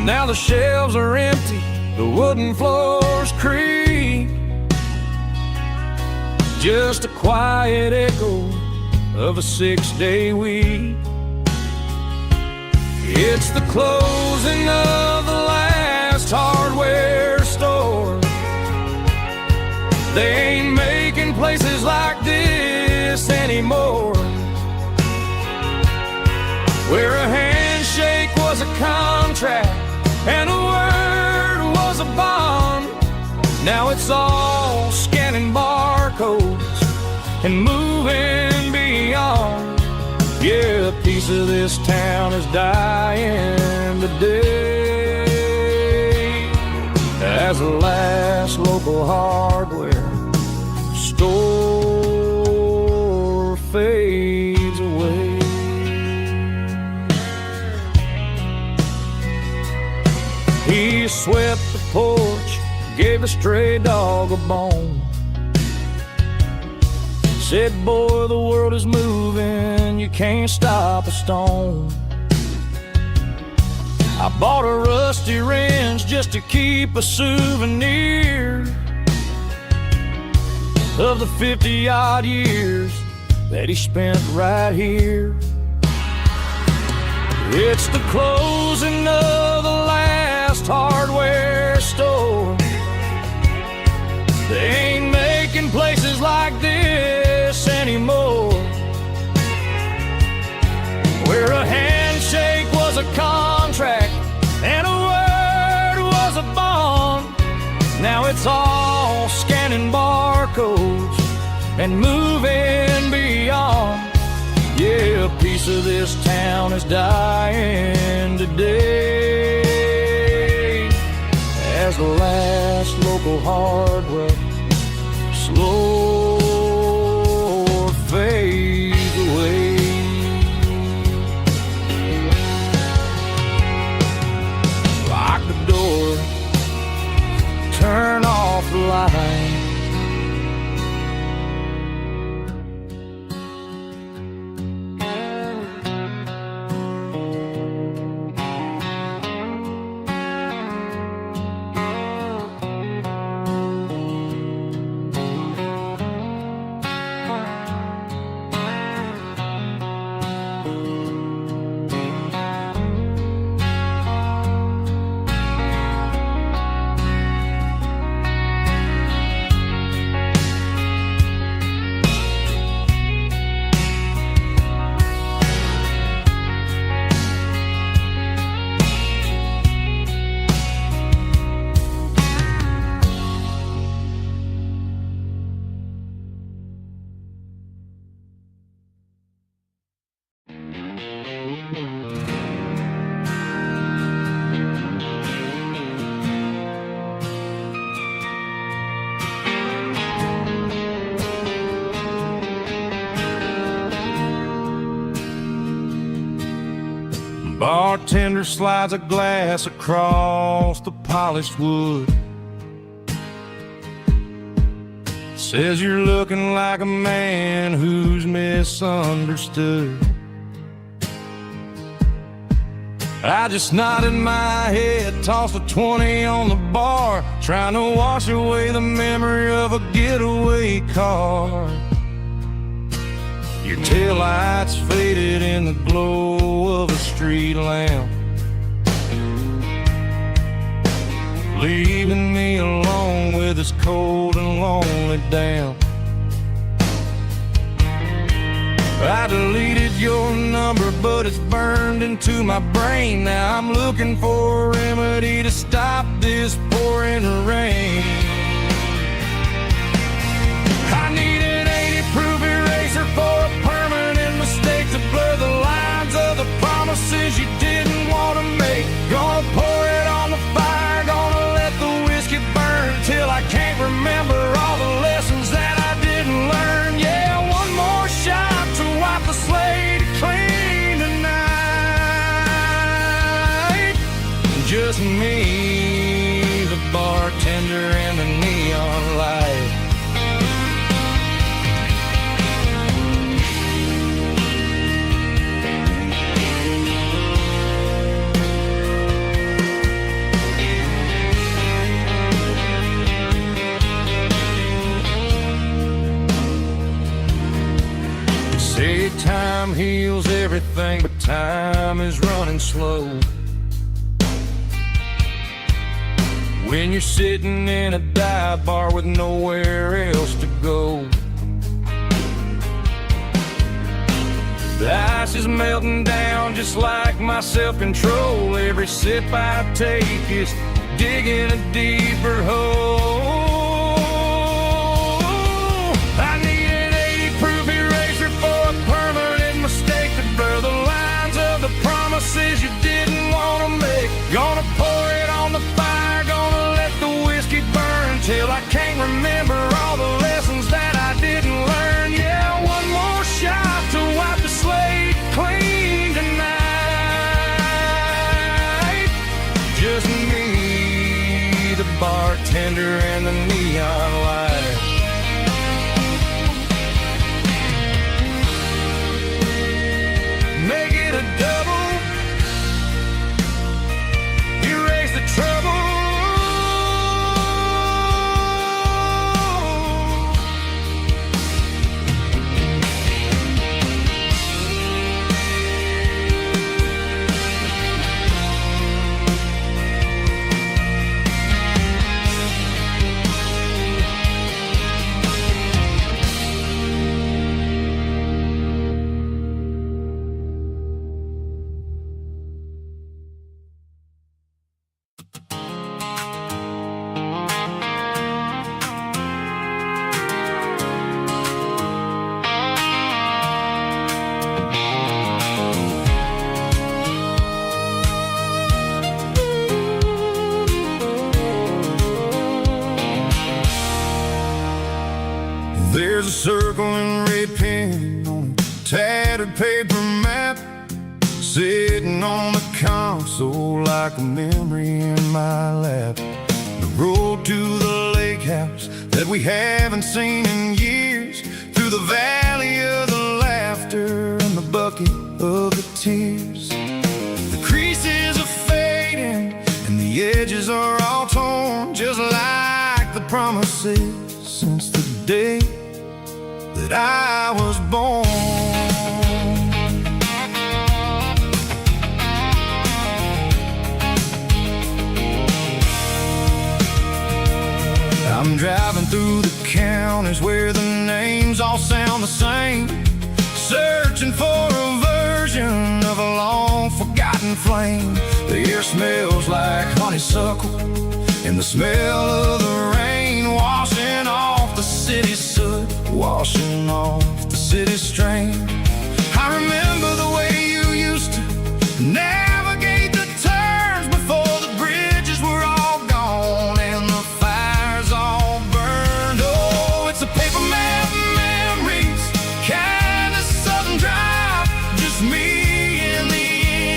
Now the shelves are empty, the wooden floors creak, just a quiet echo of a 6-day week. It's the closing of the last hardware store. They ain't making places like this anymore, where a handshake was a contract and a word was a bond. Now it's all scanning barcodes and moving beyond. Yeah, a piece of this town is dying today as the last local hardware store fades away. He swept the porch, gave the stray dog a bone, said, boy, the world is moving, you can't stop a stone. I bought a rusty wrench just to keep a souvenir of the 50-odd years that he spent right here. It's the closing of the last hardware store. They ain't making places like this anymore, where a handshake was a contract and a word was a bond. Now it's all scanning barcodes and moving beyond. Yeah, a piece of this town is dying today as the last local hardware slow fades away. Lock the door, turn off the light. Bartender slides a glass across the polished wood, says you're looking like a man who's misunderstood. I just nodded my head, tossed a 20 on the bar, trying to wash away the memory of a getaway car. Your taillights faded in the glow of a street lamp, leaving me alone with this cold and lonely damp. I deleted your number, but it's burned into my brain. Now I'm looking for a remedy to stop this pouring rain. I need an 80-proof eraser for a permanent mistake to blur the lines of the promises you didn't want to make. Gonna pour it on the fire, gonna let the whiskey burn till I can't remember all the lessons that I didn't learn. Yeah, one more shot to wipe the slate clean tonight. Just me, the bartender, and the neon light. Say time heals everything, but time is running slow. When you're sitting in a dive bar with nowhere else to go. The ice is melting down just like my self-control. Every sip I take is digging a deeper hole. I need an 80-proof eraser for a permanent mistake to blur the lines of the promises you didn't want to make. Gonna pour it on the fire, gonna let the whiskey burn till I can't remember all the lessons that I didn't learn. Yeah, one more shot to wipe the slate clean tonight. Just me, the bartender, and the neon light. Make it a double, erase the trouble. There's a circle and red pen on a tattered paper map, sitting on the console like a memory in my lap. The road to the lake house that we haven't seen in years, through the valley of the laughter and the bucket of the tears. The creases are fading and the edges are all torn, just like the promises since the day that I was born. I'm driving through the counties where the names all sound the same, searching for a version of a long forgotten flame. The air smells like honeysuckle and the smell of the rain washing off the city's soot, washing off the city's strain. I remember the way you used to navigate the turns before the bridges were all gone and the fires all burned. Oh, it's a paper map memories, kind of southern drive, just me and the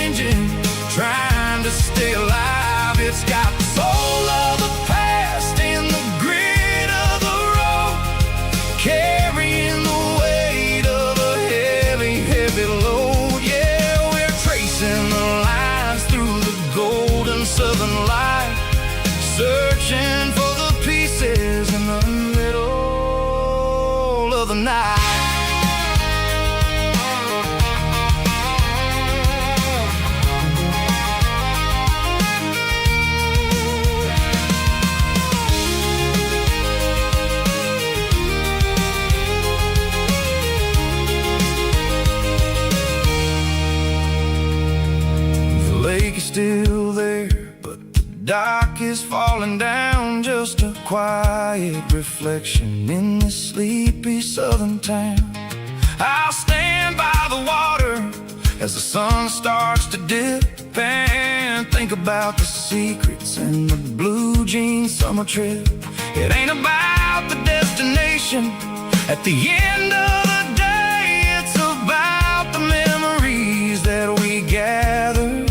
engine trying to stay alive. It's got the soul of the past and the grit of the road, carrying the weight of a heavy, heavy load. Yeah, we're tracing the lines through the golden southern light, searching for the pieces in the middle of the night. The lake is still there, but the dock is falling down, just a quiet reflection in this sleepy southern town. I'll stand by the water as the sun starts to dip and think about the secrets and the blue jean summer trip. It ain't about the destination at the end of the day, it's about the memories that we gather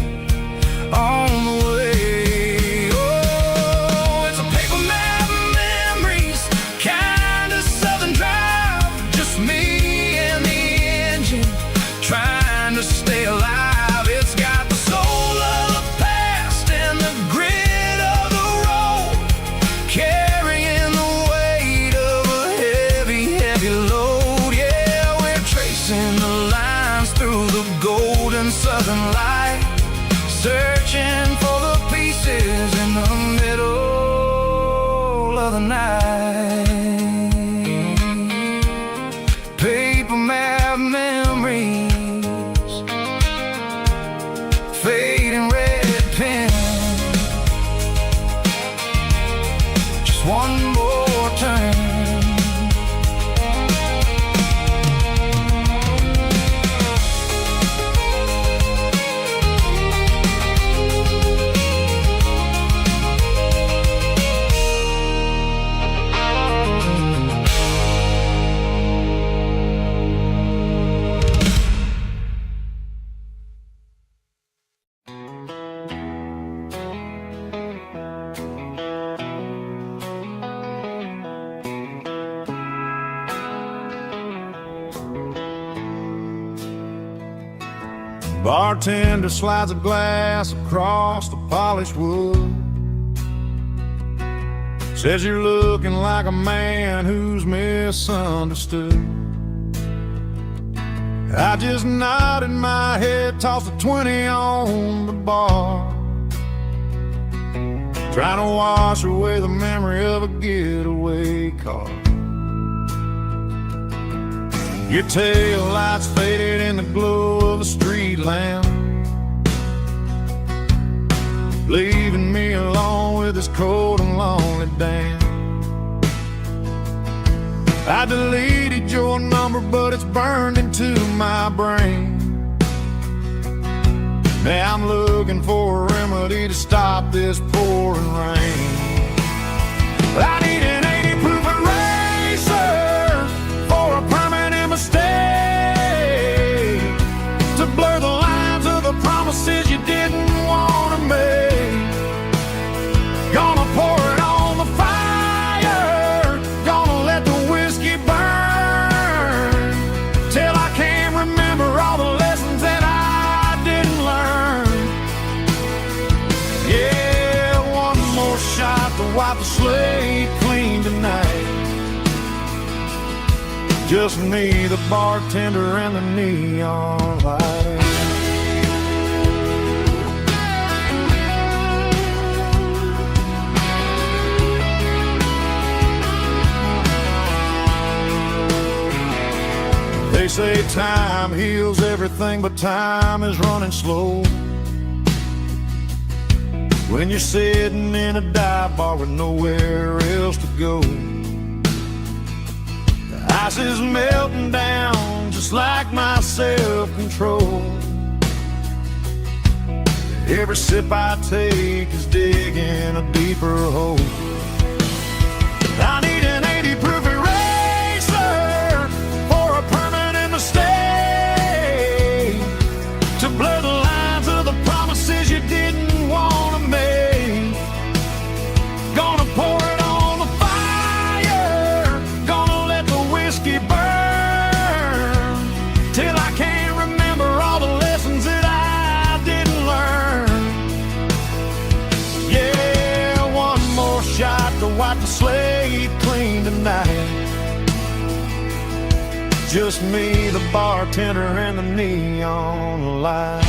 on the way. Oh, it's a paper map memories, kind of southern drive, just me and the engine trying to stay alive. It's got the soul of the past and the grit of the road, carrying the weight of a heavy, heavy load. Yeah. the night. Paper map memories, fading red pen. Just one more turn. Bartender slides a glass across the polished wood. Says you're looking like a man who's misunderstood. I just nodded my head, tossed a 20 on the bar, trying to wash away the memory of a getaway car. Your tail lights faded in the glow of a street lamp, leaving me alone with this cold and lonely damn. I deleted your number, but it's burned into my brain. Now I'm looking for a remedy to stop this pouring rain. I need an 80 proof eraser for a permanent mistake, to blur the lines of the promises you didn't want to make. Gonna pour it on the fire, gonna let the whiskey burn, till I can't remember all the lessons that I didn't learn. Yeah, one more shot to wipe the slate clean tonight. Just me, the bartender, and the neon light. They say time heals everything, but time is running slow when you're sitting in a dive bar with nowhere else to go. The ice is melting down just like my self-control. Every sip I take is digging a deeper hole. I need an 80 proof eraser for a permanent mistake, to blur the lines of the promises you didn't want to make. Gonna pour it on the fire, gonna let the whiskey burn, till I can't remember all the lessons that I didn't learn. Yeah, one more shot to wipe the slate clean tonight. Just me, the bartender, and the neon light.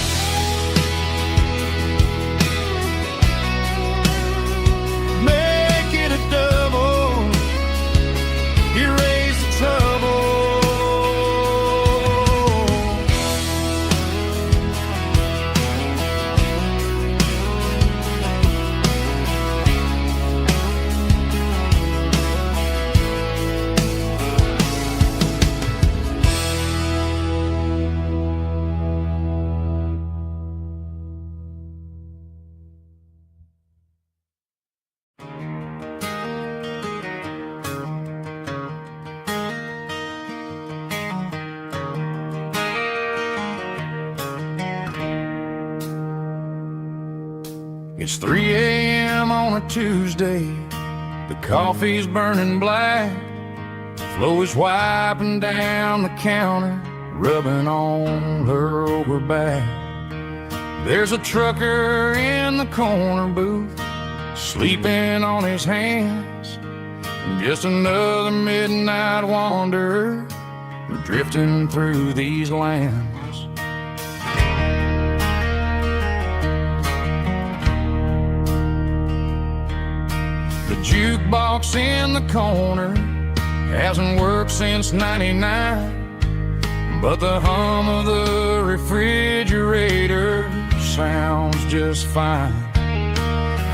Make it a double, erase the trouble. It's 3 a.m. on a Tuesday. The coffee's burning black. Flo is wiping down the counter, rubbing on her over back. There's a trucker in the corner booth, sleeping on his hands. Just another midnight wanderer, drifting through these lands. The jukebox in the corner hasn't worked since '99, but the hum of the refrigerator sounds just fine.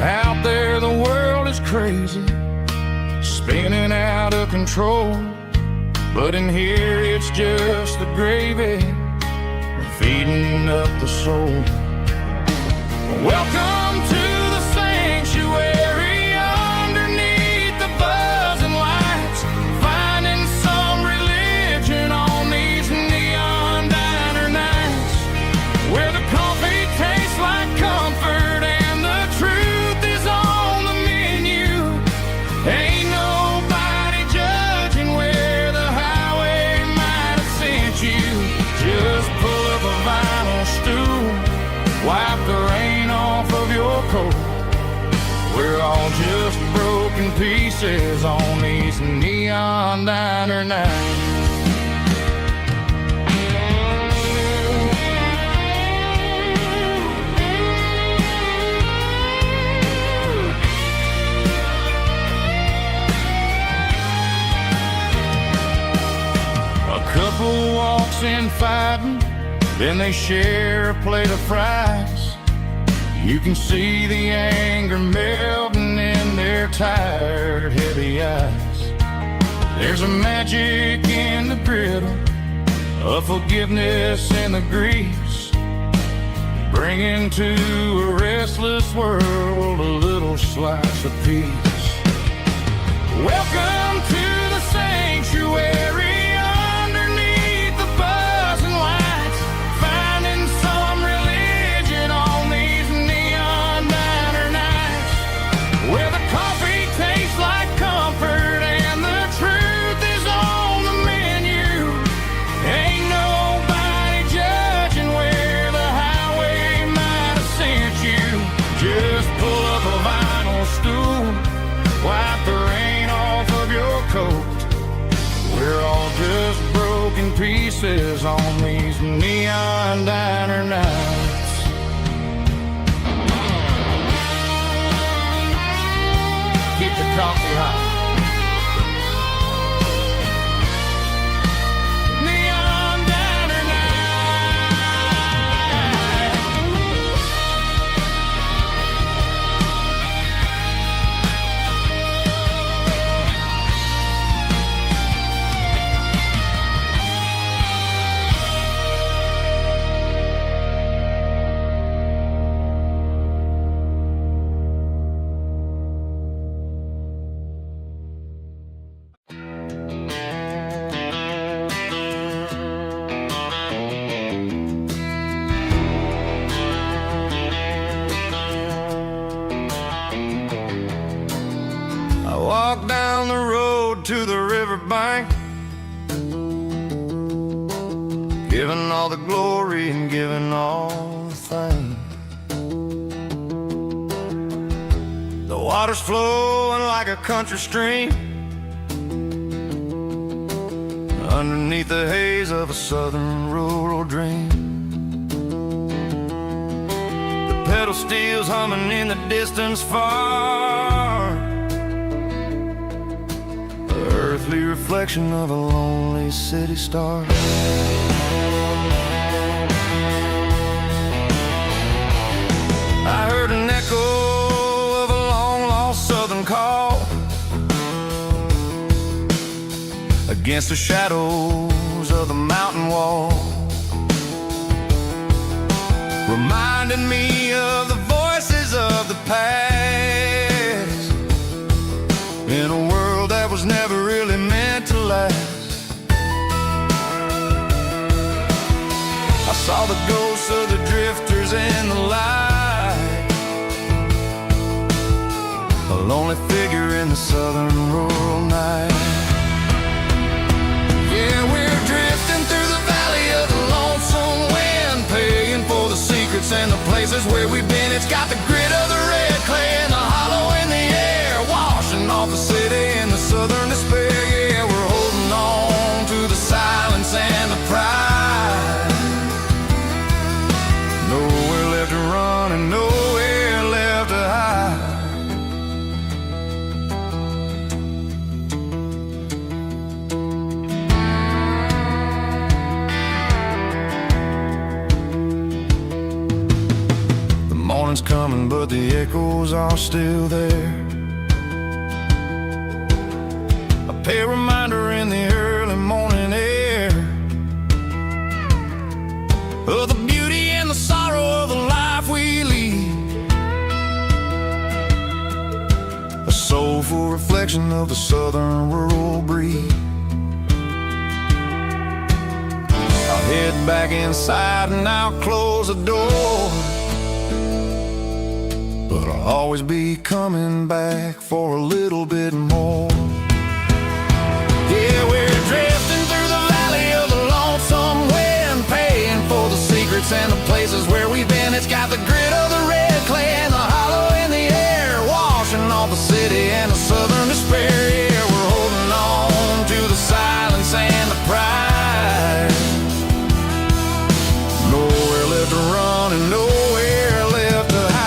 Out there the world is crazy, spinning out of control, but in here it's just the gravy feeding up the soul. Welcome to the sanctuary underneath the buzzing lights, finding some religion on these neon diner nights, where the coffee tastes like comfort and the truth is on the menu. Ain't nobody judging where the highway might have sent you. Just pull up a vinyl stool, wipe the rain off of your coat. We're all just broken pieces on these neon diner nights. A couple walks in fighting, then they share a plate of fries. You can see the anger melting in their tired, heavy eyes. There's a magic in the griddle, a forgiveness in the grease, bringing to a restless world a little slice of peace. Welcome to the sanctuary. We're all just broken pieces on these neon diner nights. Keep the coffee hot. Walk down the road to the riverbank, giving all the glory and giving all the thanks. The water's flowing like a country stream underneath the haze of a southern rural dream. The pedal steel's humming in the distance far, earthly reflection of a lonely city star. I heard an echo of a long-lost southern call against the shadows of the mountain wall, reminding me of the voices of the past in a world that was never really meant to last. I saw the ghosts of the drifters in the light, a lonely figure in the southern rural night. Yeah, we're drifting through the valley of the lonesome wind, paying for the secrets and the places where we've been. It's got the grit of the red clay and the hollow in the air, washing off the city and the southern despair. Yeah, we're holding on to the silence and the pride. Nowhere left to run and nowhere left to hide. echoes are still there. A pale reminder in the early morning air of the beauty and the sorrow of the life we lead. A soulful reflection of the southern rural breed. I'll head back inside and I'll close the door, but I'll always be coming back for a little bit more. Yeah, we're drifting through the valley of the lonesome wind, paying for the secrets and the places where we've been. It's got the grit of the red clay and the hollow in the air, washing off the city and the southern despair. Yeah, we're holding on to the silence and the pride. Nowhere left to run and nowhere left to hide.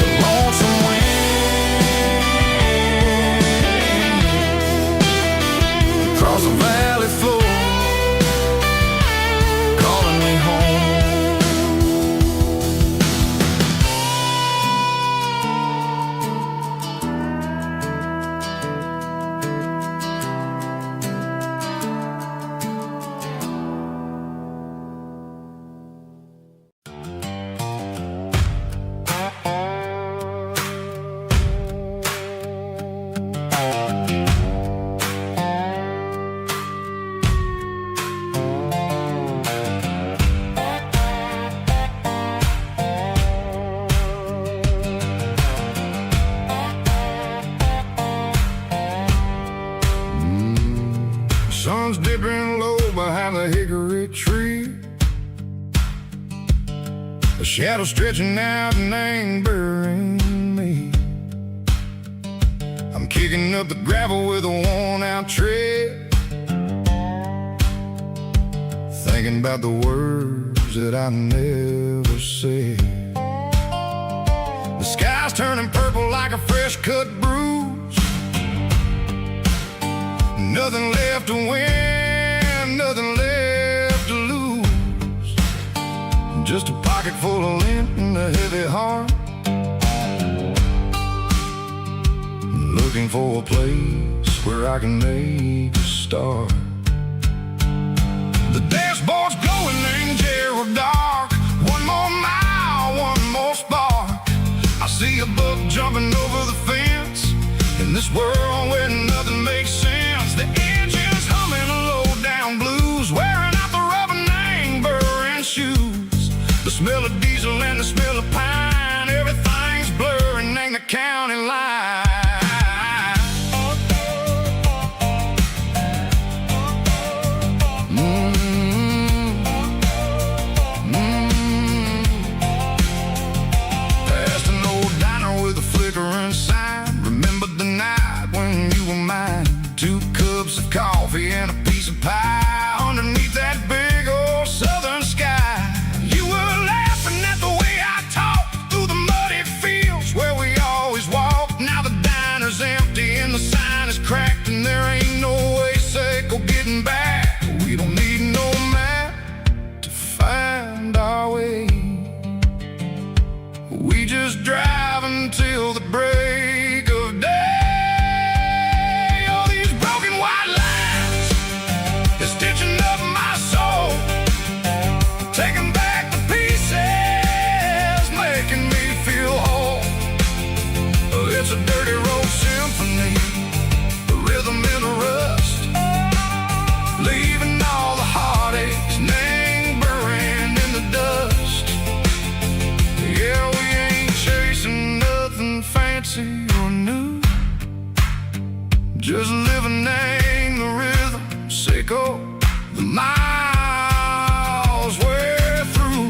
The lonesome wind across the valley floor, calling me home. Sun's dipping low behind the hickory tree, a shadow stretching out and angering me. I'm kicking up the gravel with a worn-out tread, thinking about the words that I never said. The sky's turning purple like a fresh-cut bruise. Nothing left to win, nothing left to lose. Just a pocket full of lint and a heavy heart, looking for a place where I can make a start. The dashboard's glowing in Gerald dark. One more mile, one more spark. I see a buck jumping over the fence in this world where nothing makes sense. The engine's humming a low-down blues, wearing out the rubber name burring shoes. The smell of diesel and the smell of pine, everything's blurring, ain't the county line. Past an old diner with a flickering sign. Remember the night when you were mine. 2 cups of coffee and a piece of pie underneath that big old southern sky. You were laughing at the way I talked through the muddy fields where we always walked. Now the diner's empty and the sign is cracked, and there ain't no way safe or getting back. We don't need no map to find our way. We just drive until the break of day. Stitching up my soul, taking back the pieces, making me feel whole. It's a dirty road symphony, the rhythm in the rust, leaving all the heartaches lingering in the dust. Yeah, we ain't chasing nothing fancy or new, just living in the rhythm, sicko. The miles we're through.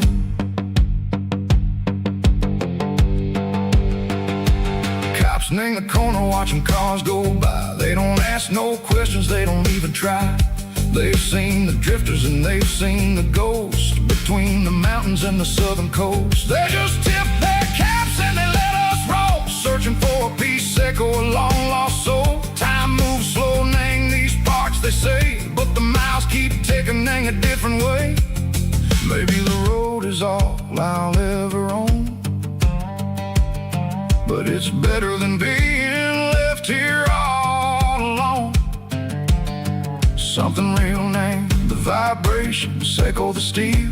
Cops in the corner watching cars go by. They don't ask no questions, they don't even try. They've seen the drifters and they've seen the ghosts between the mountains and the southern coast. They just tip their caps and they let us roll, searching for a piece, echo, a long lost soul. Time everything a different way. Maybe the road is all I'll ever own, but it's better than being left here all alone. Something real named the vibrations echo the steel.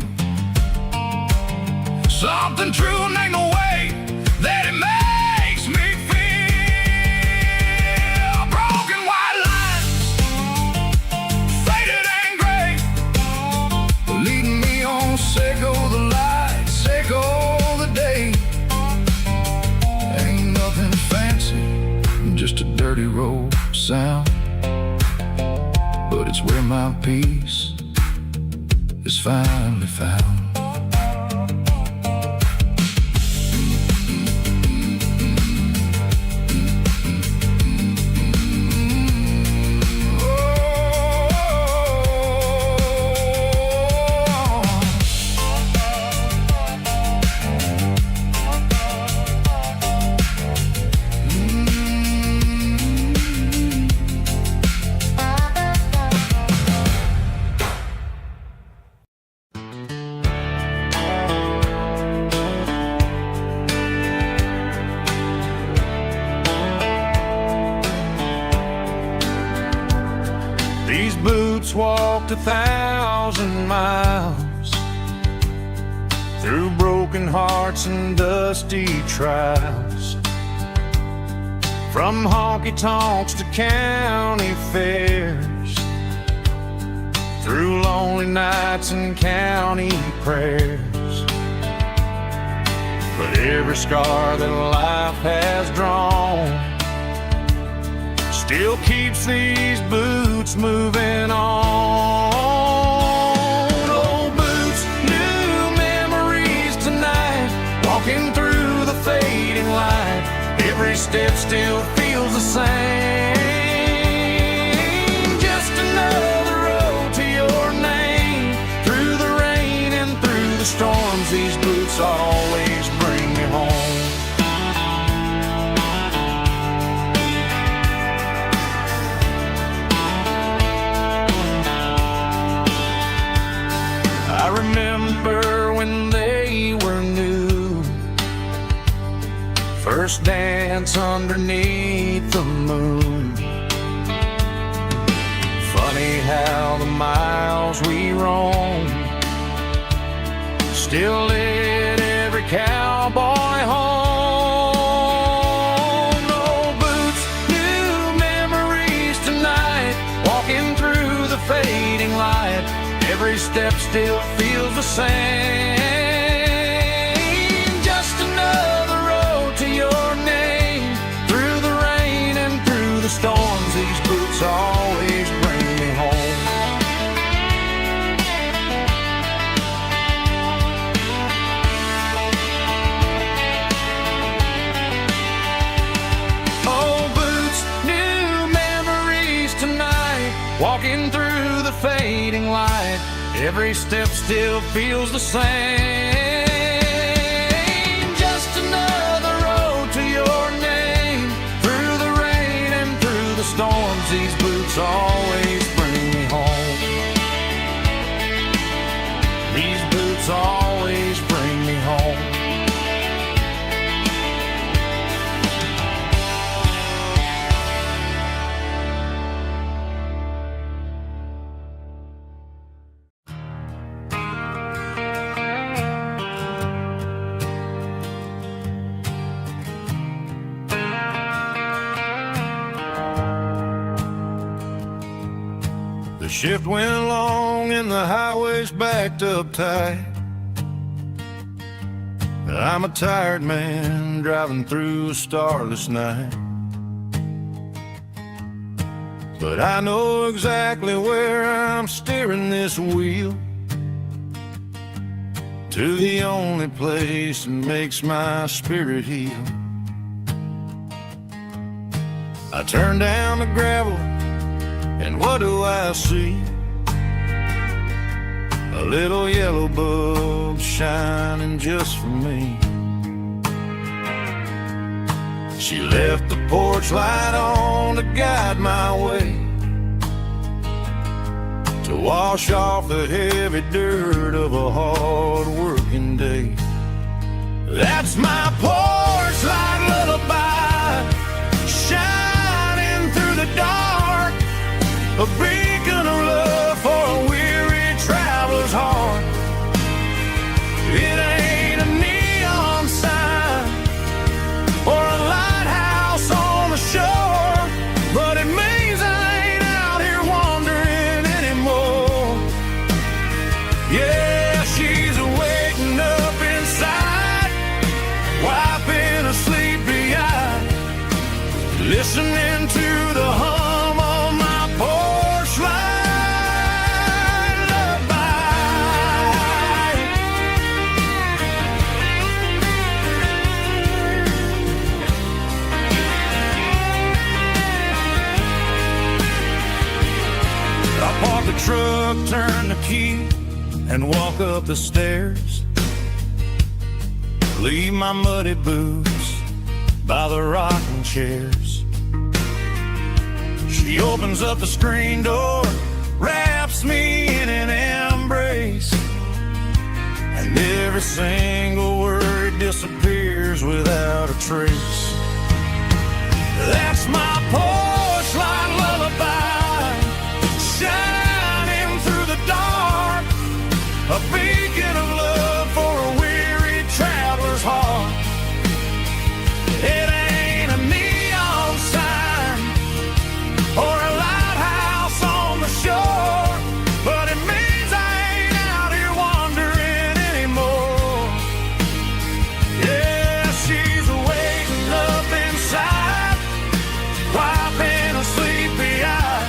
Something true named the way that it makes me feel. Broken white lines, faded and gray, leading me on, echo the lights, echo the day. Ain't nothing fancy, just a dirty road sound, but it's where my peace is finally found. These boots walked 1,000 miles through broken hearts and dusty trials, from honky-tonks to county fairs, through lonely nights and county prayers. But every scar that life has drawn still keeps these boots moving on. Old boots, new memories tonight, walking through the fading light. Every step still feels the same. Just another road to your name. Through the rain and through the storms, these boots always bring me home. I remember when they were new, first dance underneath the moon. Funny how the miles we roam still lit every cowboy home. Old boots, new memories tonight, walking through the fading light. Every step still feels the same. Just another road to your name. Through the rain and through the storms, these boots always bring me home. Old boots, new memories tonight, walking through the fading light. Every step still feels the same. Just another road to your name. Through the rain and through the storms, these boots always bring me home. These boots always bring me home. The shift went long and the highway's backed up tight. I'm a tired man driving through a starless night, but I know exactly where I'm steering this wheel, to the only place that makes my spirit heal. I turn down the gravel, and what do I see? A little yellow bulb shining just for me. She left the porch light on to guide my way to wash off the heavy dirt of a hard working day. That's my porch light lullaby, shining through the dark, a beacon of love for a weary traveler's heart. It ain't a neon sign or a lighthouse on the shore, but it means I ain't out here wandering anymore. Yeah, she's waking up inside, wiping a sleepy eye, listening to the hum of my porch light lullaby. I park the truck, turn the key, and walk up the stairs. Leave my muddy boots by the rocking chairs. She opens up the screen door, wraps me in an embrace, and every single word disappears without a trace. That's my porch light lullaby, shining through the dark, a beacon of love for a weary traveler's heart. It ain't a neon sign or a lighthouse on the shore, but it means I ain't out here wandering anymore. Yeah, she's waking up inside, wiping a sleepy eye,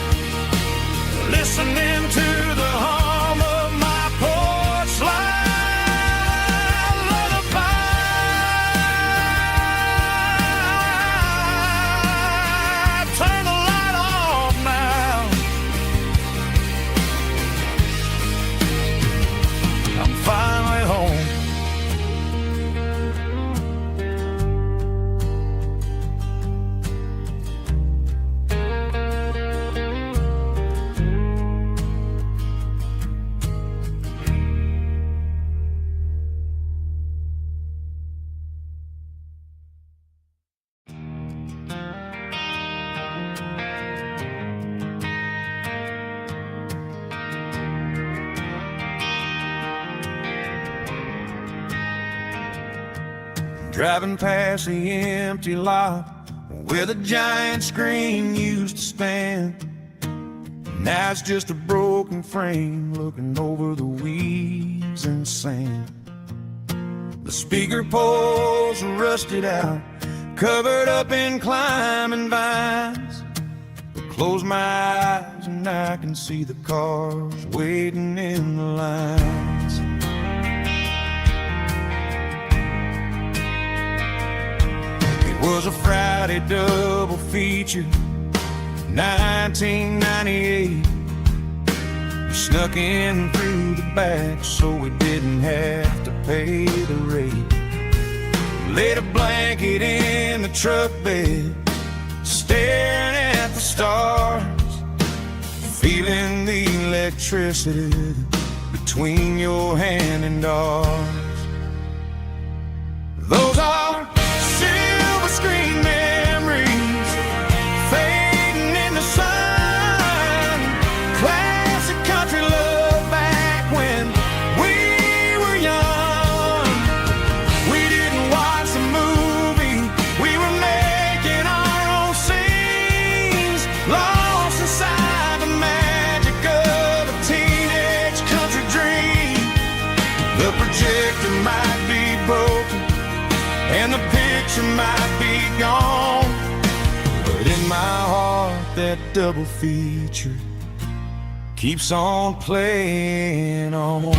listening to the hum of my porch light lullaby. Turn the light off now. I'm finally home. Driving past the empty lot where the giant screen used to stand. Now it's just a broken frame looking over the weeds and sand. The speaker poles are rusted out, covered up in climbing vines. Close my eyes and I can see the cars waiting in the lines. It was a Friday double feature, 1998. We snuck in through the back so we didn't have to pay the rate. Laid a blanket in the truck bed, staring at the stars, feeling the electricity between your hand and ours. Those are silver screen memories fading in the sun. Classic country love back when we were young. We didn't watch the movie, we were making our own scenes, lost inside the magic of a teenage country dream. The projector might be broken and the picture might be gone, but in my heart that double feature keeps on playing on.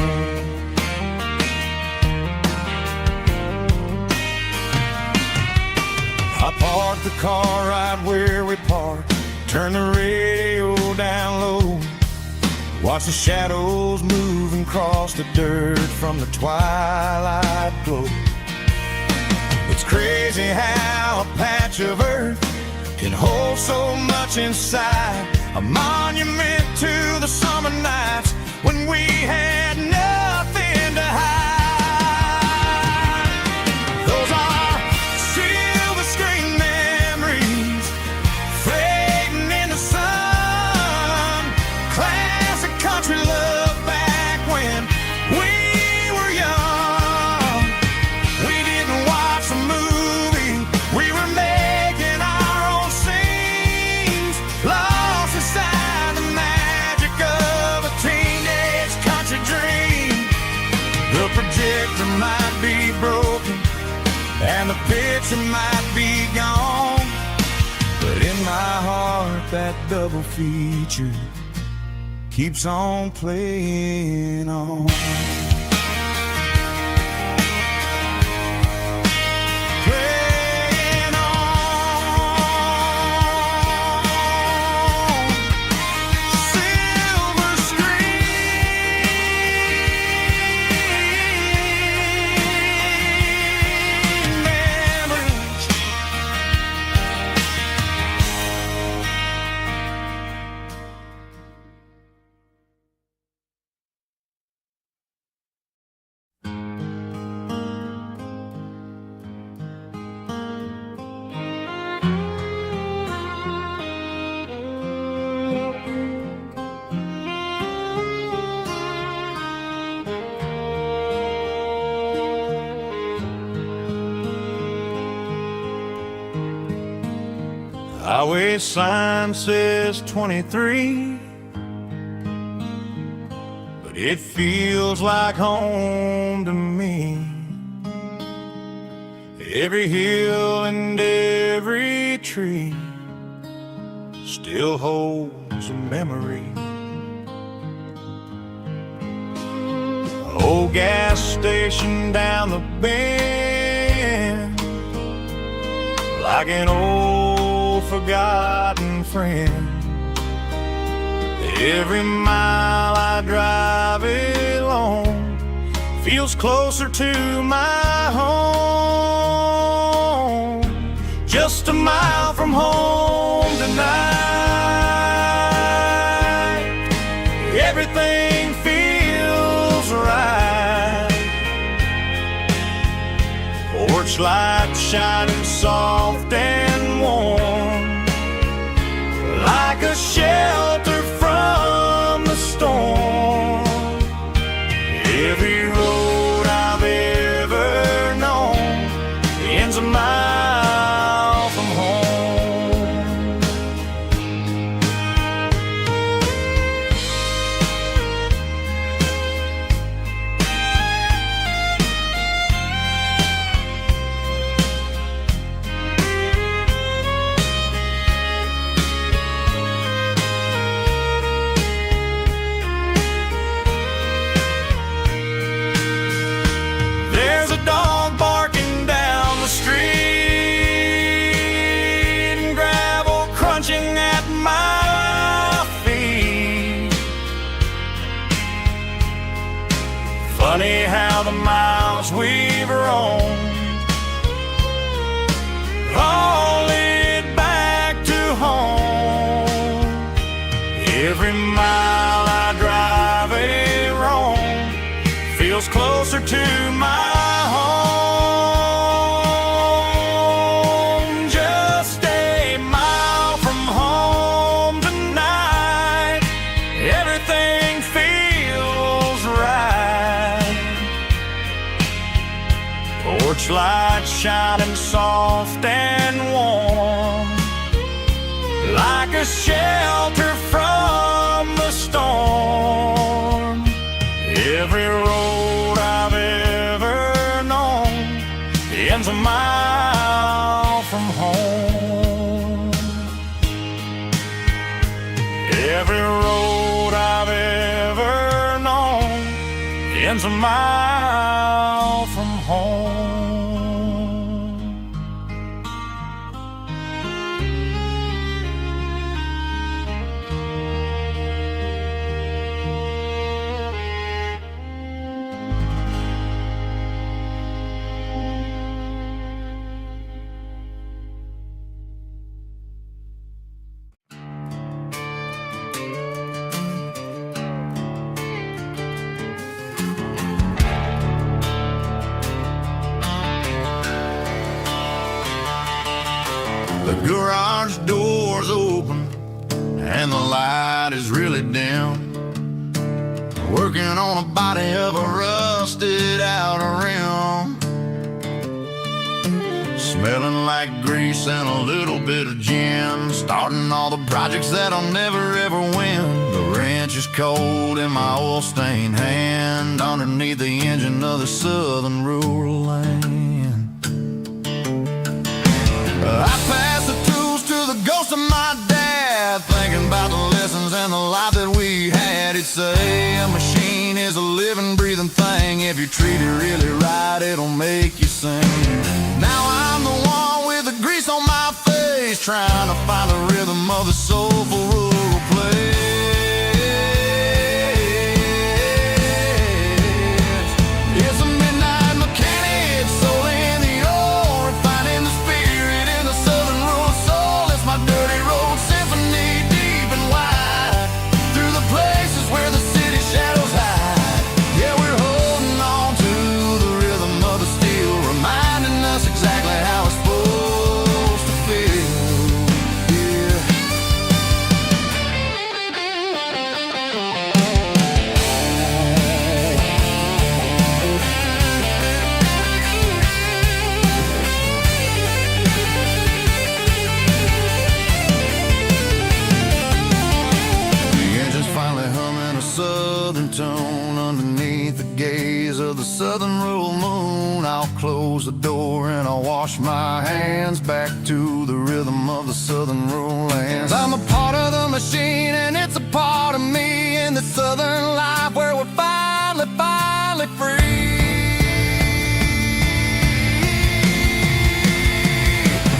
I parked the car right where we parked, turned the radio down low, watch the shadows moving across the dirt from the twilight glow. It's crazy how a patch of earth can hold so much inside, a monument to the summer nights we had nothing to hide. Those are silver screen memories fading in the sun. Classic country love back when we were young. We didn't watch a movie, we were making our own scenes, lost inside the magic of a teenage country dream. The projector might be broken and the picture might be gone, but in my heart that double feature keeps on playing on. Playing on. Silver screen memories. Highway sign says 23, but it feels like home to me. Every hill and every tree still holds a memory. Old gas station down the bend, like an old forgotten friend. Every mile I drive alone feels closer to my home. Just a mile from home tonight, everything feels right. Porch light shining soft and warm, like a shelter from the storm. Every road I've ever known ends a mile from home. There's a dog barking down the street and gravel crunching at my feet. Funny how the miles we've roamed all lead back to home. Every mile I drive a roam feels closer to my home. Just a mile from home tonight, everything feels right. Porch light shining soft and warm, like a shelter from the storm. Every road I've ever known ends a mile from home. Every road I've ever known ends a mile from home. Garage doors open and the light is really dim. Working on a body of a rusted out rim. Smelling like grease and a little bit of gin. Starting all the projects that I'll never ever win. The wrench is cold in my oil-stained hand, underneath the engine of the southern rural land. I pass the tools to the ghost of my dad, thinking about the lessons and the life that we had. He'd say a machine is a living, breathing thing. If you treat it really right, it'll make you sing. Now I'm the one with the grease on my face, trying to find the rhythm of the soulful rural place. It's a midnight mechanic, soul in the ore, refining the spirit in the southern rural soul. It's my dirty road symphony, deep and wide, through the places where the city shadows hide. Yeah, we're holding on to the rhythm of the steel, reminding us exactly how it's supposed to feel. Yeah. The engine's finally humming a southern tone underneath the gaze of the southern rural moon. I'll close the door and I'll wash my hands, back to the rhythm of the southern rural lands. I'm a part of the machine and it's a part of me, in the southern life where we're finally free.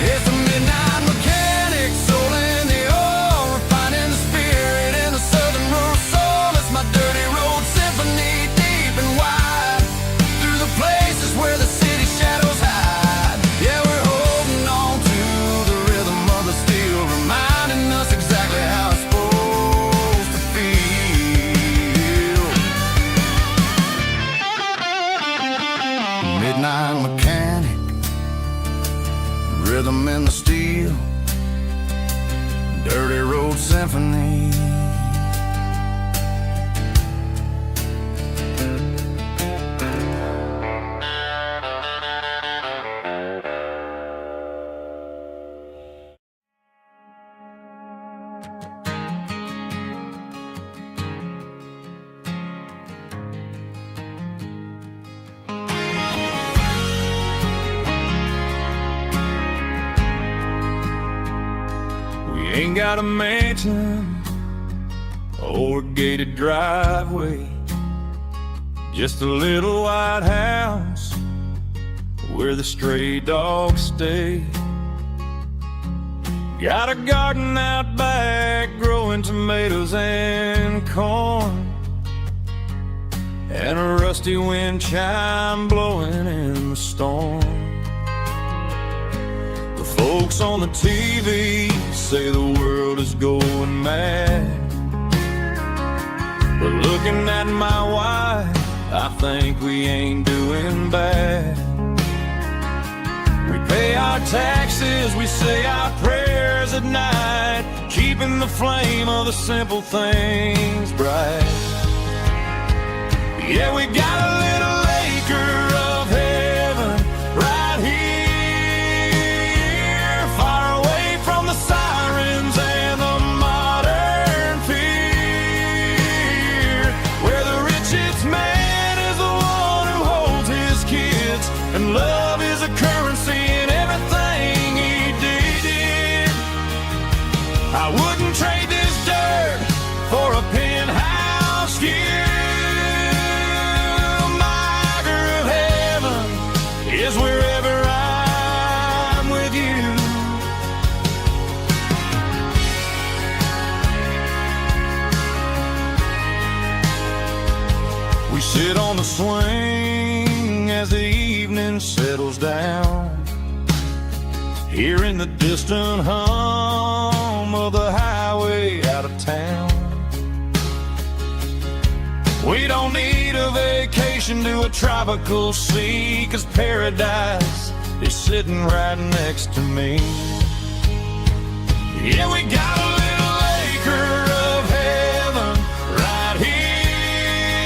It's a midnight mechanic, soul in the ore, refining the spirit in the southern rural soul. It's my dirty road symphony, deep and wide, through the places where the city shadows hide. Yeah, we're holding on to the rhythm of the steel, reminding us exactly how it's supposed to feel. Midnight mechanic, rhythm in the steel, dirty road symphony. Ain't got a mansion or a gated driveway, just a little white house where the stray dogs stay. Got a garden out back growing tomatoes and corn, and a rusty wind chime blowing in the storm. The folks on the TV say the world is going mad, but looking at my wife, I think we ain't doing bad. We pay our taxes, we say our prayers at night, keeping the flame of the simple things bright. Yeah, we got a little acre of heaven right here, far away from the sirens and the modern fear, where the richest man is the one who holds his kids, and love is a currency in everything he did. I wouldn't trade this dirt for a penthouse view. Is wherever I'm with you. We sit on the swing as the evening settles down, hearing the distant hum of the highway out of town. We don't need a vacation to a tropical sea, 'cause paradise is sitting right next to me. Yeah, we got a little acre of heaven right here,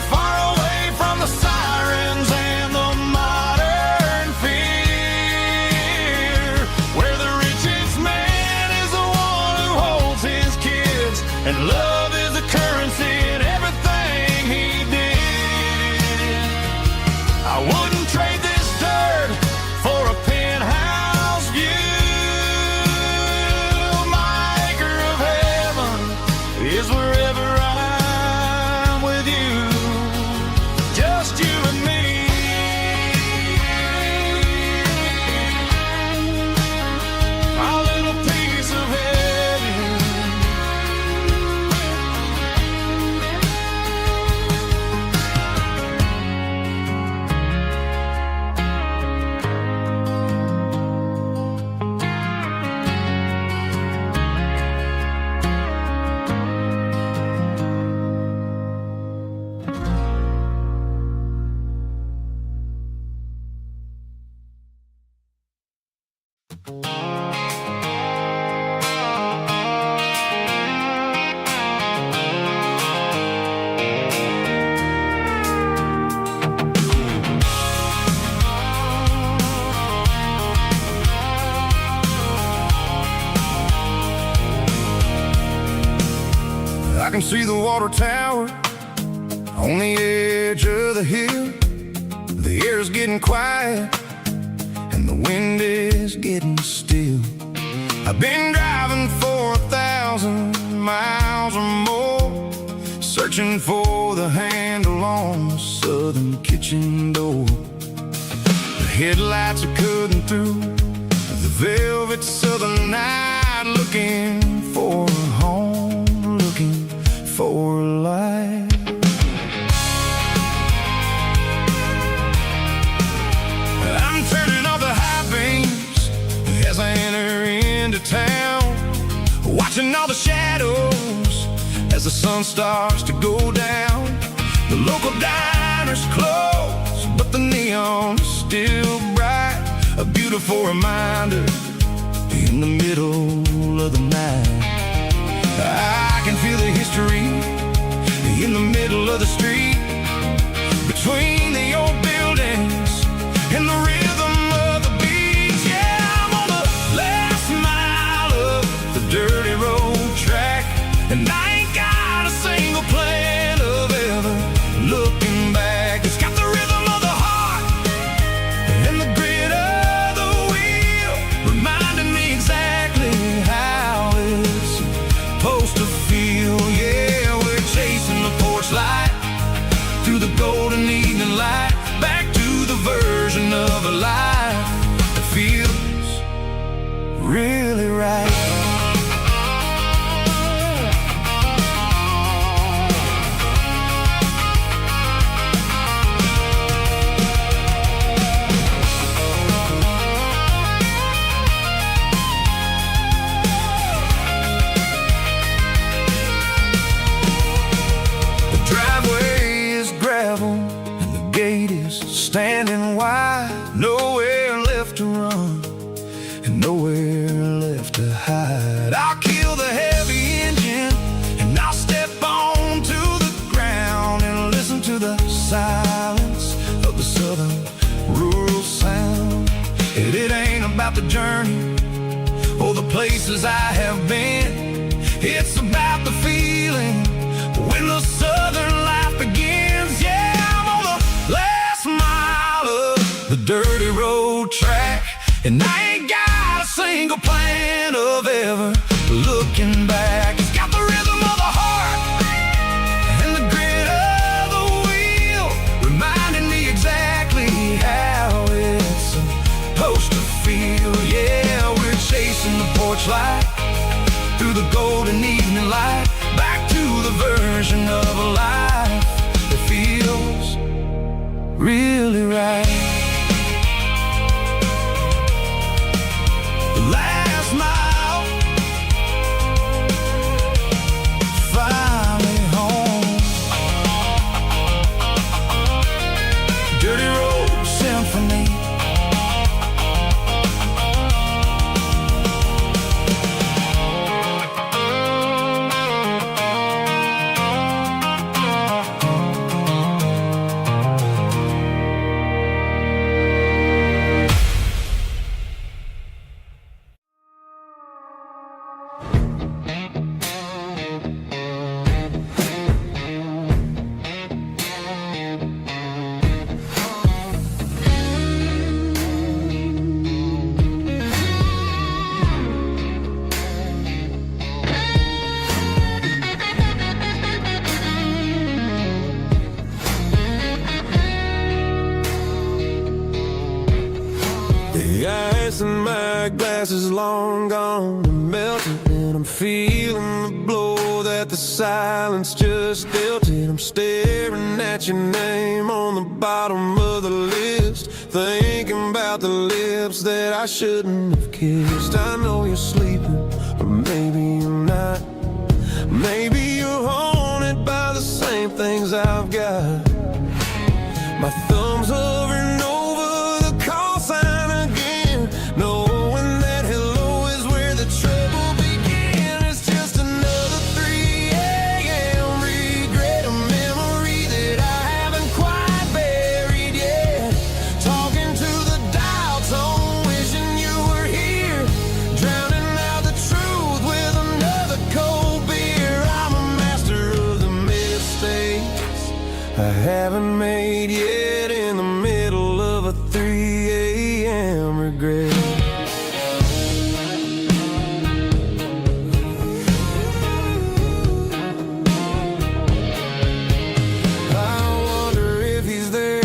far away from the sirens and the modern fear, where the richest man is the one who holds his kids, and love is the currency in everything he did. I wouldn't trade this dirt for a penthouse view. My acre of heaven is wherever I'm with you, just you and me. My little piece of heaven. I can see the water tower on the edge of the hill. The air's getting quiet and the wind is getting still. I've been driving for 1,000 miles or more, searching for the handle on the southern kitchen door. The headlights are cutting through the velvet southern night, looking for a home, looking for life. I'm turning off the high beams as I enter into town, watching all the shadows as the sun starts to go down. The local diner's closed, but the neon's still bright, a beautiful reminder in the middle of the night. I can feel the history in the middle of the street, between the old buildings and the rhythm of the beats. Yeah, I'm on the last mile of the dirty road track, and I ain't got a single plan of ever looking back. It's got the rhythm of the heart and the grit of the wheel, reminding me exactly how it's supposed to feel. Yeah, we're chasing the porch light through the golden evening light, back to the version of a life that feels really right. Standing wide, nowhere left to run and nowhere left to hide. I'll kill the heavy engine and I'll step onto the ground and listen to the silence of the southern rural sound. It ain't about the journey or the places I have been, it's about the feeling when the southern life begins. Yeah, I'm on the last mile of the dirty road track, and I ain't got a single plan of ever looking back. It's got the rhythm of the heart and the grit of the wheel, reminding me exactly how it's supposed to feel. Yeah, we're chasing the porch light through the golden evening ice in my glass is long gone and melted, and I'm feeling the blow that the silence just dealt it. I'm staring at your name on the bottom of the list, thinking about the lips that I shouldn't have kissed. I know you're sleeping, but maybe you're not. Maybe you're haunted by the same things I've got. My thumb's hovering over the call sign again, knowing that hello is where the trouble began. It's just another 3 a.m. regret, a memory that I haven't quite buried yet. Talking to the dial tone, wishing you were here, drowning out the truth with another cold beer. I'm a master of the mistakes I haven't made yet, in the middle of a 3 a.m. regret. I wonder if he's there,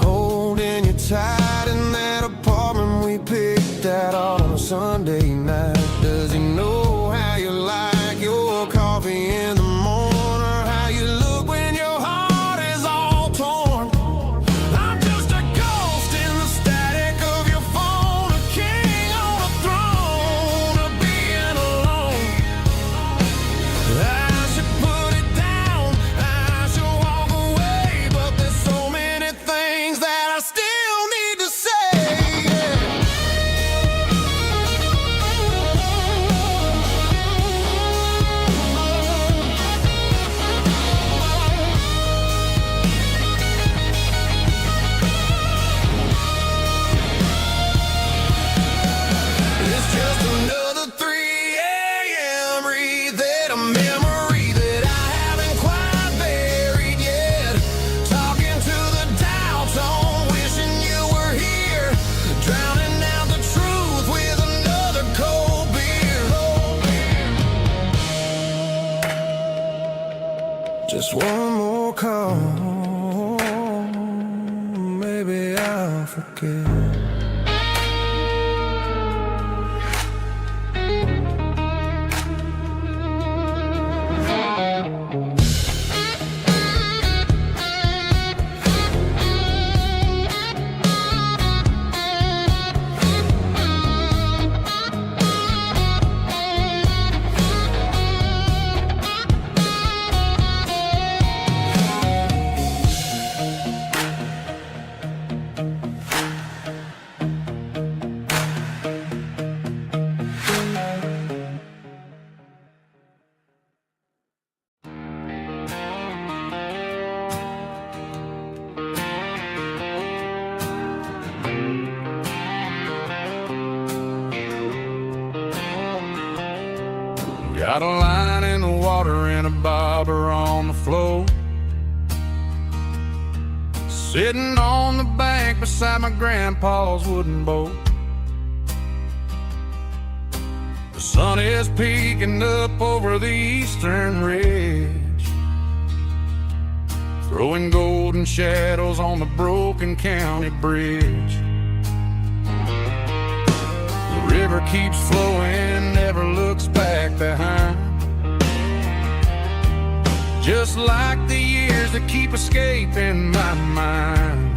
holding you tight in that apartment we picked out on a Sunday night. Does he know how you like your coffee in the morning, or how you look when your heart is all torn? I'm just a ghost in the static of your phone, a king on a throne of being alone. I should put it down, I should walk away, but there's so many things that I still need to say. It's just another 3 a.m. read, a memory that I haven't quite buried yet. Talking to the dial tone, wishing you were here, drowning out the truth with another cold beer. Just one more call, maybe I'll forget. Got a line in the water and a bobber on the floor, sitting on the bank beside my grandpa's wooden boat. The sun is peeking up over the eastern ridge, throwing golden shadows on the broken county bridge. The river keeps flowing, never looks back behind, just like the years that keep escaping my mind.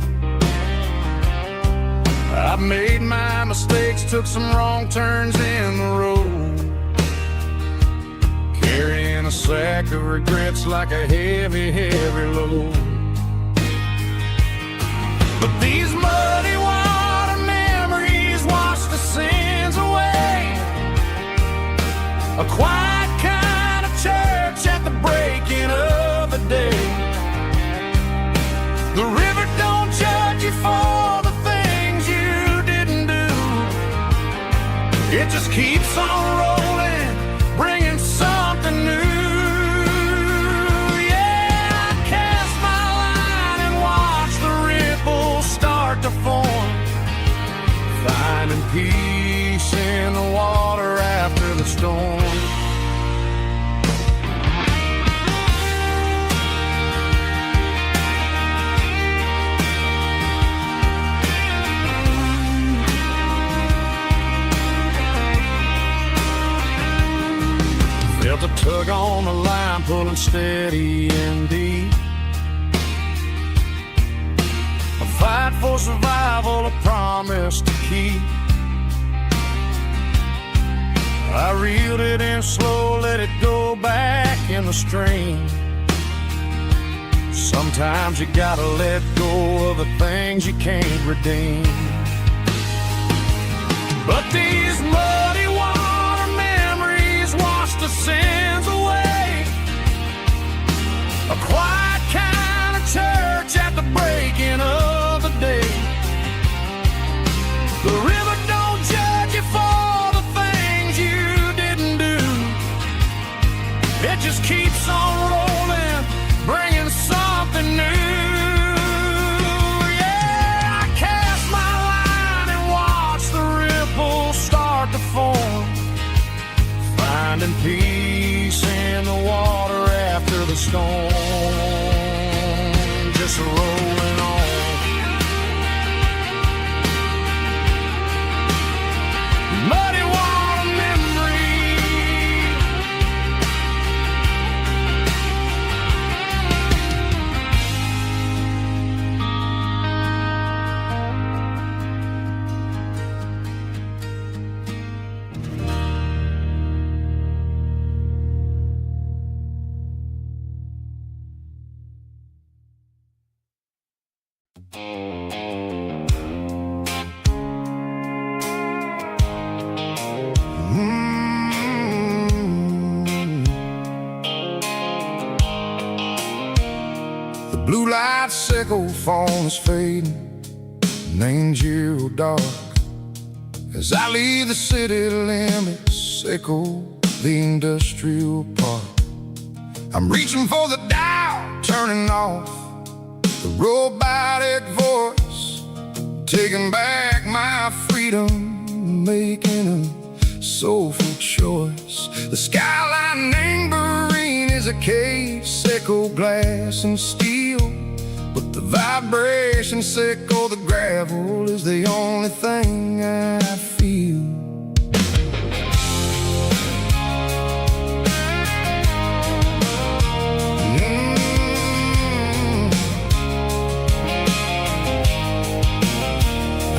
I've made my mistakes, took some wrong turns in the road, carrying a sack of regrets like a heavy, heavy load. But these muddy water memories wash the sins away. A quiet kind of church at the breaking of the day. The river don't judge you for the things you didn't do. It just keeps on rolling, bringing something new. Yeah, I cast my line and watch the ripples start to form, finding peace in the water after the storm. on the line, pulling steady and deep. A fight for survival, a promise to keep. I reeled it in slow, let it go back in the stream. Sometimes you gotta let go of the things you can't redeem. But these muddy water memories wash the sins away. A quiet kind of church at the breaking of the day. The river don't judge you for the things you didn't do. It just keeps on rolling, bringing something new. Yeah, I cast my line and watch the ripples start to form, finding peace in the water after the storm. Just rolling on. Muddy water memory. The blue light sickle phone is fading, named zero dark. As I leave the city limits, echo the industrial park. I'm reaching for the dial, turning off the robotic voice, taking back my freedom, making a soulful choice. The skyline named Marine is a case, echo glass and steel, but the vibration sickle, the gravel is the only thing I feel.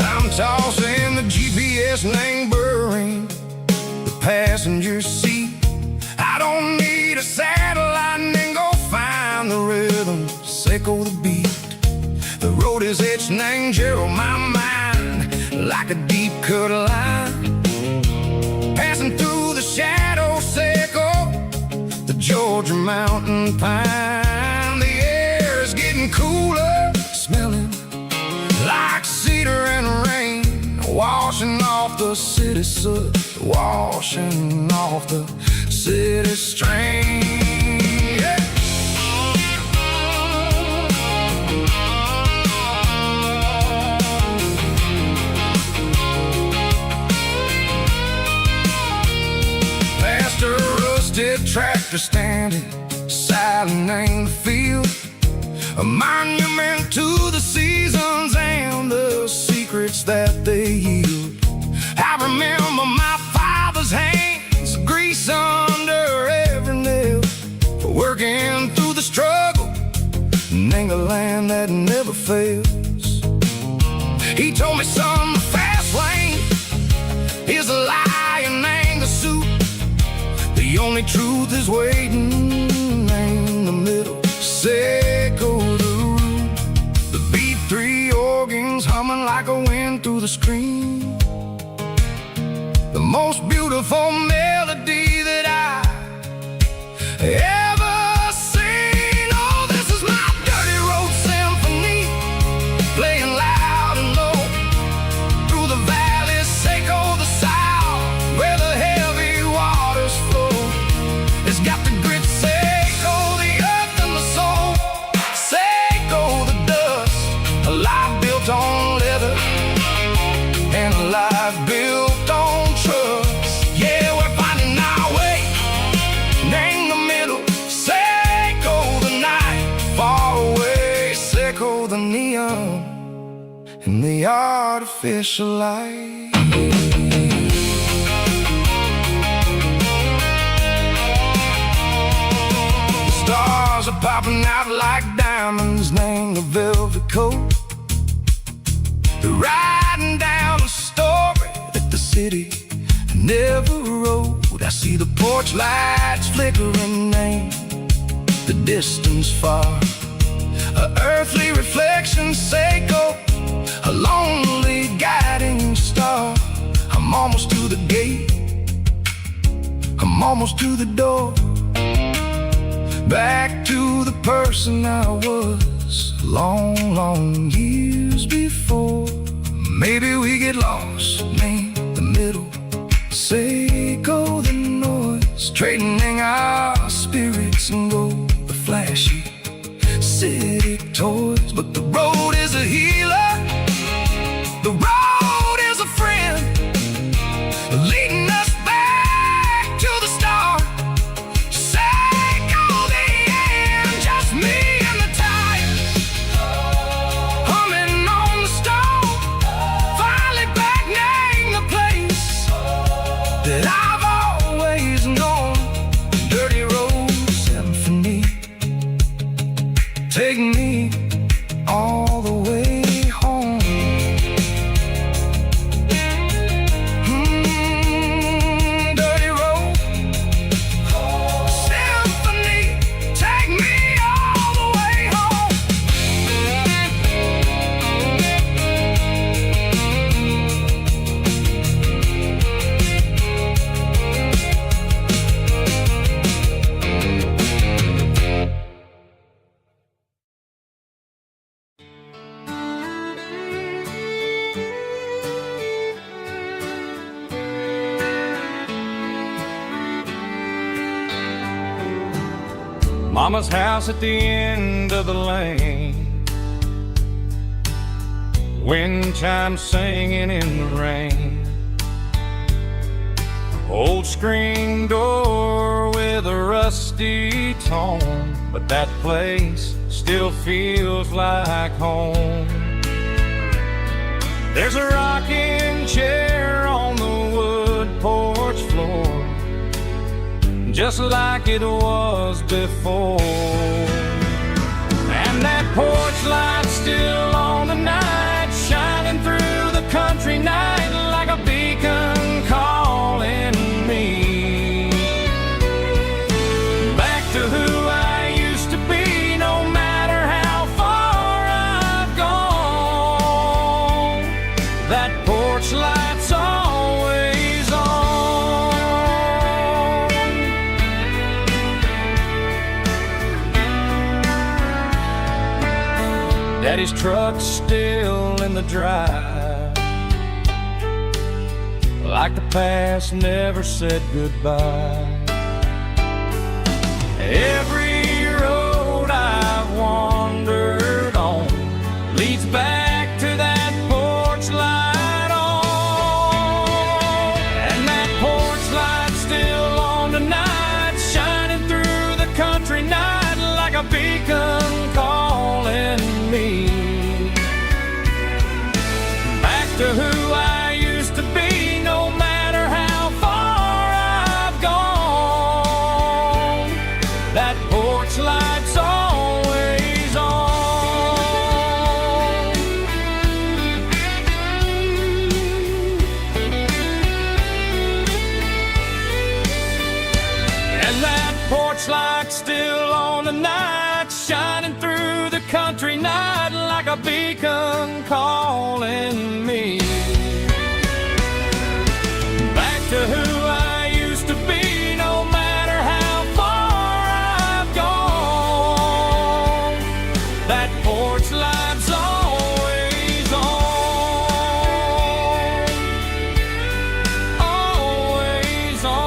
I'm tossing the GPS name burring the passenger seat. I don't need a satellite and go find the rhythm, sickle the beat. The road is etched named Gerald, my mind, like a deep cut line. Passing through the shadow sickle, the Georgia mountain pine. The air is getting cooler, smelling like cedar and rain, washing off the city soot, washing off the city strain. Yeah. Past a rusted tractor standing silent in the field, a monument to the seasons and the secrets that they yield. I remember my father's hands, grease under every nail, for working through the struggle, and the land that never fails. He told me, son, the fast lane is a lie and ain't the suit. The only truth is waiting in the middle, sickle the root. The B3 organs humming like a wind through the screen, the most beautiful melody that I ever seen. Oh, this is my dirty road symphony, playing loud and low through the valleys, sickle the south, where the heavy waters flow. It's got the grit, sickle the earth and the soul, sickle the dust, a life built on leather and a life built on trust. Yeah, we're finding our way in the middle, sickle the night, far away, sickle the neon and the artificial light. stars are popping out like diamonds, named the velvet coat. They're writing down a story that the city never wrote. I see the porch lights flickering in the distance far. An earthly reflection, Seiko, a lonely guiding star. I'm almost to the gate, I'm almost to the door. Back to the person I was long, long years before. Maybe we get lost, me, the middle, Seiko, the noise, trading our spirits and go the flashy city toys. But the road is a healer, the road is a friend, leading us back to the start. Seiko, the end, just me and the tires, humming on the stove. Finally back, name the place that I've always known. Dirty road symphony, take me all the way home. Dirty road symphony, take me all the way home. Mama's house at the end of the lane, wind chimes singing in the rain. Old screen door with a rusty tone, but that place still feels like home. There's a rocking chair on the wood porch floor, just like it was before. And that porch light still on the night, shining through the country night like a beacon calling me back to who I used to be. No matter how far I've gone, that porch light's always on. Daddy's truck's still in the drive, like the past never said goodbye. Every road I've wandered on leads back to that porch light on. And that porch light's still on tonight, shining through the country night like a beacon calling me back to who I used to be. No matter how far I've gone, that porch light's always on. And that porch light's still on tonight, shining through the country night like a beacon calling me back to who I used to be. No matter how far I've gone, that porch light's always on, always on.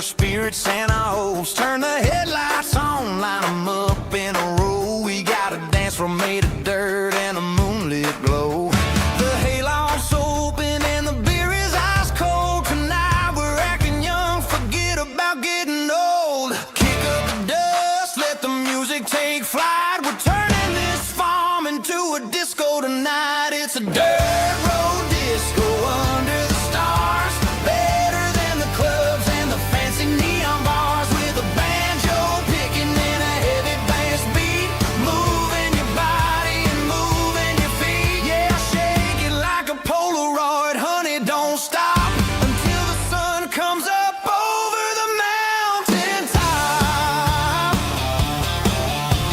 our spirits and our hopes. Turn the headlights on, line 'em up in a row. We got a dance floor made of dirt and a moonlit glow. The hayloft's open and the beer is ice cold. Tonight we're acting young, forget about getting old. Kick up the dust, let the music take flight. We're turning this farm into a disco tonight. It's a dirt road disco under the stars. Better than the clubs and the fancy neon bars. With a banjo picking in a heavy bass beat. Moving your body and moving your feet. Yeah, shake it like a Polaroid, honey, don't stop until the sun comes up over the mountain top.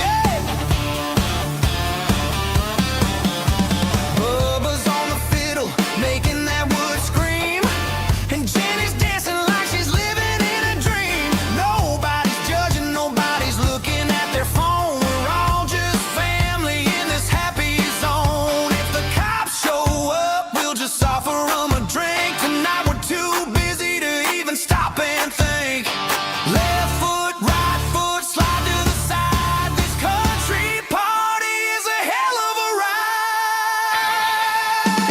Yeah. Bubba's on the fiddle, making that wood scream. And Jenny's dancing like she's living in a dream. Nobody's judging, nobody's looking at their phone. We're all just family in this happy zone. If the cops show up, we'll just offer them a drink. Tonight we're too busy to even stop and think. Left foot, right foot, slide to the side. This country party is a hell of a ride.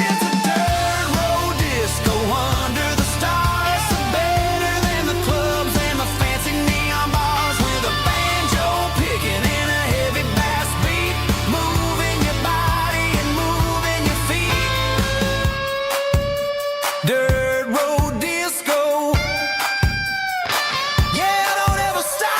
It's a dirt road disco under the stars. Better than the clubs and the fancy neon bars. With a banjo picking in a heavy bass beat. Moving your body and moving your feet. Dirt road disco. Yeah, don't ever stop.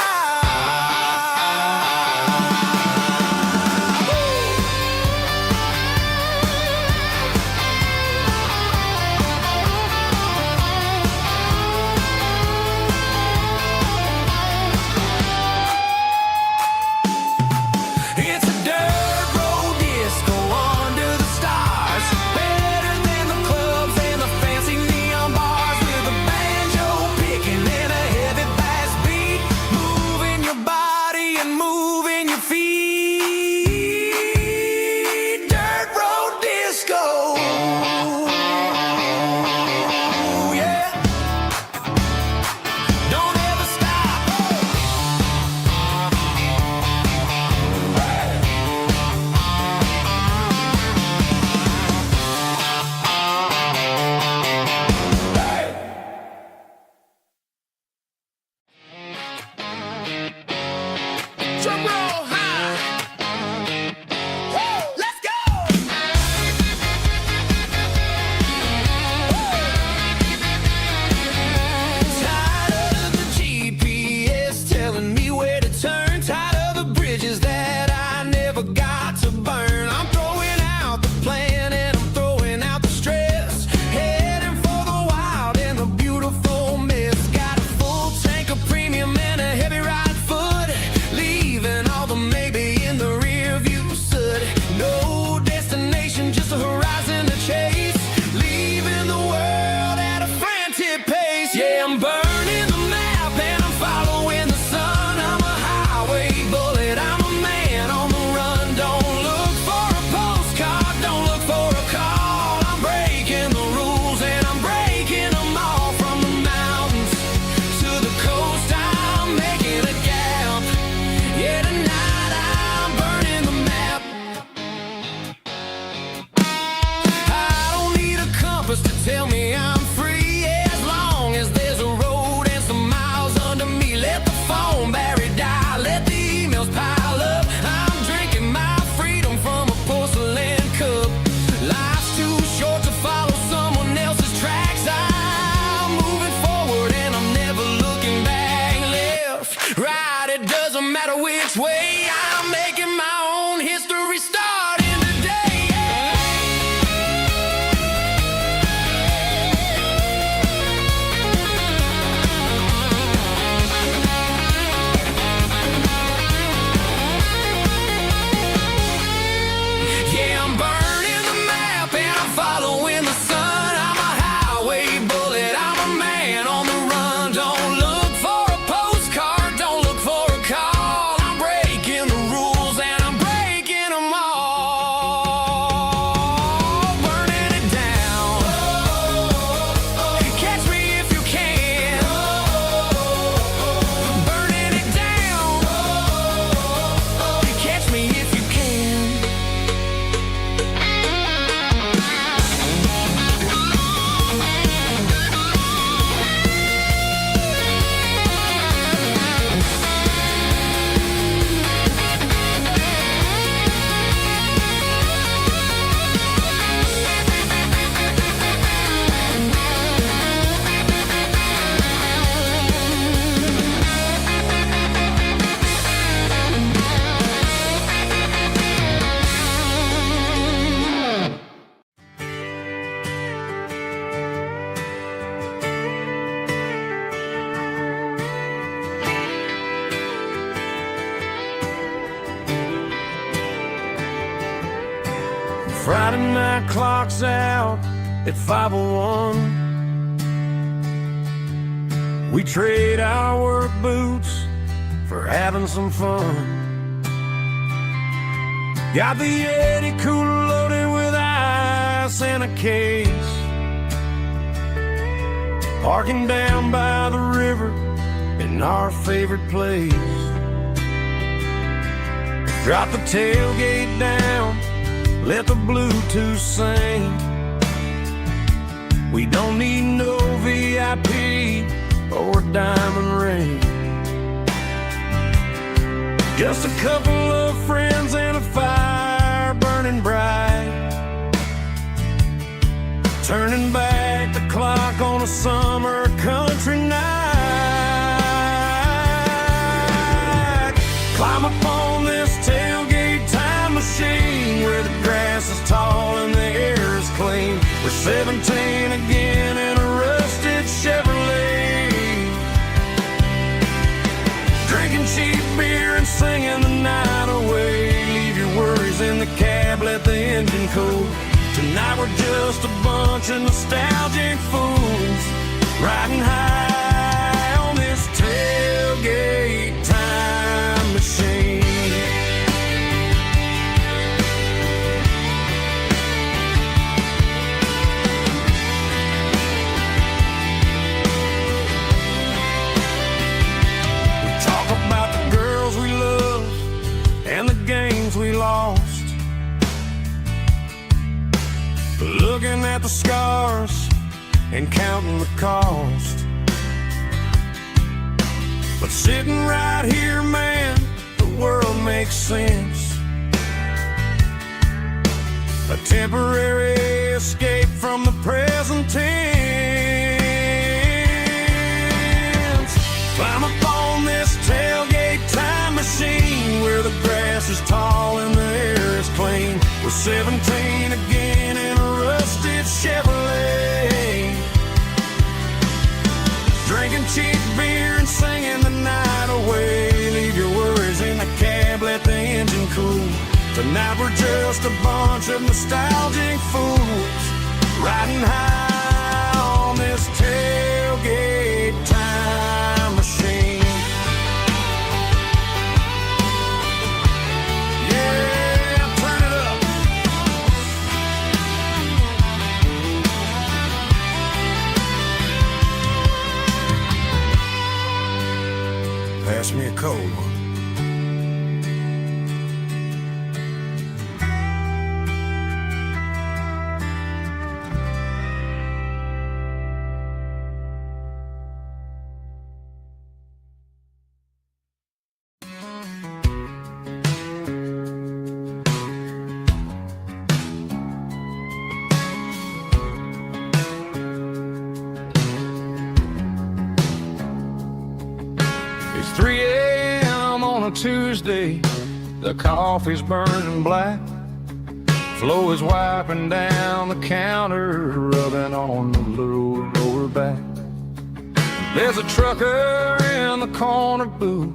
It's a dirt road disco under the stars. Better than the clubs and the fancy neon bars. With a banjo picking in a heavy bass beat. Moving your body and moving your feet. Dirt road disco. Yeah. Don't ever stop. Drum roll high. Woo, let's go. Tired of the GPS telling me where to turn. Tired of the bridges that I never got to burn. I'm throwing out the plan and I'm throwing out the stress. Heading for the wild and the beautiful mist. Got a full tank of premium and a heavy right foot. Leaving all the maybe in the rear view soot. No destination, just a horizon to chase. Leaving the world at a frantic pace. Yeah, I'm burning the map and I'm following the sun. I'm a highway bullet, I'm a man on the run. Don't look for a postcard, don't look for a call. I'm breaking the rules and I'm breaking them all. From the mountains to the coast, I'm making a gap. Yeah, tonight I'm burning the map. I don't need a compass to tell me I'm free. As long as there's a road midnight clock's out at 5:01. We trade our work boots for having some fun. Got the Yeti cooler loaded with ice and a case, parking down by the river in our favorite place. Drop the tailgate down, let the Bluetooth sing. We don't need no VIP or diamond ring. Just a couple of friends and a fire burning bright, turning back the clock on a summer country night. Climb up on this tailgate time machine where the grass is tall and the air is clean. We're 17 again in a rusted Chevrolet, drinking cheap beer and singing the night away. Leave your worries in the cab, let the engine cool. Tonight we're just a bunch of nostalgic fools, riding high on this tailgate time machine. We talk about the girls we love and the games we lost, looking at the scars and counting the cost. But sitting right here, man, the world makes sense. A temporary escape from the present tense. Climb up on this tailgate time machine where the grass is tall and the air is clean. We're 17 again in a rusted Chevrolet, drinking cheap beer and singing the night away. Leave your worries in the cab, let the engine cool. Tonight we're just a bunch of nostalgic fools, riding high on this tailgate time machine. Pass me a cold one. It's 3 a.m. on a Tuesday, the coffee's burning black. Flo is wiping down the counter, rubbing on the lower back. There's a trucker in the corner booth,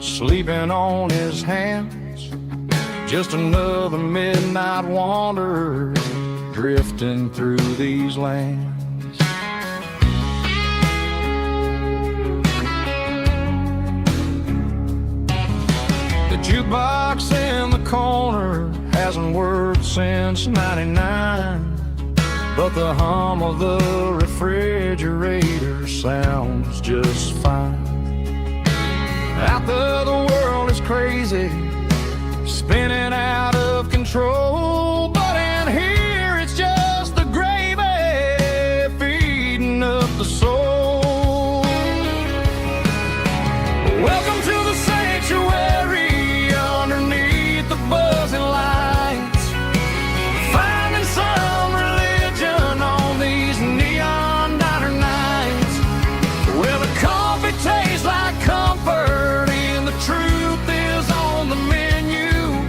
sleeping on his hands. Just another midnight wanderer, drifting through these lands. The jukebox in the corner hasn't worked since '99, but the hum of the refrigerator sounds just fine. Out there the world is crazy, spinning out of control, but in here it's just the gravy feeding up the soul. Welcome to the sanctuary, underneath the buzzing lights, finding some religion on these neon diner nights, where the coffee tastes like comfort and the truth is on the menu,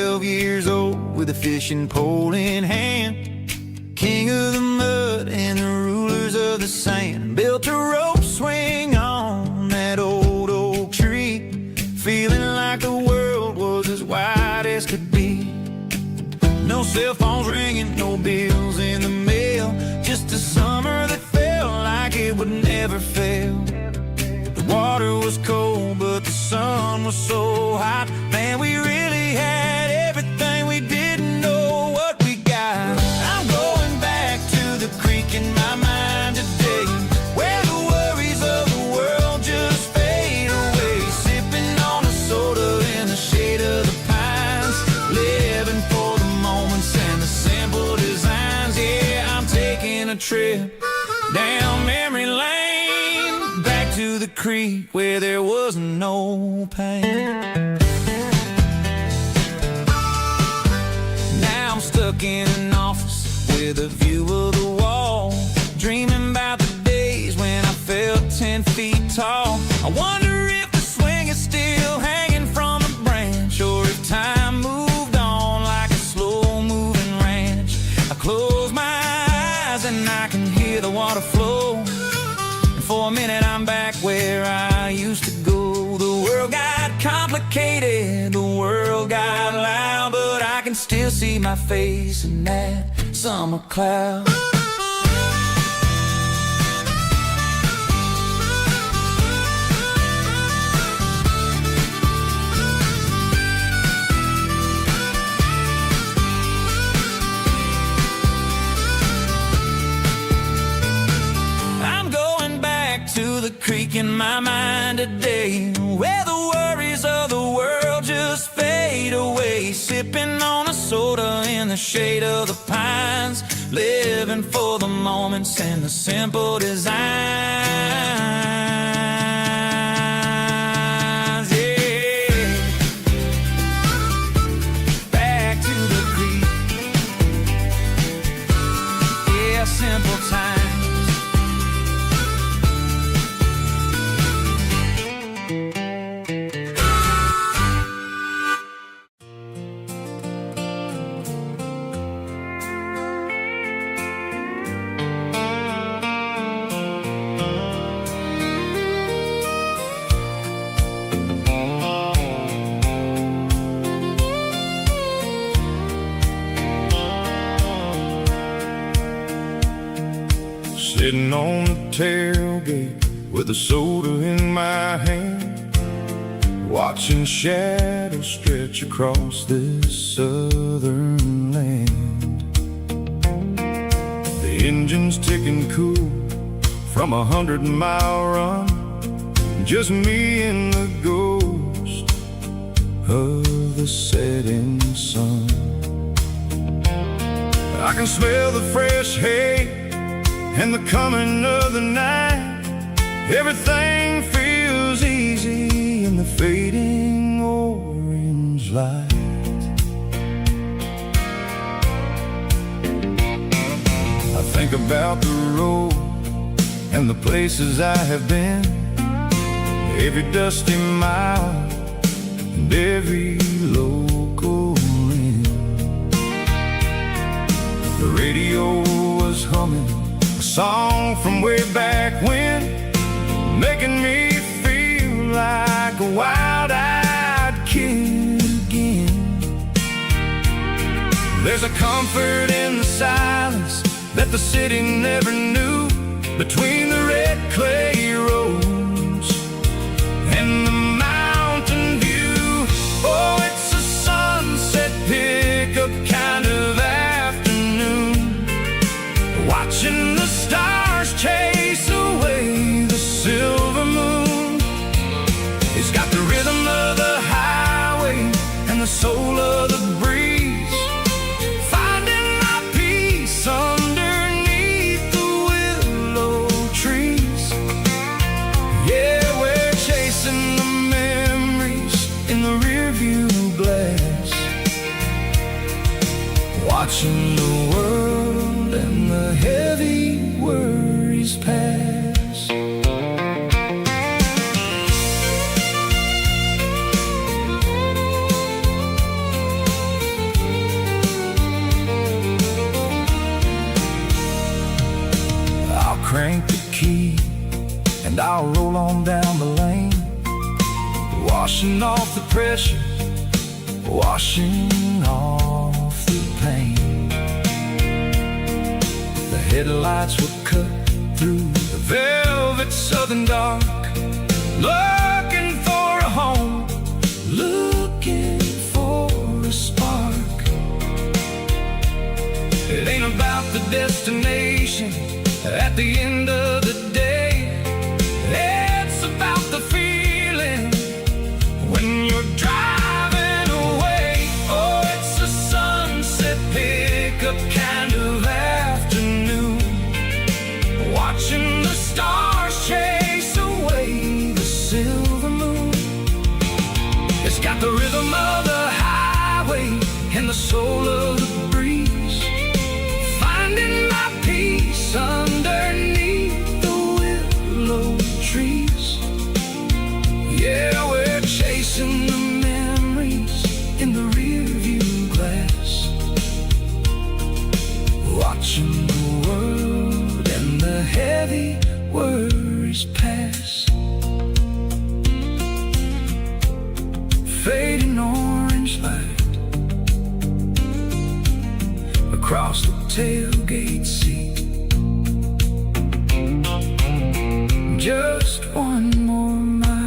12 years old with a fishing pole in hand. King of the mud and the rulers of the sand. Built a rope swing on that old oak tree, feeling like the world was as wide as could be. No cell phones ringing, no bills in the mail, just a summer that felt like it would never fail. The water was cold, but the sun was so hot. Man, we really had everything, we didn't know what we got. I'm going back to the creek in my mind today, where the worries of the world just fade away. Sipping on a soda in the shade of the pines, living for the moments and the simple designs. Yeah, I'm taking a trip down memory lane, back to the creek where there was no pain. Now I'm stuck in an office with a view of the wall, dreaming about the days when I felt 10 feet tall. I wonder if the swing is still hanging from a branch, or if time moved on like a slow-moving ranch. I close my eyes and I can hear the water flow, and for a minute I'm back where I used to go. The world got complicated, the world got loud, but I can still see my face in that summer cloud. To the creek in my mind today, where the worries of the world just fade away. Sipping on a soda in the shade of the pines, living for the moments and the simple designs. Yeah, back to the creek. Yeah, simple times. Sitting on the tailgate with a soda in my hand, watching shadows stretch across this southern land. The engine's ticking cool from 100-mile run, just me and the ghost of the setting sun. I can smell the fresh hay and the coming of the night. Everything feels easy in the fading orange light. I think about the road and the places I have been, every dusty mile and every local inn. The radio was humming a song from way back when, making me feel like a wild-eyed kid again. There's a comfort in the silence that the city never knew, between the red clay roads and the mountain view. Oh, it's a sunset pickup kind of afternoon, watching the stars chase away the silver moon. It's got the rhythm of the highway and the soul of the breeze, finding my peace underneath the willow trees. Yeah, we're chasing the memories in the rearview glass, watching the world and the heavy worries pass. I'll roll on down the lane, washing off the pressure, washing off the pain. The headlights would cut through the velvet southern dark, looking for a home, looking for a spark. It ain't about the destination at the end of the day, it's about the feeling when you're driving away. Oh, it's a sunset pickup kind of afternoon, watching the stars chase away the silver moon. It's got the rhythm of the highway and the soul of the breeze, finding my peace underneath the willow trees. Yeah, we're chasing the memories in the rearview glass, watching the world and the heavy worries pass. Fading orange light across the tailgate seat. Just one more mile.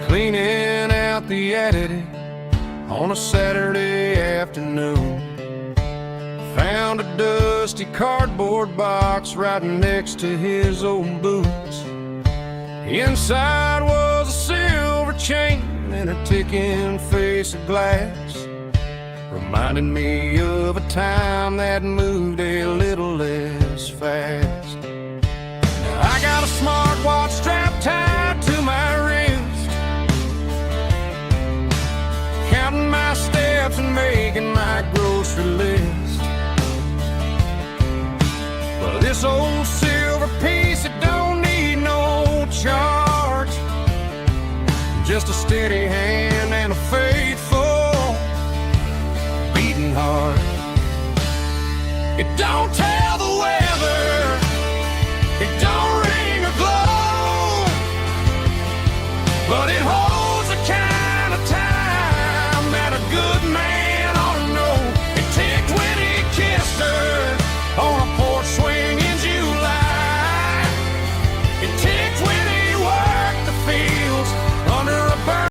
Cleaning out the attic on a Saturday afternoon, found a dusty cardboard box right next to his old boots. Inside was a silver chain and a ticking face of glass, reminding me of a time that moved a little less fast. Now I got a smartwatch strapped tied to my wrist, counting my steps and making my grocery list. Well, this old silver piece, it don't need no charge, just a steady hand and a faithful beating heart. It don't take